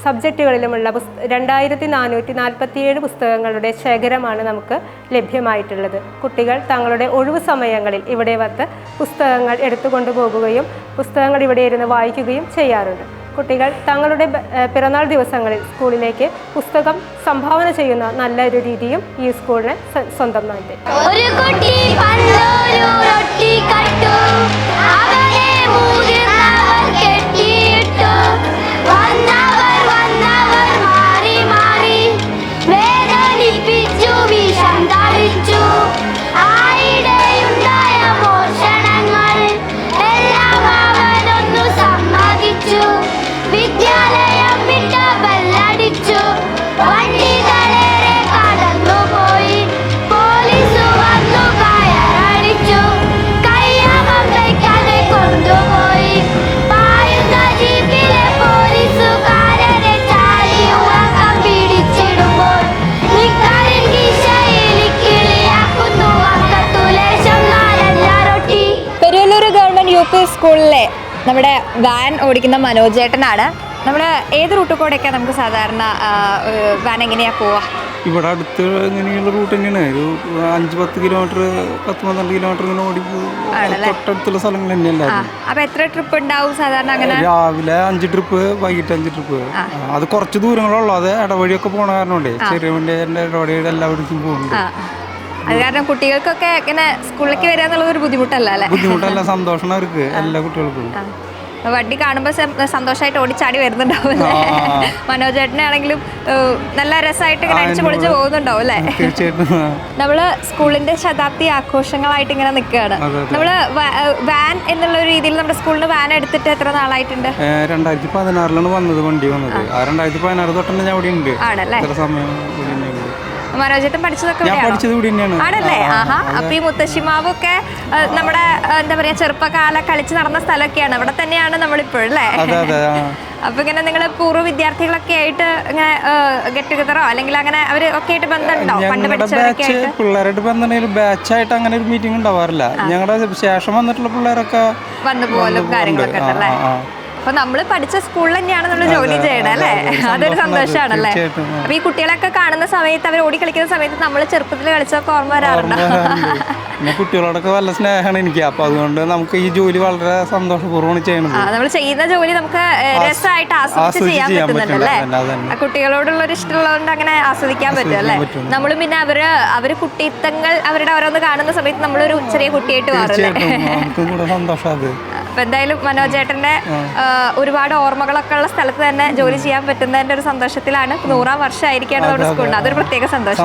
സബ്ജക്റ്റുകളിലുമുള്ള 2447 പുസ്തകങ്ങളുടെ ശേഖരമാണ് നമുക്ക് ലഭ്യമായിട്ടുള്ളത്. കുട്ടികൾ തങ്ങളുടെ ഒഴിവു സമയങ്ങളിൽ ഇവിടെ വന്ന് പുസ്തകങ്ങൾ എടുത്തുകൊണ്ടു പോകുകയും പുസ്തകങ്ങൾ ഇവിടെ ഇരുന്ന് വായിക്കുകയും ചെയ്യാറുണ്ട്. കുട്ടികൾ തങ്ങളുടെ പിറന്നാൾ ദിവസങ്ങളിൽ സ്കൂളിലേക്ക് പുസ്തകം സംഭാവന ചെയ്യുന്ന നല്ലൊരു രീതിയും ഈ സ്കൂളിന് സ്വന്തമായിട്ട്. ഒരു കുട്ടി പണ്ടൊരു റൊട്ടി കട്ടു, അവനെ മുതിർന്നവർ കെട്ടിയിട്ടു, വന്നവർ മാറി മാറി നമ്മുടെ വാൻ ഓടിക്കുന്ന മനോജേട്ടനാണ്. നമ്മൾ ഏത് റൂട്ടിൽ കൂടെയൊക്കെ നമുക്ക് സാധാരണ വാൻ എങ്ങനെയാ പോവാ? ഇവിടെ അടുത്ത് ഇങ്ങനെയുള്ള റൂട്ട് തന്നെയാണ്. ഒരു 5-10 കിലോമീറ്റർ 10-12 കിലോമീറ്റർ ഇങ്ങനെ ഓടി തൊട്ടടുത്തുള്ള സ്ഥലങ്ങൾ തന്നെയല്ല. അപ്പൊ എത്ര ട്രിപ്പ് ഉണ്ടാവും സാധാരണ? അങ്ങനെ രാവിലെ 5 ട്രിപ്പ്, വൈകിട്ട് 5 ട്രിപ്പ്. അത് കുറച്ച് ദൂരങ്ങളുള്ളൂ. അത് ഇടവഴിയൊക്കെ പോണ കാരണമുണ്ടേ ചെറിയ വണ്ടിയുടെ ഇടവഴിയുടെ എല്ലാവർക്കും പോകുന്നുണ്ട്. അത് കാരണം കുട്ടികൾക്കൊക്കെ ഇങ്ങനെ സ്കൂളിലേക്ക് വരിക എന്നുള്ളത് ഒരു ബുദ്ധിമുട്ടല്ല അല്ലേ? ബുദ്ധിമുട്ടല്ല, സന്തോഷമാണ് അവർക്ക്, എല്ലാ കുട്ടികൾക്കും. വണ്ടി കാണുമ്പോൾ സന്തോഷമായിട്ട് ഓടിച്ചാടി വരുന്നുണ്ടാവും അല്ലേ? മനോജേട്ടനെ ആണെങ്കിലും നല്ല രസമായിട്ട് ഇങ്ങനെ അടിച്ചു പൊളിച്ച് പോകുന്നുണ്ടാവും അല്ലേ? നമ്മള് സ്കൂളിന്റെ ശതാബ്ദി ആഘോഷങ്ങളായിട്ട് ഇങ്ങനെ നിൽക്കുകയാണ്. നമ്മള് വാൻ എന്നുള്ള ഒരു രീതിയിൽ നമ്മുടെ സ്കൂളിന് വാൻ എടുത്തിട്ട് എത്ര നാളായിട്ടുണ്ട്? 2016 വന്നത് വണ്ടി വന്നത്. 2016 തൊട്ടന്നെ ഞാൻ ഇവിടെ ഉണ്ട്. ആണല്ലേ? സമയം മനോജേട്ടൻ പഠിച്ചതൊക്കെ ആണല്ലേ? ആഹാ. അപ്പൊ ഈ മുത്തശ്ശിമാവൊക്കെ നമ്മുടെ എന്താ പറയാ ചെറുപ്പകാലം കളിച്ച് നടന്ന സ്ഥലമൊക്കെയാണ്. ഇവിടെ തന്നെയാണ് നമ്മളിപ്പോഴല്ലേ? അപ്പൊ ഇങ്ങനെ നിങ്ങൾ പൂർവ്വ വിദ്യാർത്ഥികളൊക്കെ ആയിട്ട് ഇങ്ങനെ ഗെറ്റ് ടുഗതറോ അല്ലെങ്കിൽ അങ്ങനെ അവർ ഒക്കെ ആയിട്ട് ബന്ധമുണ്ടോ? പണ്ട് പഠിച്ചവരൊക്കെ ആയിട്ട് പിള്ളേരായിട്ട് ബന്ധം ബാച്ചായിട്ട് അങ്ങനെ ഒരു മീറ്റിംഗ് ഉണ്ടാവാറില്ല. ഞങ്ങളുടെ ശേഷം വന്നിട്ടുള്ള പിള്ളേരൊക്കെ വന്നു പോലും കാര്യങ്ങളൊക്കെ ഉണ്ടല്ലേ? അപ്പൊ നമ്മള് പഠിച്ച സ്കൂളിൽ തന്നെയാണ് നമ്മൾ ജോലി ചെയ്യണേ അല്ലേ? അതൊരു സന്തോഷമാണല്ലേ? അപ്പൊ ഈ കുട്ടികളൊക്കെ കാണുന്ന സമയത്ത് അവർ ഓടി കളിക്കുന്ന സമയത്ത് നമ്മൾ ചെറുപ്പത്തിൽ കളിച്ചൊക്കെ ഓർമ്മ വരാറുണ്ടോ? പിന്നെ കുട്ടികളോടൊക്കെ നല്ല സ്നേഹമാണ് എനിക്ക്. അപ്പൊ അതുകൊണ്ട് നമുക്ക് ഈ ജോലി വളരെ സന്തോഷപൂർവ്വമാണ് ചെയ്യുന്നത്. നമ്മൾ ചെയ്യുന്ന ജോലി നമുക്ക് രസമായിട്ട് ആസ്വദിച്ച് ചെയ്യാൻ പറ്റുന്നുണ്ടല്ലേ? കുട്ടികളോടുള്ള ഒരു ഇഷ്ടമുള്ളതുകൊണ്ട് അങ്ങനെ ആസ്വദിക്കാൻ പറ്റും അല്ലേ? നമ്മളും പിന്നെ അവര് കുട്ടിത്തങ്ങൾ അവരുടെ ഓരോന്ന് കാണുന്ന സമയത്ത് നമ്മളൊരു ചെറിയ കുട്ടിയായിട്ട് മാറില്ലേ? സന്തോഷം. അപ്പൊ എന്തായാലും മനോജേട്ടന്റെ ഒരുപാട് ഓർമ്മകളൊക്കെ ഉള്ള സ്ഥലത്ത് തന്നെ ജോലി ചെയ്യാൻ പറ്റുന്നതിന്റെ ഒരു സന്തോഷത്തിലാണ്. 100ാം വർഷമായിരിക്കാണ് നമ്മുടെ സ്കൂളിന്. അതൊരു പ്രത്യേക സന്തോഷം.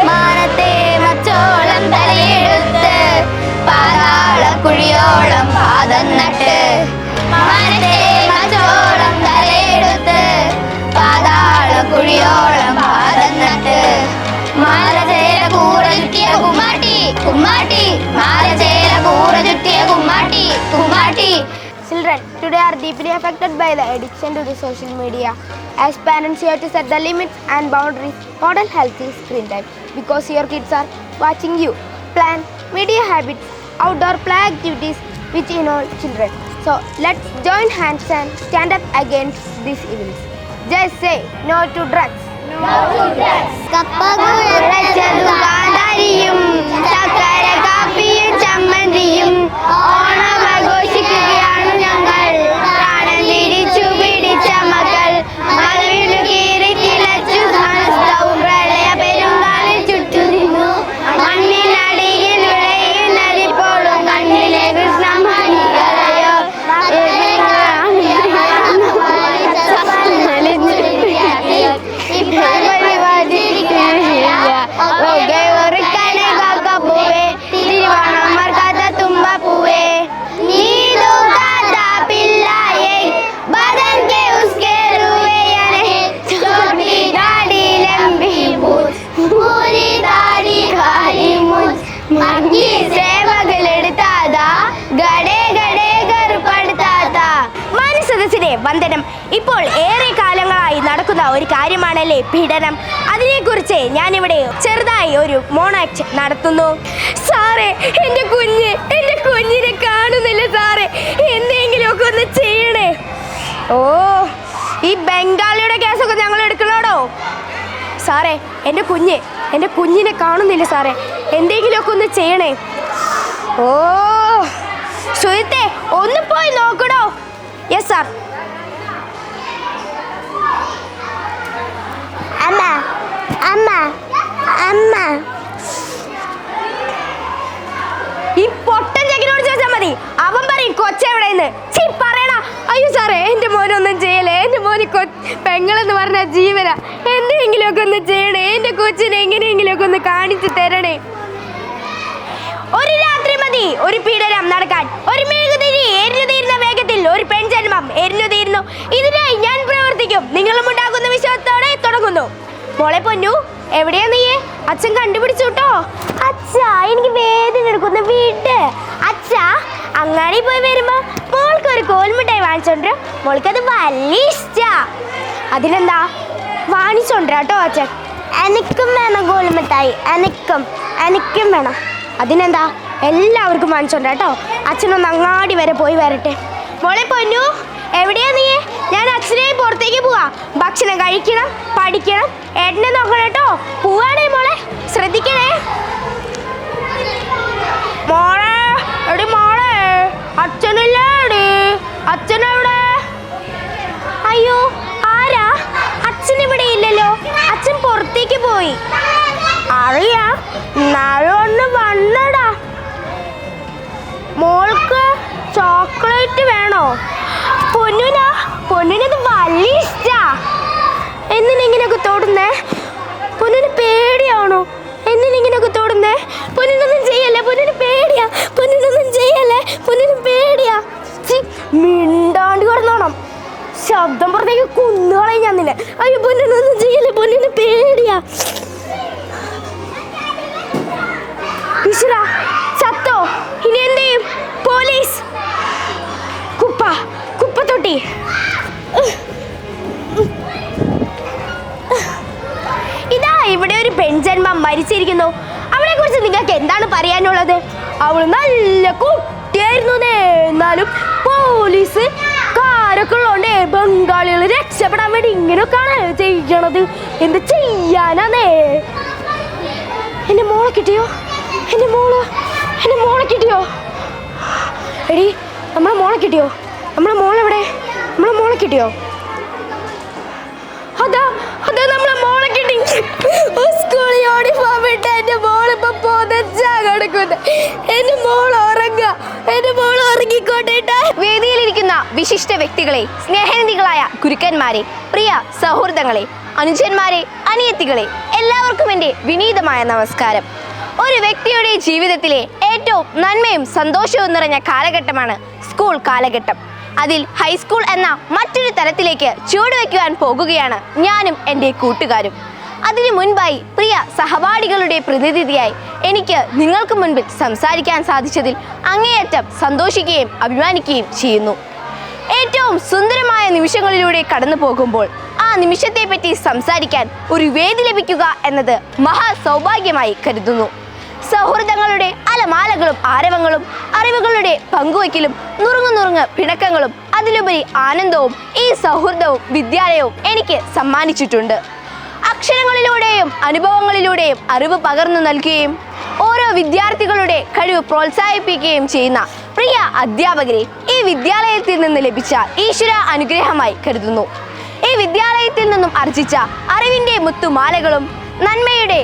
മാനത്തെ മച്ചോളം തലയെടുത്ത് പാതാളക്കുഴിയോളം പാദം നട്ട് മാനത്തെ മച്ചോളം തലയെടുത്ത് പാതാളക്കുഴിയോളം പാദം നട്ട് മാലചേര കൂറ ചുറ്റിയ കുമ്മാട്ടി കുമ്മാട്ടി മാലചേര കൂറ ചുറ്റിയ Kummatti Kummatti. Children today are deeply affected by the addiction to the social media. As parents, you have to set the limits and boundaries. Not unhealthy screen time because your kids are watching you. plan media habits, outdoor play activities which involve children. So let's join hands and stand up against these evils. Just say no to drugs. No to drugs. കപ്പകുഴച്ചതുകാന്തരിയും ചക്കര കാപ്പിയും ചമ്മന്തിയും ഓണമാഘോഷിക്കുകയാണ് ഞങ്ങൾ. പ്രാണൻ തിരിച്ചു പിടിച്ച മക്കൾ മലവിടു കീറി തിളച്ചു സമസ്തവും പ്രളയ പെരുങ്കാലിൽ ചുറ്റു നിന്നു. മണ്ണിനടിയിൽ വിളയുന്നതിപ്പോഴും കണ്ണിലെ കൃഷ്ണമണികളയോ വന്ദനം. ഇപ്പോൾ ഏറെ കാലങ്ങളായി നടക്കുന്ന ഒരു കാര്യമാണല്ലേ പീഡനം. അതിനെക്കുറിച്ച് ഞാനിവിടെ ചെറുതായി ഒരു മോണാക്ട് നടത്തുന്നു. സാറേ, എൻ്റെ കുഞ്ഞിനെ കാണുന്നില്ല സാറേ, എന്തെങ്കിലുമൊക്കെ ഒന്ന് ചെയ്യണേ. ഓ, ഈ ബംഗാളിയുടെ കേസൊക്കെ ഞങ്ങൾ എടുക്കണോടോ. സാറേ, എൻ്റെ കുഞ്ഞിനെ കാണുന്നില്ല സാറേ, എന്തെങ്കിലുമൊക്കെ ഒന്ന് ചെയ്യണേ. ഓ സുഹൃത്തെ, ഒന്ന് പോയി നോക്കണോ. Yes sir. അമ്മ അമ്മ അമ്മ ഈ പൊട്ടൻ ചെക്കിനോട് ചോദിച്ചാൽ മതി, അവൻ പറയും കൊച്ചെവിടെയെന്ന്. പറയണ. അയ്യോ സാറേ, എൻ്റെ മോനൊന്നും ചെയ്യലേ, എൻ്റെ മോന് പെങ്ങളെന്ന് പറഞ്ഞ ജീവന, എന്തെങ്കിലുമൊക്കെ ഒന്ന് ചെയ്യണേ, എൻ്റെ കൊച്ചിനെ എങ്ങനെയെങ്കിലുമൊക്കെ ഒന്ന് കാണിച്ചു തരണേ. ഒരു രാത്രി മതി ഒരു പീഡനം നടക്കാൻ. ഒരു മെഴുകുതിരി എരിഞ്ഞു തീരുന്ന വേഗത്തിൽ ഒരു പെൺജന്മം എരിഞ്ഞു തീരുന്നു. ഇതിനായി ഞാൻ പ്രവർത്തിക്കും. നിങ്ങളും ഉണ്ടാകുന്ന വിശ്വാസത്തോടെ തുടങ്ങുന്നു. മോളെ പൊന്നു, എവിടെയാ നീ? അച്ഛൻ കണ്ടുപിടിച്ചു കേട്ടോ. അച്ഛാ, എനിക്ക് വേദന എടുക്കുന്ന വീട്ട്. അച്ഛാ, അങ്ങാടി പോയി വരുമ്പോ മോൾക്ക് ഒരു കോൽമിഠായി വാങ്ങിച്ചോണ്ട് മോൾക്കത് വലിയ ഇഷ്ടാ. അതിനെന്താ, വാങ്ങിച്ചോണ്ടാ കേട്ടോ അച്ഛൻ. എനിക്കും വേണം കോൽമിഠായി, എനിക്കും വേണം. അതിനെന്താ, എല്ലാവർക്കും വാങ്ങിച്ചോണ്ടാ കേട്ടോ. അച്ഛനൊന്ന് അങ്ങാടി വരെ പോയി വരട്ടെ. മോളെ പൊന്നു, എവിടെയാ നീ? ഞാൻ അച്ഛനെ പുറത്തേക്ക് പോവാ. ഭക്ഷണം കഴിക്കണം, പഠിക്കണം, ഏട്ടനെ നോക്കണം കേട്ടോ. പോവാണേ മോളെ, ശ്രദ്ധിക്കണേ. മോളെ, എടി മോളെ, അച്ഛനില്ലേ? അച്ഛനെവിടെ? അയ്യോ, ആരാ? അച്ഛൻ ഇവിടെ ഇല്ലല്ലോ. അച്ഛൻ പുറത്തേക്ക് പോയി. അറിയാ, നാളെ ഒന്ന് വന്നടാ. മോൾക്ക് ചോക്ലേറ്റ് വേണോ? പൊന്നിനത് വലിയ ഇഷ്ടാ. എന്തിനെങ്ങനെയൊക്കെ തോടുന്നേ? പൊന്നിന് പേടിയാണോ? എന്തിനെങ്ങനെയൊക്കെ തോടുന്നേ? പൊന്നിനൊന്നും ചെയ്യല്ലേ, പൊന്നിന് പേടിയാ. പൊന്നിനൊന്നും ചെയ്യല്ലേ, പൊന്നിന് പേടിയാ. മിണ്ടാണ്ട് കിടന്നോണം, ശബ്ദം പുറത്തേക്ക് കുന്നുകളയും ഞാൻ നിന്നെ. അയ്യോ, പൊന്നിനൊന്നും ചെയ്യല്ലേ, പൊന്നിന് പേടിയാ. ഈശ്വരാ, ചത്തോ? ഇനി എന്ത് ചെയ്യും? പോലീസ്, കുപ്പത്തൊട്ടി. ഇതാ ഇവിടെ ഒരു പെൺജന്മം മരിച്ചിരിക്കുന്നു. അവളെ കുറിച്ച് നിങ്ങൾക്ക് എന്താണ് പറയാനുള്ളത്? അവൾ നല്ല കുട്ടിയായിരുന്നു. എന്നാലും പോലീസ് കാരൊക്കെ ഉള്ളോണ്ടേ ബംഗാളികൾ രക്ഷപ്പെടാൻ വേണ്ടി ഇങ്ങനെയൊക്കെയാണ് ചെയ്യണത്. എന്ത് ചെയ്യാനാന്നേ? എൻ്റെ മോളെ കിട്ടിയോ? എൻ്റെ മോളെ കിട്ടിയോ? എടി, നമ്മളെ മോളെ കിട്ടിയോ? നമ്മളെ മോളെവിടെ? നമ്മളെ മോളെ കിട്ടിയോ? അതാ നമ്മളെ മോളെ കിട്ടി. സ്കൂളിൽ യൂണിഫോം ഇട്ട് എൻ്റെ മോളിപ്പോ പൊതച്ചാ കിടക്കുന്നത്. എൻ്റെ മോൾ ഉറങ്ങിക്കോട്ടെ. വേദിയിലിരിക്കുന്ന വിശിഷ്ട വ്യക്തികളെ, സ്നേഹനിധികളായ ഗുരുക്കന്മാരെ, പ്രിയ സൗഹൃദങ്ങളെ, അനുജന്മാരെ, അനിയത്തികളെ, എല്ലാവർക്കും എൻ്റെ വിനീതമായ നമസ്കാരം. ഒരു വ്യക്തിയുടെ ജീവിതത്തിലെ ഏറ്റവും നന്മയും സന്തോഷവും നിറഞ്ഞ കാലഘട്ടമാണ് സ്കൂൾ കാലഘട്ടം. അതിൽ ഹൈസ്കൂൾ എന്ന മറ്റൊരു തലത്തിലേക്ക് ചുവടുവെക്കുവാൻ പോകുകയാണ് ഞാനും എൻ്റെ കൂട്ടുകാരും. അതിനു മുൻപായി പ്രിയ സഹപാഠികളുടെ പ്രതിനിധിയായി എനിക്ക് നിങ്ങൾക്ക് മുൻപിൽ സംസാരിക്കാൻ സാധിച്ചതിൽ അങ്ങേയറ്റം സന്തോഷിക്കുകയും അഭിമാനിക്കുകയും ചെയ്യുന്നു. ഏറ്റവും സുന്ദരമായ നിമിഷങ്ങളിലൂടെ കടന്നു പോകുമ്പോൾ ആ നിമിഷത്തെപ്പറ്റി സംസാരിക്കാൻ ഒരു വേദി ലഭിക്കുക എന്നത് മഹാ സൗഭാഗ്യമായി കരുതുന്നു. സൗഹൃദങ്ങളുടെ അലമാലകളും ആരവങ്ങളും അറിവുകളുടെ പങ്കുവയ്ക്കലും നുറുങ്ങ് പിണക്കങ്ങളും അതിലുപരി ആനന്ദവും ഈ സൗഹൃദവും വിദ്യാലയവും എനിക്ക് സമ്മാനിച്ചിട്ടുണ്ട്. അക്ഷരങ്ങളിലൂടെയും അനുഭവങ്ങളിലൂടെയും അറിവ് പകർന്നു നൽകുകയും ഓരോ വിദ്യാർത്ഥികളുടെ കഴിവ് പ്രോത്സാഹിപ്പിക്കുകയും ചെയ്യുന്ന പ്രിയ അധ്യാപകരെ ഈ വിദ്യാലയത്തിൽ നിന്ന് ലഭിച്ച ഈശ്വര അനുഗ്രഹമായി കരുതുന്നു. ഈ വിദ്യാലയത്തിൽ നിന്നും ആർജിച്ച അറിവിൻ്റെ മുത്തുമാലകളും നന്മയുടെ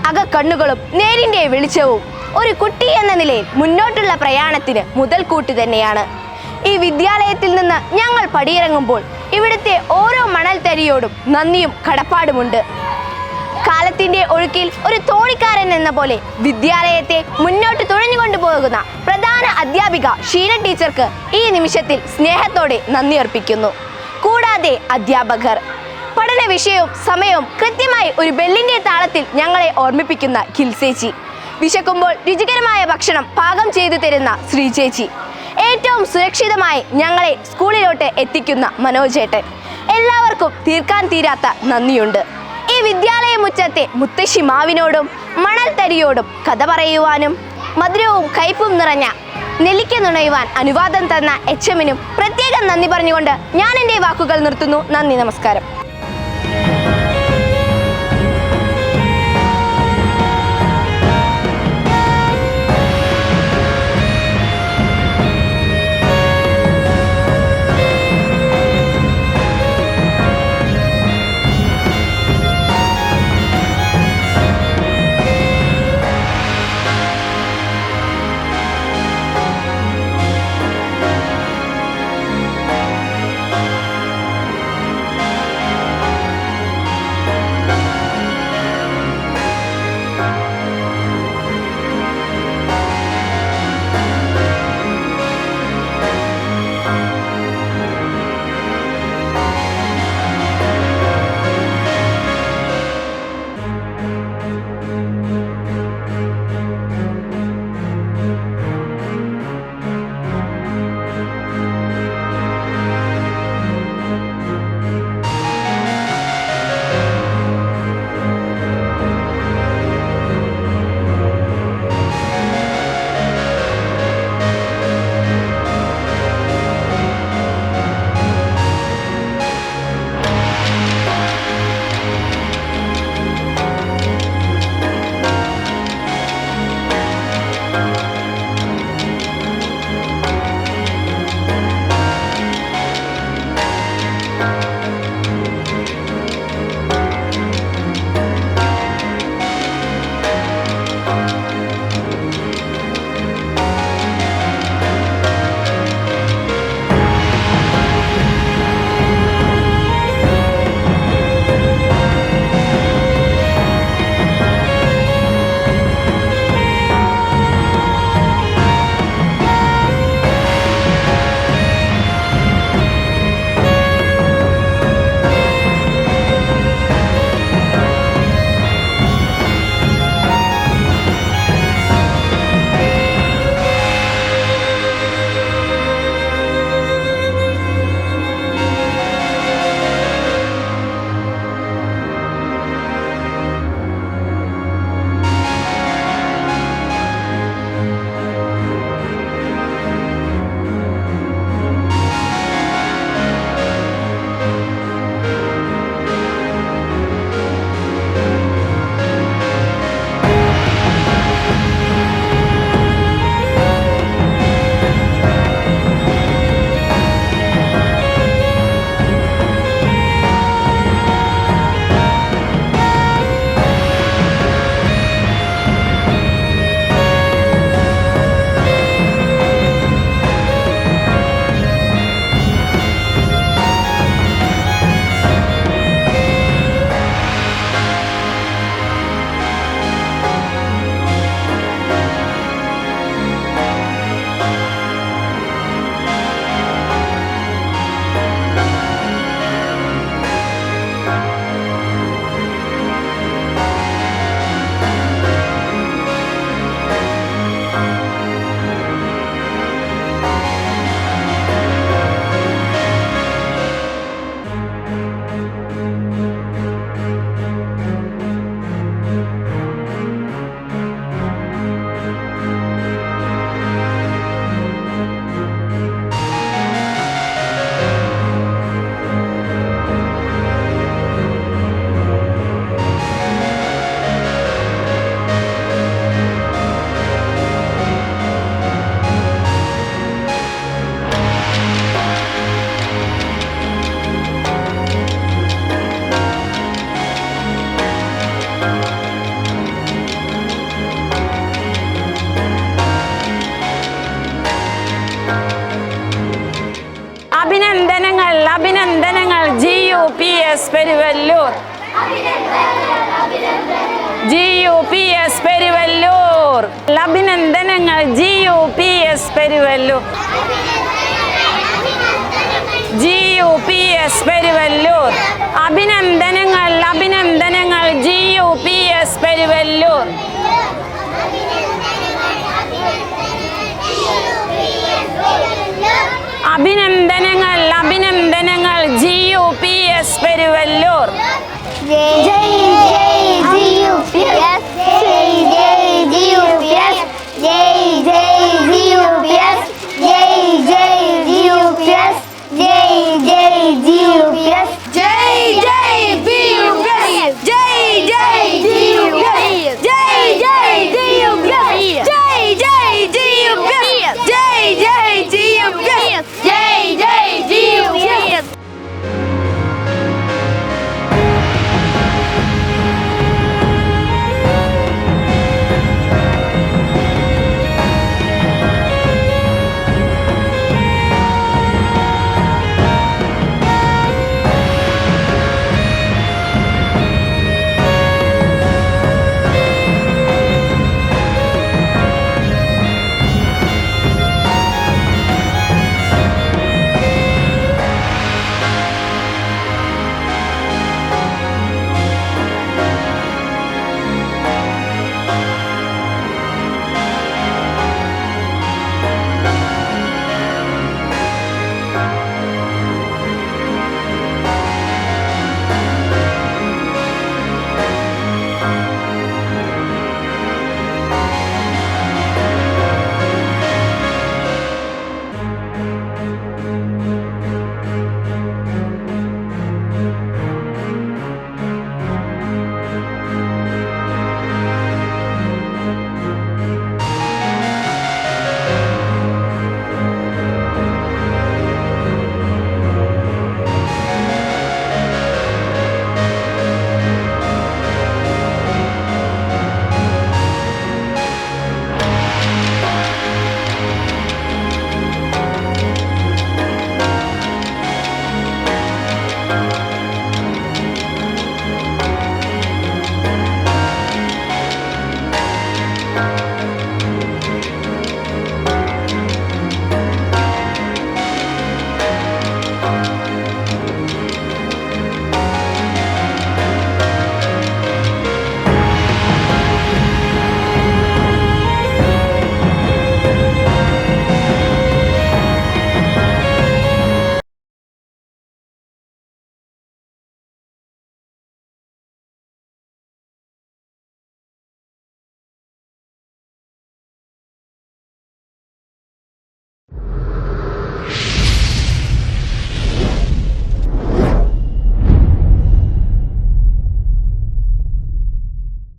അകക്കണ്ണുകളും നേരിൻ്റെ വെളിച്ചവും ഒരു കുട്ടി എന്ന നിലയിൽ മുന്നോട്ടുള്ള പ്രയാണത്തിന് മുതൽക്കൂട്ട് തന്നെയാണ്. ഈ വിദ്യാലയത്തിൽ നിന്ന് ഞങ്ങൾ പടിയിറങ്ങുമ്പോൾ ഇവിടുത്തെ ഓരോ മണൽത്തരിയോടും നന്ദിയും കടപ്പാടുമുണ്ട്. കാലത്തിൻ്റെ ഒഴുക്കിൽ ഒരു തോണിക്കാരൻ എന്ന പോലെ വിദ്യാലയത്തെ മുന്നോട്ട് തുഴഞ്ഞുകൊണ്ടു പോകുന്ന പ്രധാന അധ്യാപിക ഷീന ടീച്ചർക്ക് ഈ നിമിഷത്തിൽ സ്നേഹത്തോടെ നന്ദി അർപ്പിക്കുന്നു. കൂടാതെ അധ്യാപകർ, പഠന വിഷയവും സമയവും കൃത്യമായി ഒരു ബെല്ലിൻ്റെ താളത്തിൽ ഞങ്ങളെ ഓർമ്മിപ്പിക്കുന്ന ഖിൽസേച്ചി, വിശക്കുമ്പോൾ രുചികരമായ ഭക്ഷണം പാകം ചെയ്തു തരുന്ന ശ്രീചേച്ചി, ഏറ്റവും സുരക്ഷിതമായി ഞങ്ങളെ സ്കൂളിലോട്ട് എത്തിക്കുന്ന മനോജേട്ടൻ, എല്ലാവർക്കും തീർക്കാൻ തീരാത്ത നന്ദിയുണ്ട്. ഈ വിദ്യാലയ മുറ്റത്തെ മുത്തശ്ശി മാവിനോടും മണൽത്തരിയോടും കഥ പറയുവാനും മധുരവും കയ്പും നിറഞ്ഞ നെല്ലിക്ക നുണയുവാൻ അനുവാദം തന്ന HMനും പ്രത്യേകം നന്ദി പറഞ്ഞുകൊണ്ട് ഞാൻ എൻ്റെ വാക്കുകൾ നിർത്തുന്നു. നന്ദി, നമസ്കാരം. എസ് പെരുവല്ലൂർ. GUPS പെരുവല്ലൂർ. അഭിനന്ദനങ്ങൾ GUPS പെരുവല്ലൂർ. GUPS പെരുവല്ലൂർ. അഭിനന്ദനങ്ങൾ അഭിനന്ദനങ്ങൾ GUPS പെരുവല്ലൂർ. അഭിനന്ദനങ്ങൾ അഭിനന്ദനങ്ങൾ GUPS പെരുവല്ലൂർ. ജയ് ജയ്